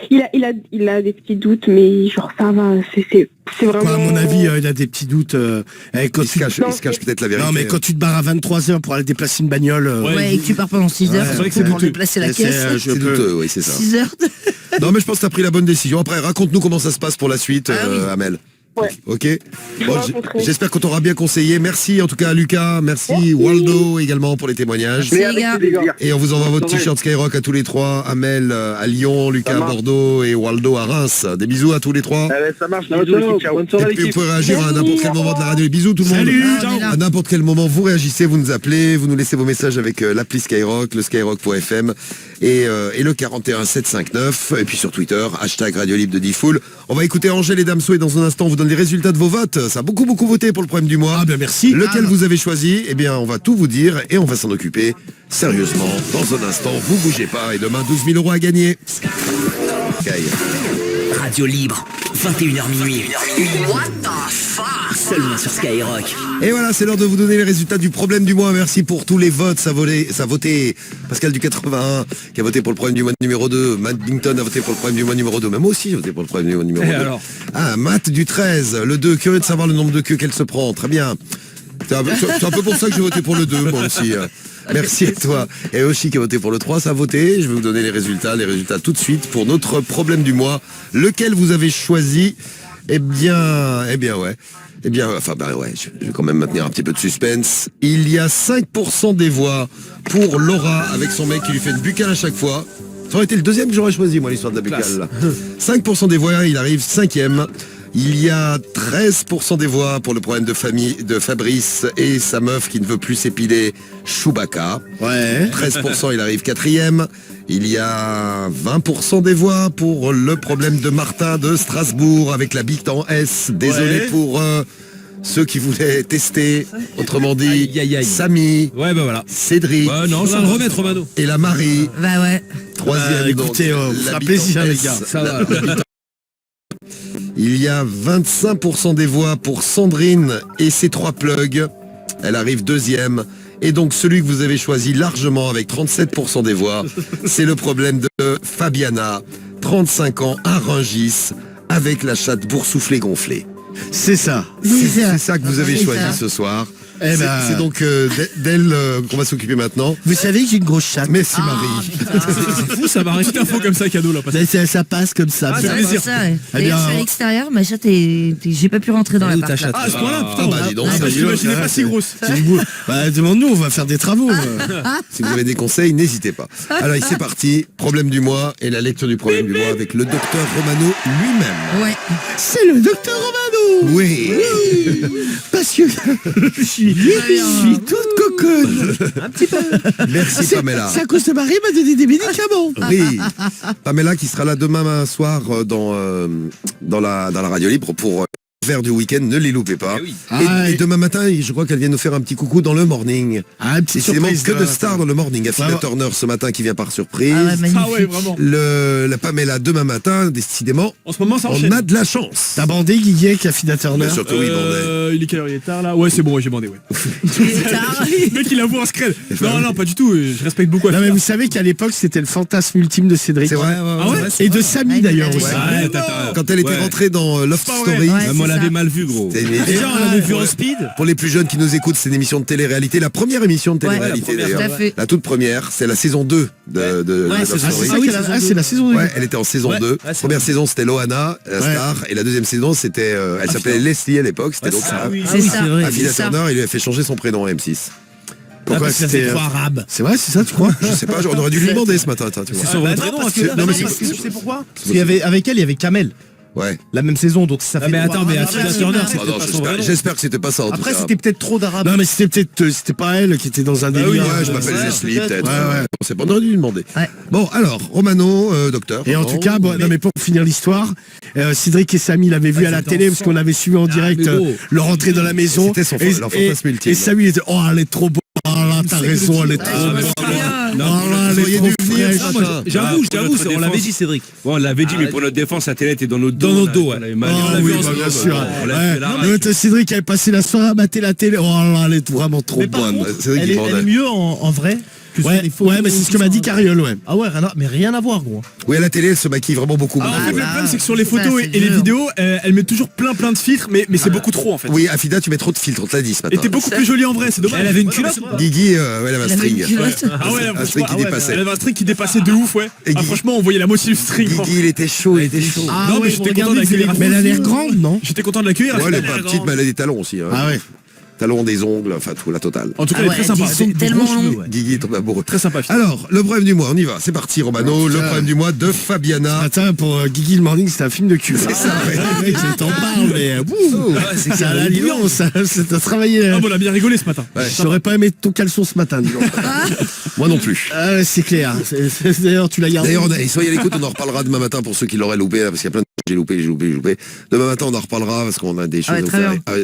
Il a des petits doutes, mais genre ça va, c'est vraiment... Quoi, à mon avis, il a des petits doutes. Il se cache peut-être la vérité. Non, mais quand tu te barres à 23h pour aller déplacer une bagnole... Ouais, et que tu pars pendant 6 heures pour déplacer la caisse. C'est douteux, oui, c'est ça. 6 heures. Non, mais je pense que t'as pris la bonne décision. Après, raconte-nous comment ça se passe pour la suite, Amel. Ouais. Ok. Bon, rencontrer. j'espère qu'on t'aura bien conseillé. Merci en tout cas à Lucas, merci Waldo également pour les témoignages. Merci, les gars. Et on vous envoie votre t-shirt Skyrock à tous les trois. Amel à Lyon, Lucas à Bordeaux et Waldo à Reims. Des bisous à tous les trois. Ça marche, bisous, l'équipe, ciao. Bonne soirée, Et puis vous l'équipe. pouvez réagir à n'importe quel moment de la radio. Bisous tout le monde. Salut, ciao. À n'importe quel moment, vous réagissez, vous nous appelez, vous nous laissez vos messages avec l'appli Skyrock, le skyrock.fm et le 41759. Et puis sur Twitter, hashtag Radio Libre de Diffoul. On va écouter Angèle et Damso et dans un instant, on vous donne les résultats de vos votes. Ça a beaucoup voté pour le problème du mois. Ah ben merci. Lequel vous avez choisi? Eh bien, on va tout vous dire et on va s'en occuper sérieusement dans un instant. Vous bougez pas et demain, 12 000 € à gagner. Sky. Radio Libre, 21h minuit. What the fuck? Seulement sur Skyrock. Et voilà, c'est l'heure de vous donner les résultats du problème du mois. Merci pour tous les votes. Ça a voté Pascal du 81 qui a voté pour le problème du mois numéro 2. Matt Bington a voté pour le problème du mois numéro 2. Même moi aussi, j'ai voté pour le problème du mois numéro 2. Alors Matt du 13, le 2. Curieux de savoir le nombre de queues qu'elle se prend. Très bien. C'est un peu pour ça que j'ai voté pour le 2, moi aussi. Merci à toi. Et Oshi qui a voté pour le 3, ça a voté. Je vais vous donner les résultats tout de suite pour notre problème du mois. Lequel vous avez choisi? Eh bien, ouais. Je vais quand même maintenir un petit peu de suspense. Il y a 5% des voix pour Laura avec son mec qui lui fait une buccale à chaque fois. Ça aurait été le deuxième que j'aurais choisi, moi, l'histoire de la buccale. Là. 5% des voix, il arrive 5e. Il y a 13% des voix pour le problème de famille de Fabrice et sa meuf qui ne veut plus s'épiler, Chewbacca. Ouais. 13%, il arrive 4e. Il y a 20% des voix pour le problème de Martin de Strasbourg avec la bite en S. Désolé pour ceux qui voulaient tester. Autrement dit, Samy, Ouais, bah voilà. Cédric. Ouais, non, je vais le remettre, Romano. Et la Marie. Bah ouais. 3e. Écoutez, donc, ça la fera bite plaisir en les S. gars. Ça va. Il y a 25% des voix pour Sandrine et ses 3 plugs. Elle arrive 2e. Et donc celui que vous avez choisi largement avec 37% des voix, c'est le problème de Fabiana, 35 ans, à Rungis, avec la chatte boursouflée gonflée. C'est ça. C'est ça que vous avez C'est choisi ça. ce soir. Eh ben, C'est donc d'elle qu'on va s'occuper maintenant. vous savez que j'ai une grosse chatte. Merci Marie. C'est fou, ça m'arrive une info comme ça, cadeau là. Ça passe comme ça. Ah, Ça ça fait fait plaisir. plaisir. Ça, ouais. Eh D'ailleurs, bien, je suis à l'extérieur, ma chatte j'ai pas pu rentrer dans la Elle est où, ta chatte Ah, à ce point-là, putain. bah, dis donc, Ah, ça, je dis donc, l'imaginais pas si grosse. C'est du bout. Bah, demande-nous, on va faire des travaux. Si vous avez des conseils, n'hésitez pas. Alors, c'est parti. Problème du mois et la lecture du problème du mois avec le docteur Romano lui-même. Ouais. C'est le docteur Romano. Oui. Parce que je suis toute coconne. Un petit peu. Merci Pamela. C'est à cause de Marie m'a donné des médicaments. Oui, Pamela qui sera là demain soir dans la radio libre pour faire du week-end, ne les loupez pas. Et demain matin, je crois qu'elle vient nous faire un petit coucou dans le morning. Ah, une petite Décidément surprise. que de stars dans le morning. Affida Turner ce matin qui vient par surprise. Ah ouais, magnifique. Ah ouais, vraiment. La Pamela demain matin, décidément, En ce moment, ça on enchaîne. a de la chance. T'as bandé Guiguet qui a Fida Turner. Mais surtout, oui, bandé. Il est quelle heure? Il est tard là? Ouais, c'est bon, ouais, j'ai bandé, ouais. Le mec, il avoue un scred. Non, pas du tout. Je respecte beaucoup. Non mais vous savez qu'à l'époque c'était le fantasme ultime de Cédric. C'est vrai. Ah ouais? Et de Samy d'ailleurs aussi. Ouais, Quand elle était rentrée dans Love pas vrai. Story, Ouais, On c'est l'avait ça. mal vu, gros. c'est une- Déjà, on l'avait vu en speed. Pour les plus jeunes qui nous écoutent, c'est une émission de télé-réalité, la première émission de télé-réalité Ouais, la première, d'ailleurs. tout à fait. La toute première, c'est la saison 2 de Love Ah, Story. c'est ça c'est la saison 2. Ouais, elle était en saison 2. Première saison, c'était Loana, la star. Et la deuxième saison, c'était, elle s'appelait Leslie à l'époque. C'était donc C'est ça. Affida C'est ça. Turner, il lui a fait changer son prénom à M6. Pourquoi c'était trop arabe. C'est vrai, c'est ça tu crois? Je sais pas, on aurait dû lui demander ce matin. Tu vois. C'est son vrai prénom. parce que, non, mais parce que tu sais pourquoi Parce qu'il y avait, avec elle, il y avait Kamel. Ouais. La même saison, donc ça fait. mais attends, mais trois Affida arabes. Turner, Ah c'était non, pas son vrai nom. j'espère que c'était pas ça. En Après, tout cas. c'était peut-être trop d'arabes. Non mais c'était pas elle qui était dans un délire. Oui, ouais, je m'appelle ouais, Leslie, peut-être. peut-être. Ouais, ouais. On sait pas, on aurait dû lui demander. Ouais. Bon, alors, Romano, docteur. Et en tout cas, bon, non mais pour finir l'histoire, Cédric et Samy l'avaient vu à la télé parce qu'on avait suivi en direct mais gros. leur entrée dans la maison. C'était son Et- leur et- fantasme ultime. Et Samy était oh elle est trop bonne. Oh là t'as raison, elle est trop bonne. Oh là elle est trop fraîche. Ah, moi, J'avoue, on l'avait dit, Cédric. Bon, on l'avait dit, mais pour notre défense, la télé était dans notre dos. Dans notre dos, ouais. On l'avait mal- Ah on l'avait oui, vu en bah, ce bien moment. sûr. On l'a Ouais. fait là. Mais Cédric avait passé la soirée à mater la télé. Oh là elle est vraiment trop Mais par bonne. contre, C'est vrai elle qu'il est bandait. mieux en vrai. Ouais, mais c'est ce que m'a dit Cariole, ouais. Ah ouais, mais rien à voir, gros. Oui, à la télé, elle se maquille vraiment beaucoup. En fait, le ouais. problème, c'est que sur les photos et les vidéos, elle met toujours plein de filtres, mais c'est beaucoup trop en fait. Oui, Afida, tu mets trop de filtres, on te l'a dit ce matin. Et t'es beaucoup plus jolie en vrai, c'est dommage. Elle avait une culotte. Guigui, elle avait un string. Ah ouais, Un string qui dépassait. elle avait un string qui dépassait de ouf, ouais. Et Ah, franchement, on voyait la moitié du string. Guigui, il était chaud, il était chaud. Ah Non, mais ouais, j'étais regardez, content de l'accueillir. mais elle a l'air grande, non? J'étais content de l'accueillir. Ouais, elle est pas petite, mais elle a des talons aussi. Ah ouais. Talons, des ongles, enfin tout, la totale. En tout cas, Ah elle est ouais, très sympa. ils sont tellement longs. Guigui est tombé amoureux. Très sympa. Alors, le problème du mois, on y va. C'est parti, Romano. Le problème du mois de Fabiana. Attends, pour Guigui le Morning, c'est un film de cul. C'est ça, ouais. Mec, je t'en parle, mais c'est à la Lyon, ça a travaillé. Ah bon, on a bien rigolé ce matin. J'aurais pas aimé ton caleçon ce matin, dis donc. Moi non plus. Ah, c'est clair. D'ailleurs, tu l'as gardé. D'ailleurs, soyez à l'écoute, on en reparlera demain matin pour ceux qui l'auraient loupé, parce qu'il y a plein de j'ai loupé. Demain matin, on en reparlera parce qu'on a des choses,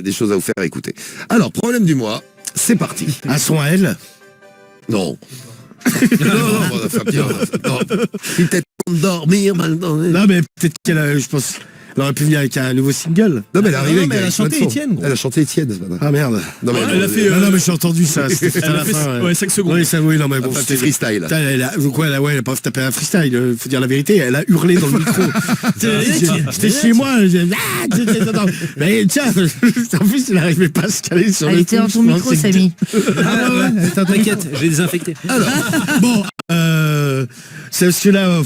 des choses à vous faire écouter. Alors, problème du mois, c'est parti. À son à elle. Non. non, Fabien. Non. Peut-être dormir maintenant. Non, mais peut-être qu'elle, je pense, elle aurait pu venir avec un nouveau single. Non, mais elle est arrivée mais elle a chanté Étienne. Elle a chanté Étienne ce matin. Ah merde. Non, mais Elle a fait. Non, mais j'ai entendu ça. C'était à la fin. Ouais, 5 secondes. Oui, ça, oui, non, mais bon. C'était freestyle. Putain, elle a pas tapé un freestyle, faut dire la vérité, elle a hurlé dans le micro. J'étais chez moi, mais tiens, en plus, il n'arrivait pas à se caler sur Elle le était dans ton micro, Samy. Ah ouais, t'inquiète, j'ai désinfecté. Alors, bon, c'est parce que là,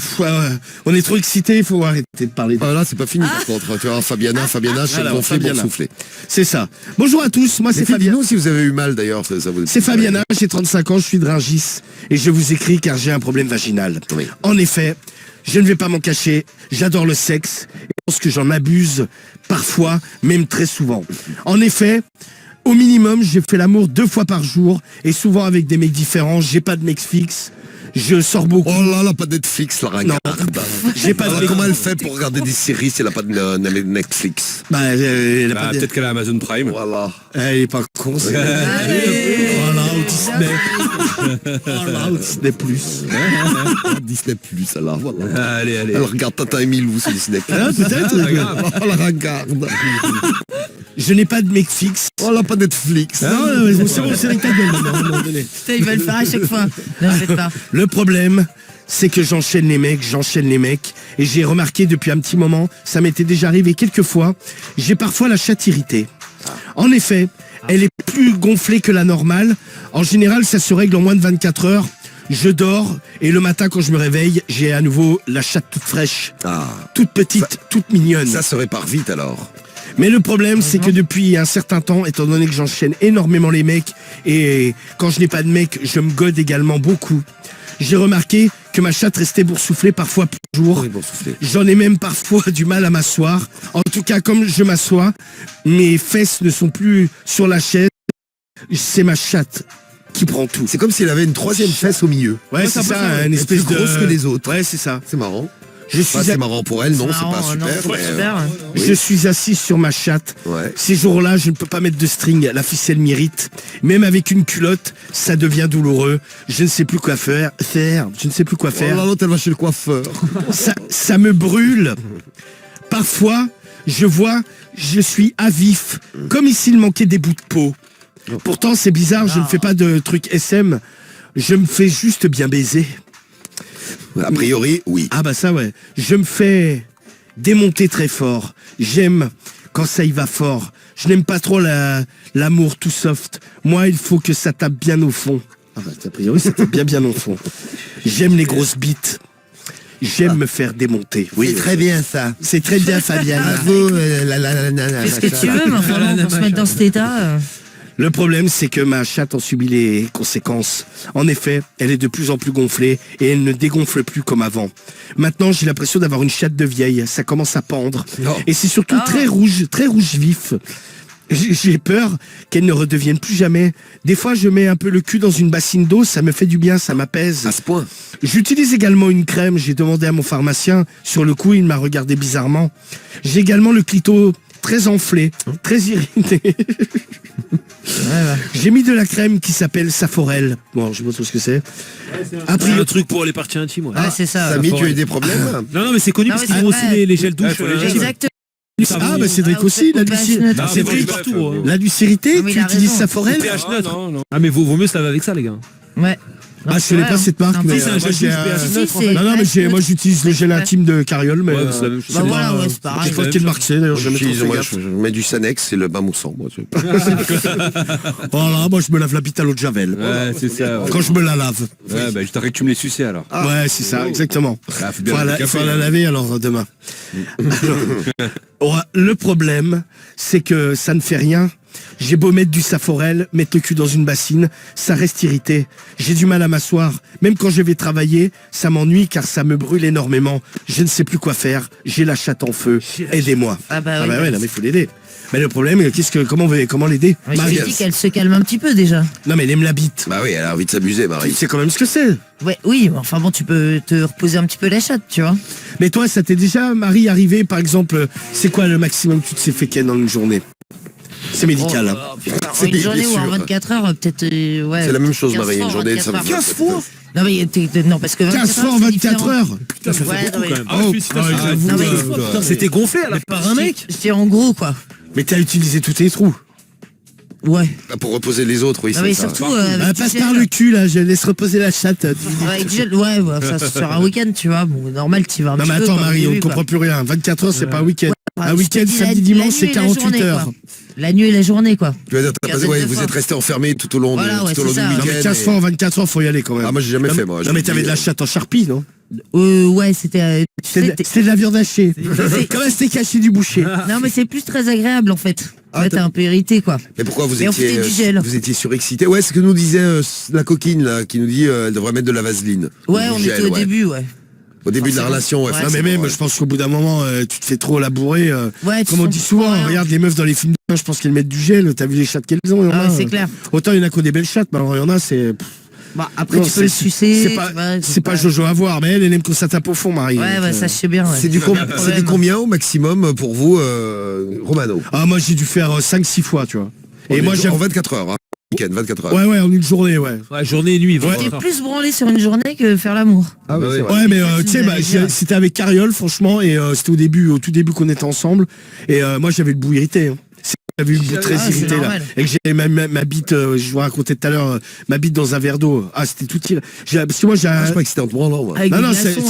on est trop excités, il faut arrêter de parler. Ah là, c'est pas fini par contre. Tu vois, Fabiana, chef gonflé pour souffler. C'est ça. Bonjour à tous, moi c'est Fabiana. Dites-nous si vous avez eu mal d'ailleurs. Ça vous... C'est Fabiana, j'ai 35 ans, je suis de Rungis et je vous écris car j'ai un problème vaginal. Oui. En effet, je ne vais pas m'en cacher, j'adore le sexe et je pense que j'en abuse parfois, même très souvent. En effet, au minimum, j'ai fait l'amour 2 fois par jour et souvent avec des mecs différents, j'ai pas de mec fixe. Je sors beaucoup. Oh là là, pas de Netflix, la regarde. J'ai pas de... Comment elle fait pour regarder des séries si elle n'a pas de Netflix? Peut-être qu'elle a Amazon Prime. Voilà. Elle est pas con. Voilà, au Disney. Voilà, au Disney Plus. Disney Plus, alors voilà. Allez. Elle regarde Tintin et Milou sur Disney. Ah, peut-être. Elle la regarde. Je n'ai pas de mec fixe. Oh là, pas Netflix. Non, c'est bon, c'est avec ta gueule maintenant, à un moment donné. Putain, il va le faire à chaque fois. Ne faites pas. Le problème, c'est que j'enchaîne les mecs, et j'ai remarqué depuis un petit moment, ça m'était déjà arrivé quelques fois, j'ai parfois la chatte irritée. En effet, elle est plus gonflée que la normale. En général, ça se règle en moins de 24 heures. Je dors, et le matin, quand je me réveille, j'ai à nouveau la chatte toute fraîche, toute petite, toute mignonne. Ça se répare vite alors. Mais le problème, c'est que depuis un certain temps, étant donné que j'enchaîne énormément les mecs, et quand je n'ai pas de mec, je me gode également beaucoup, j'ai remarqué que ma chatte restait boursouflée parfois par jour. J'en ai même parfois du mal à m'asseoir. En tout cas, comme je m'assois, mes fesses ne sont plus sur la chaise. C'est ma chatte qui prend tout. C'est comme s'il avait une 3e fesse au milieu. Ouais, c'est ça, une espèce de... grosse que les autres. Ouais, c'est ça. C'est marrant. C'est marrant pour elle, non, c'est pas super. Je suis assis sur ma chatte. Ouais. Ces jours-là, je ne peux pas mettre de string. La ficelle m'irrite. Même avec une culotte, ça devient douloureux. Je ne sais plus quoi faire. Je ne sais plus quoi faire. Oh là, l'autre, elle va chez le coiffeur. Ça me brûle. Parfois, je suis à vif. Comme s'il manquait des bouts de peau. Pourtant, c'est bizarre, je ne fais pas de trucs SM. Je me fais juste bien baiser. A priori, oui. Ah bah ça ouais. Je me fais démonter très fort. J'aime quand ça y va fort. Je n'aime pas trop l'amour tout soft. Moi, il faut que ça tape bien au fond. Ah bah a priori, ça tape bien au fond. J'aime les grosses bites. J'aime me faire démonter. Oui, c'est très bien ça. C'est très bien, Fabiana. Qu'est-ce que tu veux, mais enfin, pour se mettre dans cet état... Le problème, c'est que ma chatte en subit les conséquences. En effet, elle est de plus en plus gonflée et elle ne dégonfle plus comme avant. Maintenant, j'ai l'impression d'avoir une chatte de vieille. Ça commence à pendre. Non. Et c'est surtout très rouge vif. J'ai peur qu'elle ne redevienne plus jamais. Des fois, je mets un peu le cul dans une bassine d'eau, ça me fait du bien, ça m'apaise. À ce point. J'utilise également une crème. J'ai demandé à mon pharmacien. Sur le coup, il m'a regardé bizarrement. J'ai également le clito très enflé, très irrité. J'ai mis de la crème qui s'appelle Saforel. Bon, je sais pas trop ce que c'est. Après, un truc pour les parties intimes. Ouais. c'est ça. Samy, tu as eu des problèmes? Non, mais c'est connu parce qu'ils font aussi les gels douches. Exactement. Ah bah Cédric aussi, la lucérité, tu utilises Saforel? pH neutre. Ah mais vaut mieux se laver avec ça les gars. Ouais. Ah, je connais pas cette marque, mais c'est un gel douche pH neutre, en fait. non, mais moi j'utilise le gel intime de Cariole, mais Ouais, c'est la même chose. Bah voilà, ouais, c'est je pareil. sais pas quelle marque c'est d'ailleurs, j'ai jamais trop fait Moi, gaffe. je mets du Sanex, c'est le bain moussant. Moi, Voilà, moi je me lave la bite à l'eau de Javel. Ouais, c'est ça. Ouais. Quand je me la lave. Ouais, bah, je t'arrête que tu me les suçais alors. Ouais, c'est ça, exactement. Ah, faut bien laver le Il faut café, la hein. laver alors demain. Alors, le problème, c'est que ça ne fait rien. J'ai beau mettre du Saforel, mettre le cul dans une bassine, ça reste irrité. J'ai du mal à m'asseoir. Même quand je vais travailler, ça m'ennuie car ça me brûle énormément. Je ne sais plus quoi faire. J'ai la chatte en feu. Aidez-moi. Ah bah Ah oui. bah ouais, non, mais il faut l'aider. Mais le problème, comment l'aider? Mais je Marie, lui dis qu'elle se calme un petit peu déjà. non mais elle aime la bite. Bah oui, elle a envie de s'amuser, Tu Marie. sais quand même ce que c'est. Ouais, oui, mais enfin bon, tu peux te reposer un petit peu la chatte, tu vois. Mais toi, ça t'est déjà, Marie, arrivé, par exemple, c'est quoi le maximum que tu te sais fait ken dans une journée? C'est médical. Hein. En une journée ou en sûr. 24 heures, peut-être. Ouais, C'est la même chose, 15 Marie, fois une en journée, 24 ça me heures. 15 fois. Non, mais non, parce que 24 15 fois en heures, c'est 24 différent. heures. Putain, ça fait Ouais, beaucoup non, mais- quand même. Ah, félicitations. j'avoue, Non, mais- putain, C'était gonflé à la par un mec. Je dis en gros, quoi. mais t'as utilisé tous tes trous. Ouais. Bah, pour reposer les autres, oui, Non, c'est mais ça. surtout. Ah, avec du passe gel. par le cul, là, je laisse reposer la chatte. Avec du gel, ouais, ça sur un week-end, tu vois. Bon, normal, tu vas un Non petit mais peu. attends comme au Marie, on début, ne quoi. comprend plus rien. 24 heures, c'est pas un week-end. Ouais, Un je week-end, te dis samedi, la dimanche, nuit c'est et la 48 journée, heures. quoi. La nuit et la journée, quoi. Tu vas dire, t'as Quinzaine ouais, de vous fois. êtes restés enfermés tout au long, Voilà, ouais, tout au long c'est du ça. week-end. Non mais 15 fois en 24 heures, faut y aller quand même. Ah, moi, j'ai jamais Non, fait, mais- moi. Non Je mais me t'avais dis, de la chatte en charpie, non? Ouais, c'était. C'était de la viande hachée. Comment c'était caché du boucher? Non, mais c'est plus très agréable, en fait. Ah, Ouais, t'es un peu irrité, quoi. Mais pourquoi vous Mais on foutait du gel. vous étiez surexcité? Ouais, c'est ce que nous disait la coquine, là, qui nous dit elle devrait mettre de la vaseline. Ouais, Du on gel, était au ouais. début, ouais. Au début de la Forcément. relation, ouais. Ouais. Non mais même, je pense qu'au bout d'un moment, tu te fais trop labourer. Ouais, tu Comme on sens dit plus souvent, rien. regarde les meufs dans les films, je pense qu'elles mettent du gel. T'as vu les chattes qu'elles ont? il y en Ah a, ouais, c'est clair. Autant il y en a qui ont des belles chattes, mais alors il y en a, c'est... Bah, après, Non, tu peux le c'est- sucer. c'est pas- tu vois, C'est pas Jojo à voir, mais elle aime quand ça tape au fond, Marie. Ouais, Donc, ouais, ça, je sais bien. Ouais. C'est du, pas de c'est du problème. combien au maximum pour vous, Romano? Ah, moi j'ai dû faire 5-6 fois, tu vois. Et moi j'ai... En 24 heures, hein. Week-end, 24 heures. Ouais, en une journée, ouais. Ouais, journée et nuit. Ouais. T'es plus branlé sur une journée que faire l'amour. Ah ouais, c'est vrai. Ouais, mais Ça, tu sais, vous bah, allez dire. c'était avec Cariole, franchement, et c'était au tout début qu'on était ensemble. Et moi, j'avais le bout irrité. Hein. J'avais eu le bout très Ah, c'est irrité là. normal. Et que j'ai ma bite, je vous racontais tout à l'heure, ma bite dans un verre d'eau. Ah, c'était tout il. Parce que moi, j'ai Ah, un... je crois que c'était en te branlant, moi. Avec Non, des non, glaçons c'est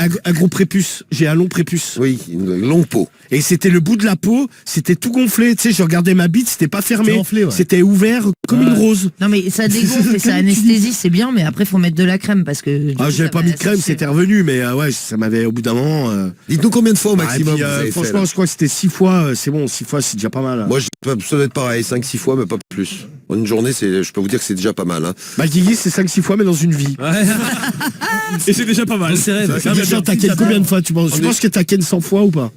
et tout. un gros prépuce. J'ai un long prépuce. Oui, une longue peau. Et c'était le bout de la peau, c'était tout gonflé. Tu sais, je regardais ma bite, c'était pas fermé. C'était enflé, ouais. C'était ouvert comme une rose. Non, mais ça dégonfle et ça anesthésie, c'est bien, mais après, faut mettre de la crème parce que. du Ah, coup, j'avais ça pas va mis de crème, sécher. c'était revenu, mais ouais, ça m'avait au bout d'un moment. Dites-nous combien de fois au Ah, et maximum puis, vous avez fait, franchement, là. je crois que c'était 6 fois. C'est bon, 6 fois, c'est déjà pas mal. Hein. Moi, ça doit être pareil, 5-6 fois, mais pas plus. En une journée, je peux vous dire que c'est déjà pas mal. Hein. Bah, Guigui, c'est 5-6 fois, mais dans une vie. Et c'est déjà pas mal. C'est raide. T'as ken combien de fois tu penses? Tu penses que t'as ken 100 fois ou pas?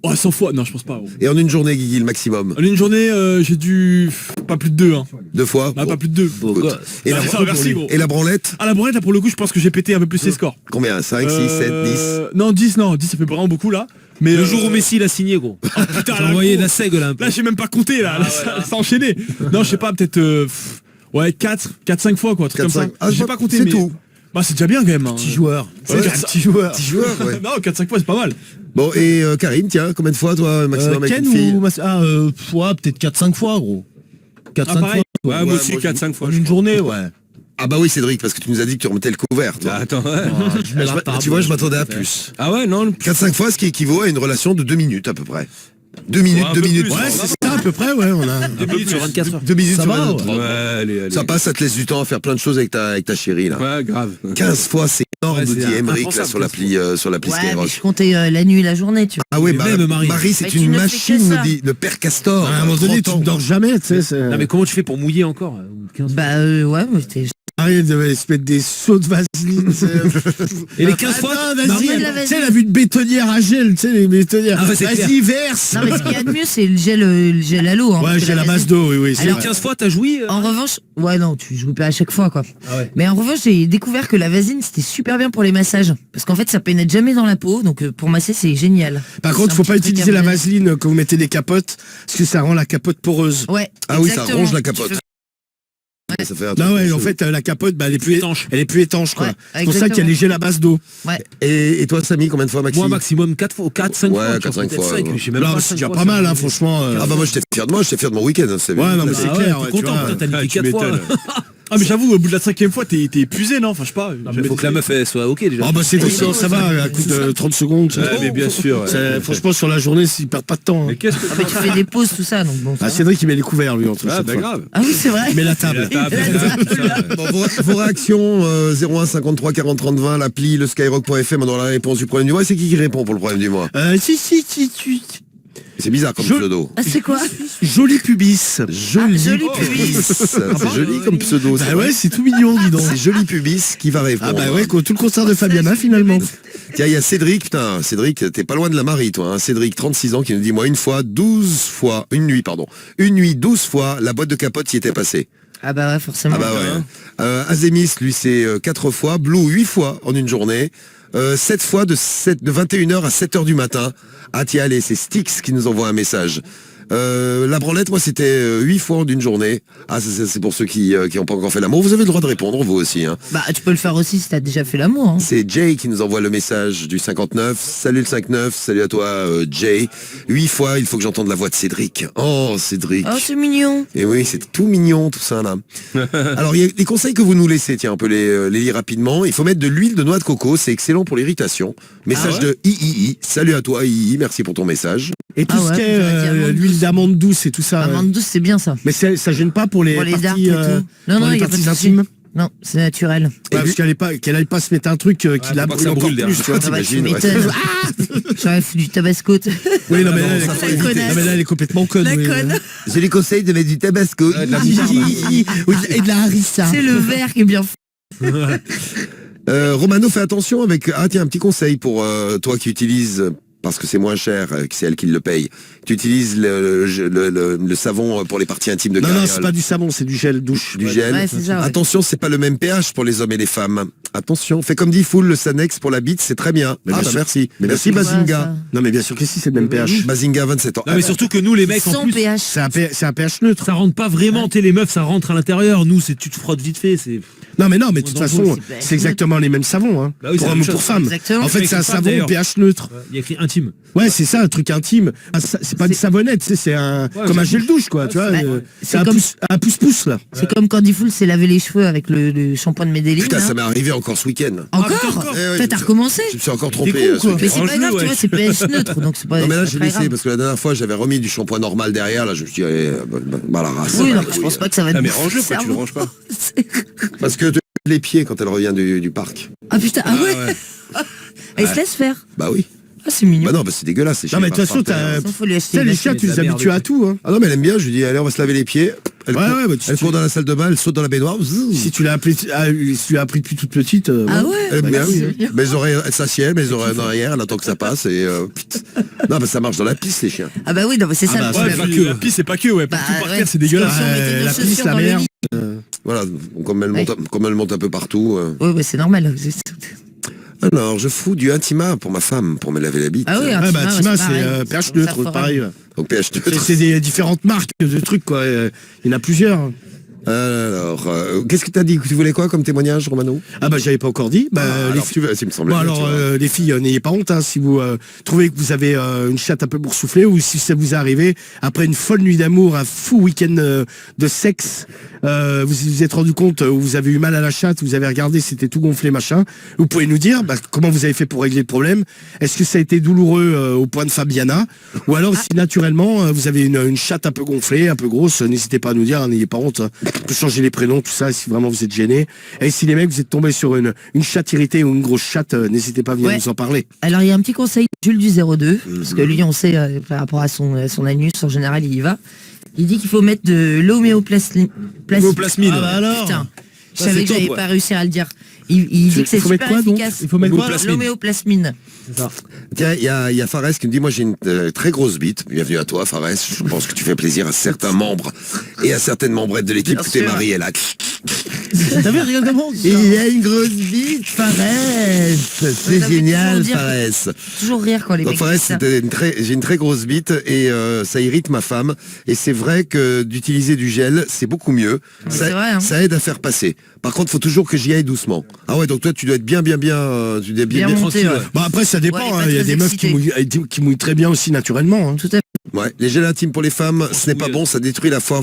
Oh, 100 fois. Non, je pense pas. gros. Et en une journée, Guigui, le maximum? En une journée, j'ai dû. Pas plus de 2. Hein. 2 fois? Bah, Bon. pas plus de 2. Écoute. Et, la, Merci, gros. et la branlette? À la branlette, là, pour le coup, je pense que j'ai pété un peu plus les scores. Combien? 5, 6, 7, 10? Non, 10, ça fait vraiment beaucoup, là. Mais Le jour où Messi l'a signé, gros. putain, T'as là, envoyé gros. de la seigle là un peu. Là, j'ai même pas compté, là. Là, ça a enchaîné. Non, je sais pas, peut-être. Ouais, 4-5 fois, quoi. Un truc comme 4, ça. 5. Ah, J'ai pas compté, c'est mais. tout. Bah, c'est déjà bien quand même. Hein. Petit joueur. Ouais, C'est un petit joueur. Petit joueur, ouais. Non, 4-5 fois, c'est pas mal. Bon, et Karine, tiens, combien de fois, toi, maximum avec Ken une fille? ou ouais, peut-être 4-5 fois, gros. 4-5 pareil. fois. Ouais, moi aussi, 4-5 fois. En je une crois. journée, ouais. Ah bah oui, Cédric, parce que tu nous as dit que tu remettais le couvert, toi. Ah, attends, ouais. Je mets la table. Tu vois, je m'attendais à plus. Ah ouais, non. 4-5 fois, ce qui équivaut à une relation de 2 minutes, à peu près. 2 minutes, Ouais, un 2 peu minutes. plus, Ouais, ouais. c'est ça à peu près, ouais. On a... 2 minutes sur 24 heures. 2 minutes Ça sur va, 23. Ouais, allez. Ça passe, ça te laisse du temps à faire plein de choses avec ta chérie, là. Ouais, grave. 15 fois, c'est énorme, Ouais, nous c'est dit Emmerich, là, impensable, sur l'appli Ouais, Skyrock. mais je comptais la nuit et la journée, tu vois. Ah ouais, Mais bah, même, Marie. c'est Mais tu une ne fais machine, que nous ça. dit, le père Castor. À un moment donné, 30 tu ans. ne dors jamais, tu sais. c'est- Non mais comment tu fais pour mouiller encore 15 Bah, ouais, mais t'es. Arrête de se mettre des sauts de vaseline. Et les 15 fois, Attends, Marie, vas-y, de la tu sais, vaseline. elle a vu une bétonnière à gel, tu sais, les bétonnières. Ah ouais, c'est Vas-y, verse. Non, mais ce qu'il y a de mieux, c'est le gel à l'eau. Hein, Ouais, parce que j'ai la vaseline- base d'eau, oui, c'est Alors, vrai. 15 fois, t'as joui En revanche, ouais, non, tu joues pas à chaque fois, quoi. Ah ouais. Mais en revanche, j'ai découvert que la vaseline, c'était super bien pour les massages. Parce qu'en fait, ça pénètre jamais dans la peau. Donc, pour masser, c'est génial. Par C'est contre, un faut petit pas truc utiliser à la me- vaseline quand vous mettez des capotes, parce que ça rend la capote poreuse. Ouais. Ah oui, ça exactement. ronge la Tu capote. fais- Ça fait un Non, truc ouais, de en fou. fait, la capote, bah, elle est plus étanche. Elle est plus étanche, quoi. Ouais, C'est pour ça qu'il y a les gels à base d'eau. Ouais. Et toi, Samy, combien de fois, Maxime? Moi maximum 4 fois, 4-5 Ouais, fois. 4-5 peut-être fois, 5, ouais. je sais même Non, pas mais c'est 5 déjà fois, pas ça mal, me- hein, franchement. Ah bah moi, j'étais fier de moi, j'étais fier de mon week-end. Hein, Ouais, non, mais c'est Ah clair, ouais, ouais, t'es tu content, vois. putain, t'as Ah, niqué tu 4 fois. m'étonnes. Ah mais j'avoue, au bout de la 5e fois, t'es épuisé, non? Enfin, je sais pas. Il faut que la meuf elle soit ok déjà. Ah bah c'est ça va, à coup de 30 secondes. Ouais, mais bien sûr. Franchement, sur la journée, il perd pas de temps. Mais qu'est-ce que Ah, mais tu fais des pauses, tout ça, donc bon. ça va. Cédric, il met les couverts, lui, entre Ah chaque bah fois. grave. Ah oui, c'est vrai. Il met la table. Bon, vos réactions, 01 53 40 30 20, l'appli, le skyrock.fm, on aura la réponse du problème du mois. C'est qui répond pour le problème du mois? Si. C'est bizarre comme pseudo. Ah, c'est quoi? Joli pubis. Joli, joli pubis. C'est joli comme pseudo. Bah ouais, c'est tout mignon, dis donc. C'est joli pubis qui va répondre. Ah bah ouais, quoi, tout le concert de Fabiana, finalement. Tiens, il y a Cédric, putain, Cédric, t'es pas loin de la Marie, toi, hein. Cédric, 36 ans, qui nous dit, moi, une nuit, 12 fois, la boîte de capote y était passée. Ah bah ouais, forcément. Ah bah ouais. Azémis, lui, c'est 4 fois. Blue, 8 fois en une journée. 7 fois de 21h à 7h du matin. Ah tiens, allez, c'est Styx qui nous envoie un message. La branlette, moi, c'était 8 fois en une journée. Ah, c'est pour ceux qui n'ont pas encore fait l'amour. Vous avez le droit de répondre, vous aussi. Hein. Bah, tu peux le faire aussi si t'as déjà fait l'amour. Hein. C'est Jay qui nous envoie le message du 59. Salut le 59, salut à toi, Jay. 8 fois, il faut que j'entende la voix de Cédric. Oh, Cédric. Oh, c'est mignon. Et oui, c'est tout mignon, tout ça, là. Alors, il y a des conseils que vous nous laissez, tiens, on peut les lire rapidement. Il faut mettre de l'huile de noix de coco, c'est excellent pour l'irritation. Message de III. Salut à toi, III, merci pour ton message. Et tout ce qui est l'huile d'amande douce et tout ça. Amande douce, c'est bien ça. Mais ça gêne pas pour les dards parties, et tout. Non, pour il les y a pas parties de souci. intimes. Non, c'est naturel. Ouais, parce qu'elle aille pas se mettre un truc qui la pas que brûle ça encore brûle, plus, tu vois. Ah bah, tu t'imagines, ouais. m'étonnes. J'aurais fait du tabasco. Oui, non, mais là, ça fait connasse. non, mais là, elle est complètement conne. La oui. conne. Je les conseille de mettre du tabasco. Et de la harissa. C'est le verre qui est bien fait. Romano, fais attention avec... Ah tiens, un petit conseil pour toi qui utilises, parce que c'est moins cher, que c'est elle qui le paye. Tu utilises le savon pour les parties intimes de Non, Carriole. c'est pas du savon, c'est du gel douche. Du gel. Ouais, c'est ça, ouais. Attention, c'est pas le même pH pour les hommes et les femmes. Attention, fais comme dit Foul, le Sanex pour la bite, c'est très bien. Mais bien sûr. merci. Mais Merci bien sûr. Bazinga. Ouais, ça. Non, mais bien sûr que si, c'est le même pH. Bazinga, 27 ans. Non mais surtout que nous les mecs en Sans plus, pH. C'est un pH neutre. ça rentre pas vraiment, t'es les meufs, ça rentre à l'intérieur. Nous, c'est tu te frottes vite fait, c'est. Non, mais de toute Dans le façon, fond, c'est exactement les mêmes savons, hein. Bah oui, pour c'est la homme même ou pour chose. femme. Exactement. En fait, Avec c'est une un femme, savon d'ailleurs. pH neutre. Il y a écrit intime. Ouais, c'est ça, un truc intime. Ah, c'est pas une savonnette, c'est un comme un gel douche, quoi. Tu vois, c'est c'est comme- un pouce-pouce là. C'est comme quand Diffoul s'est lavé les cheveux avec le shampoing de Medellin. Putain, là. ça m'est arrivé encore ce week-end. Encore Eh ouais, Toi, t'as recommencé Je me suis encore trompé. con, ce quoi. week-end. Mais c'est pas Range-le, grave, tu ouais. vois, c'est pH neutre, donc c'est pas. Non mais là c'est j'ai pas laissé grave. parce que la dernière fois j'avais remis du shampoing normal derrière, là je me suis dit bah la race. Oui, bah, non, la je couille. pense pas que ça va. Ah mais te range-le, bouffer pourquoi tu le ranges pas? Parce que les pieds quand elle revient du parc. Ah putain, ah ouais. Elle se laisse faire. Bah oui. Ah, c'est mignon. Bah non, bah c'est dégueulasse. C'est Non, mais chier de toute façon, par terre. t'as. Faut lui Tu acheter sais, une les machine. chiens, tu les la merde, habitues à tout, hein. Ah non mais elle aime bien, je lui dis allez on va se laver les pieds. Elle, Ouais, ouais, bah, elle court dans la salle de bain, elle saute dans la baignoire. Si tu l'as appris, si tu l'as appris depuis toute petite. Ah ouais. Elle aime bien, c'est oui. mignon. Mes oreilles, elle s'assied, mes oreilles en arrière, elle attend que ça passe et putain. Non mais ça marche dans la piste les chiens. Ah bah oui, non, mais c'est ça bah, le c'est Ouais, problème. puis la piste, c'est pas que, ouais. Bah, Partout par ouais. terre, c'est dégueulasse. Si on mettait nos la chaussures piste, la dans le mer. lit. Voilà, comme elle monte un peu partout. Oui, bah c'est normal. Alors je fous du Intima pour ma femme pour me laver la bite. Ah oui, Ouais, bah, Intima, Tima, c'est pareil. c'est pH Ça neutre, fera- pareil. Donc pH neutre. C'est des différentes marques de trucs, quoi. Il y en a plusieurs. Alors, qu'est-ce que t'as dit? Tu voulais quoi comme témoignage, Romano? Ah bah j'avais pas encore dit. Bah, les alors, filles. il me semblait Bon, bien, alors tu vois. les filles, n'ayez pas honte, hein, si vous trouvez que vous avez une chatte un peu boursouflée ou si ça vous est arrivé après une folle nuit d'amour, un fou week-end de sexe, vous vous êtes rendu compte où vous avez eu mal à la chatte, vous avez regardé, c'était tout gonflé, machin. Vous pouvez nous dire comment vous avez fait pour régler le problème. Est-ce que ça a été douloureux au point de Fabiana, ou alors si naturellement vous avez une chatte un peu gonflée, un peu grosse, n'hésitez pas à nous dire, hein, n'ayez pas honte. Hein. On peut changer les prénoms, tout ça, si vraiment vous êtes gêné. Et si les mecs, vous êtes tombés sur une chatte irritée ou une grosse chatte, n'hésitez pas à venir Ouais. nous en parler. Alors il y a un petit conseil de Jules du 02, parce que lui on sait par rapport à son anus, en général il y va. Il dit qu'il faut mettre de l'homéoplasmine. Homéoplasmine. Ah bah alors. Putain, je Ça, savais c'est que j'avais top, pas réussi à le dire. Il dit que c'est faut mettre super quoi, donc efficace. Il faut mettre quoi L'homéoplasmine. Tiens, il y a Fares qui me dit, moi j'ai une très grosse bite. Bienvenue à toi, Fares. Je pense que tu fais plaisir à certains membres et à certaines membrettes de l'équipe. Bien Tu t'es sûr. marié là. T'as vu, regarde comment Il a une grosse bite, Fares. Ça C'est fait génial, toujours dire- Fares. Toujours rire quand les Donc mecs Fares, disent ça. j'ai une très grosse bite et ça irrite ma femme. Et c'est vrai que d'utiliser du gel, c'est beaucoup mieux. C'est vrai, hein. Ça aide à faire passer. Par contre, faut toujours que j'y aille doucement. Ah ouais, donc toi, tu dois être bien, tu dois être Bien monté, tranquille. ouais. Bah après ça dépend, Ouais, hein. pas Il y a très des meufs excité. qui mouillent très bien aussi naturellement. Hein. Tout à fait. Ouais, les gels intimes pour les femmes, ce n'est pas bon, ça détruit la flore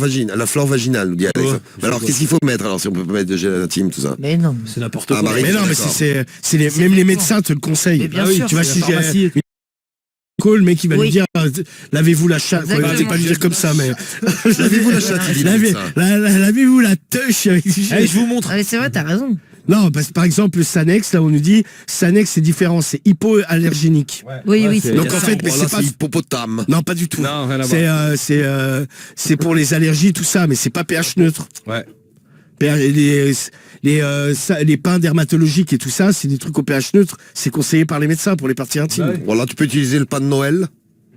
vaginale, nous dit Alex. Alors qu'est-ce qu'il faut mettre alors si on peut pas mettre de gel intime, tout ça? Mais non. C'est n'importe Ah, quoi. Marie, Mais non, mais même les médecins te le conseillent. Mais bien sûr, tu vas c'est chez la pharmacie. le mec il va Oui. lui dire lavez-vous la chatte. Exactement. Il va pas lui dire comme ça, mais Lavez-vous la chatte, il dit ça. lavez-vous la touche avec du gel. Allez, je vous montre. Ah, mais c'est vrai, t'as raison. Non, parce que par exemple le Sanex, là on nous dit Sanex c'est différent, c'est hypoallergénique. Oui, oui, c'est Donc en fait, mais Voilà, c'est pas hippopotame. non pas du tout. Non, rien à voir. C'est pour les allergies tout ça, mais c'est pas pH neutre. Ouais. Les pains dermatologiques et tout ça, c'est des trucs au pH neutre. C'est conseillé par les médecins pour les parties intimes. Voilà, tu peux utiliser le pain de Noël.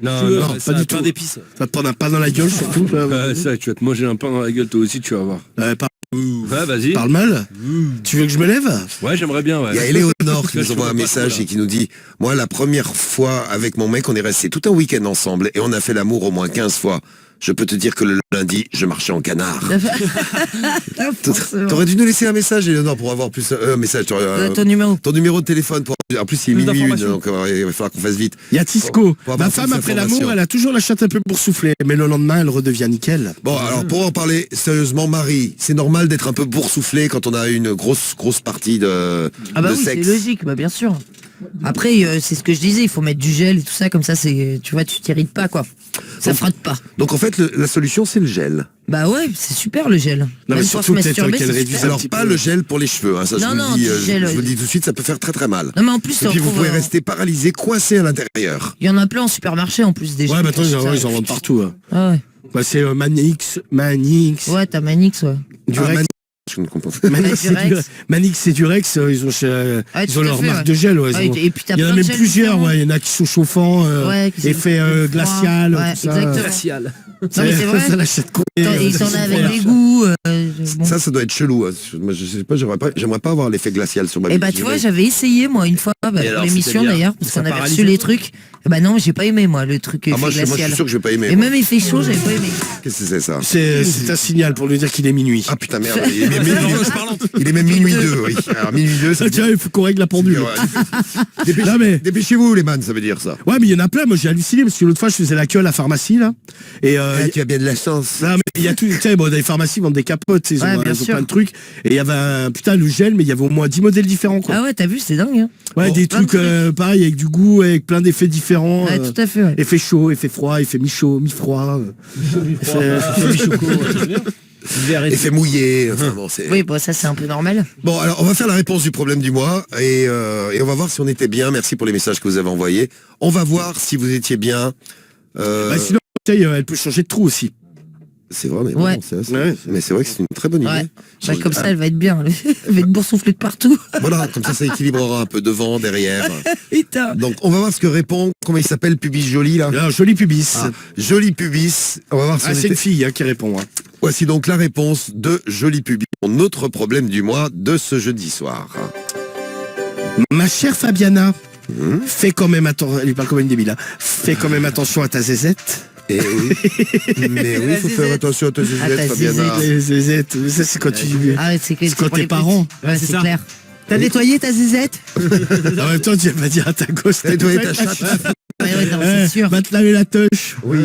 Non, Non, non, pas du tout. Pain d'épices. Ça va te prendre un pain dans la gueule surtout. Ça, tu vas te manger un pain dans la gueule toi aussi, tu vas voir. Ouais, vas-y. Parle mal. Tu veux que je me lève? Ouais, j'aimerais bien, ouais. Il y a Éléonore qui nous envoie un message et qui nous dit « Moi, la première fois avec mon mec, on est resté tout un week-end ensemble et on a fait l'amour au moins 15 fois. Je peux te dire que le lundi, je marchais en canard. » T'aurais dû nous laisser un message, Éléonore, pour avoir plus... un message. Ton numéro. Ton numéro de téléphone. En plus, il est Plus minuit une, d'informations. donc il va falloir qu'on fasse vite. Il y a Tisco. Pour avoir Ma femme plus après d'informations. l'amour, elle a toujours la chatte un peu boursouflée, mais le lendemain, elle redevient nickel. Bon, alors pour en parler sérieusement, Marie, c'est normal d'être un peu boursouflé quand on a une grosse partie de Ah bah oui, sexe. c'est logique, bah bien sûr. Après, c'est ce que je disais, il faut mettre du gel et tout ça, comme ça, c'est, tu vois, tu t'irrites pas, quoi. Ça frotte pas. Donc en fait, la solution, c'est le gel. Bah ouais, c'est super le gel. Non, mais Même pour surtout se peut-être masturber, qu'elle c'est réduise super. Alors pas le gel pour les cheveux, hein, ça je Non, vous non, le dis, du gel, je vous le dis tout de suite, ça peut faire très très mal. Non mais en plus, Et on puis vous trouve, pouvez rester paralysé, coincé à l'intérieur. il y en a plein en supermarché en plus déjà. Ouais, maintenant ils en vendent partout. Hein. Ah ouais. Bah, c'est Manix. Ouais, t'as Manix, ouais. Durex. Je ne comprends pas. Manix et Durex, ils ont, Ah, ils tout ont à leur fait, marque ouais. de gel. Ouais, Ah, et puis t'as il y en a plein de même gels plusieurs, différents. ouais. Il y en a qui sont chauffants, Ouais, qui sont effet froids. glacial, Ouais, tout ça. exactement. Glacial. Non mais c'est vrai. Ça l'achète quoi Attends, et ils sont là avec des goûts. Bon. Ça doit être chelou. Hein. Moi, je sais pas, j'aimerais pas avoir l'effet glacial sur ma Et bah tu vois, j'avais essayé moi une fois pour alors, l'émission c'est-à-dire, d'ailleurs, parce ça qu'on avait paralyse reçu les trucs. Et bah non, j'ai pas aimé moi le truc moi, effet je suis glacial. sûr que je vais pas aimer. Et moi. même il fait chaud, j'avais pas aimé. Qu'est-ce que c'est ça? C'est un signal pour lui dire qu'il est minuit. Ah putain merde, il est même minuit 2, oui. Alors minuit 2, Ça, tu vois, il faut qu'on règle la pendule. Non, mais- Dépêchez-vous les man, ça veut dire ça. Ouais, mais il y en a plein. Moi, j'ai halluciné parce que l'autre fois, je faisais la queue à la pharmacie, là. Et Tu as bien de la chance. non, mais il y a tout. Tu sais, bon, dans les pharmacies, ils vendent des capotes, ils ont, Ouais, bien ils ont sûr. plein de trucs. Et il y avait putain, le gel, mais il y avait au moins 10 modèles différents, quoi. Ah ouais, t'as vu, c'est dingue. Hein. Ouais, des plein de trucs pareil, avec du goût, avec plein d'effets différents. Ouais, tout à fait. Ouais. Effet chaud, effet froid, effet mi-chaud, mi-froid. Effet mi-choco. Effet mouillé. Enfin, bon, c'est... Oui, bon ça c'est un peu normal. Bon, alors on va faire la réponse du problème du mois et on va voir si on était bien. Merci pour les messages que vous avez envoyés. On va voir si vous étiez bien. Bah, sinon, tu sais, elle peut changer de trou aussi. C'est vrai, mais, Ouais. bon, mais c'est vrai que c'est une très bonne idée. Ouais. Bah, comme ça, elle va être bien. Elle va être boursouflée de partout. Voilà, comme ça équilibrera un peu devant, derrière. Putain. Donc on va voir ce que répond. Comment il s'appelle, Pubis Joli là? Alors, joli pubis. Ah, Joli Pubis. On va voir si on C'est était- une fille qui répond. Hein. Voici donc la réponse de Joli Pubis. Notre problème du mois de ce jeudi soir. Ma chère Fabiana, fais quand même attention. Elle parle comme une débile. Hein. Fais quand même attention à ta zézette. Eh oui. Mais oui, il faut faire attention à ta À zézette, ta Fabiana. Les zézettes, ça c'est quand tu. Ah ouais, c'est C'est quand pour tes les parents. petits. Ouais, c'est c'est ça. clair. T'as nettoyé ta zézette? En même temps, tu vas pas dire à ta gosse. T'as nettoyé ta chatte. Ouais, ouais, non, c'est sûr. Va te laver la touche. Oui.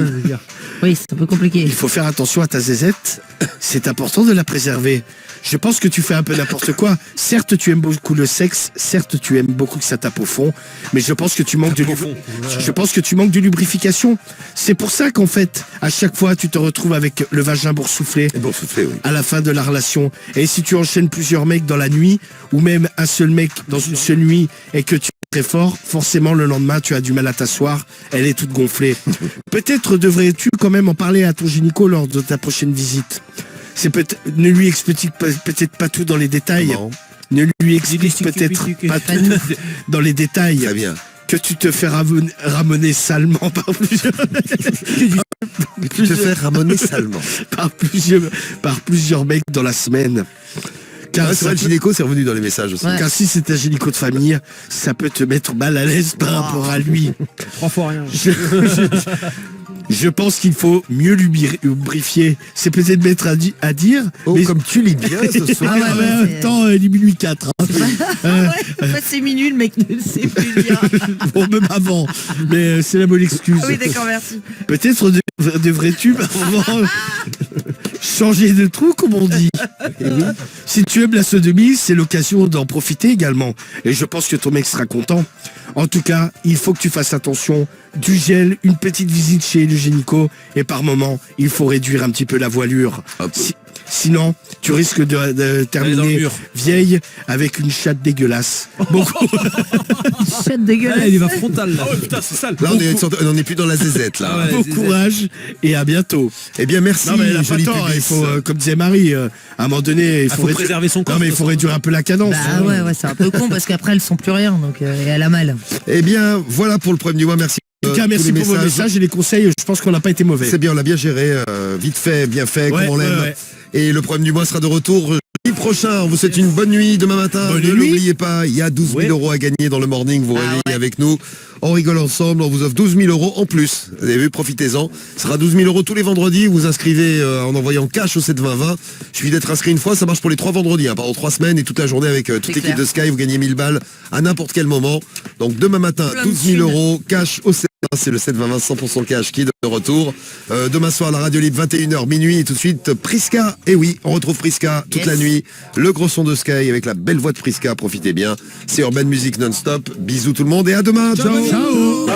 Oui, c'est un peu compliqué. Il faut faire attention à ta zézette. C'est important de la préserver. Je pense que tu fais un peu n'importe quoi. Certes, tu aimes beaucoup le sexe. Certes, tu aimes beaucoup que ça tape au fond. Mais je pense que tu manques je pense que tu manques de lubrification. C'est pour ça qu'en fait, à chaque fois, tu te retrouves avec le vagin boursouflé. Bon, soufflé, oui. À la fin de la relation. Et si tu enchaînes plusieurs mecs dans la nuit, ou même un seul mec dans une seule nuit, et que tu es très fort, forcément le lendemain tu as du mal à t'asseoir, elle est toute gonflée. Peut-être devrais-tu quand même en parler à ton gynéco lors de ta prochaine visite. C'est ne lui explique peut-être pas tout dans les détails. Non. Ne lui explique peut-être pas tout dans les détails. Très bien. Que tu te fais ramener salement par plusieurs... Tu te fais ramener salement. par plusieurs mecs dans la semaine. Car, C'est vrai, le gynéco, c'est revenu dans les messages aussi. Ouais. car si c'est un gynéco de famille, ça peut te mettre mal à l'aise par rapport à lui. 3 fois rien. Je pense qu'il faut mieux lubrifier. C'est peut-être bête à dire. Oh, mais comme tu lis bien ce soir. Ah ouais, en même temps, il est minuit 4. Ah ouais, en fait, c'est minuit, le mec ne le sait plus dire. Bon, même avant. Mais c'est la bonne excuse. Ah oui, d'accord, merci. Peut-être devrais-tu changer de trou, comme on dit. Et oui. Si tu aimes la sodomie, c'est l'occasion d'en profiter également. Et je pense que ton mec sera content. En tout cas, il faut que tu fasses attention. Du gel, une petite visite chez le gynéco. Et par moment, il faut réduire un petit peu la voilure. Sinon, tu risques de terminer vieille avec une chatte dégueulasse. Bon, Une chatte dégueulasse. il va frontal là. Ah ouais, putain, c'est sale. Là, on est plus dans la zézette, là. bon courage et à bientôt. Eh bien, merci, Non mais elle a pas joli tort, pubis. il faut, comme disait Marie, à un moment donné, il faut préserver son corps. Non mais il faut réduire un peu la cadence. Bah ouais, c'est un peu con parce qu'après elles sont plus rien, donc et elle a mal. Eh bien, voilà pour le premier du mois. Merci. En tout cas, merci pour vos messages et les conseils. Je pense qu'on n'a pas été mauvais. C'est bien, on l'a bien géré. Vite fait, bien fait, comme on l'aime. ouais. Et le problème du mois sera de retour jeudi prochain. On vous souhaite une bonne nuit demain matin. Bonne Ne nuit. l'oubliez pas, il y a 12 000 euros à gagner dans le morning. Vous réveillez avec nous. On rigole ensemble. On vous offre 12 000 euros en plus. Vous avez vu, profitez-en. Ce sera 12 000 euros tous les vendredis. Vous inscrivez en envoyant cash au 72020. Il suffit d'être inscrit une fois. Ça marche pour les 3 vendredis. Pendant 3 semaines et toute la journée avec toute l'équipe clair. de Sky. Vous gagnez 1000 balles à n'importe quel moment. Donc demain matin, Plein de 12 000 thunes. euros cash au 720. C'est le 720 100% cash qui est de retour. Demain soir, la radio libre 21h minuit et tout de suite Prisca. Et oui, on retrouve Prisca toute la nuit. Le gros son de Sky avec la belle voix de Prisca. Profitez bien. C'est Urban Music non-stop. Bisous tout le monde et à demain. Ciao. Ciao.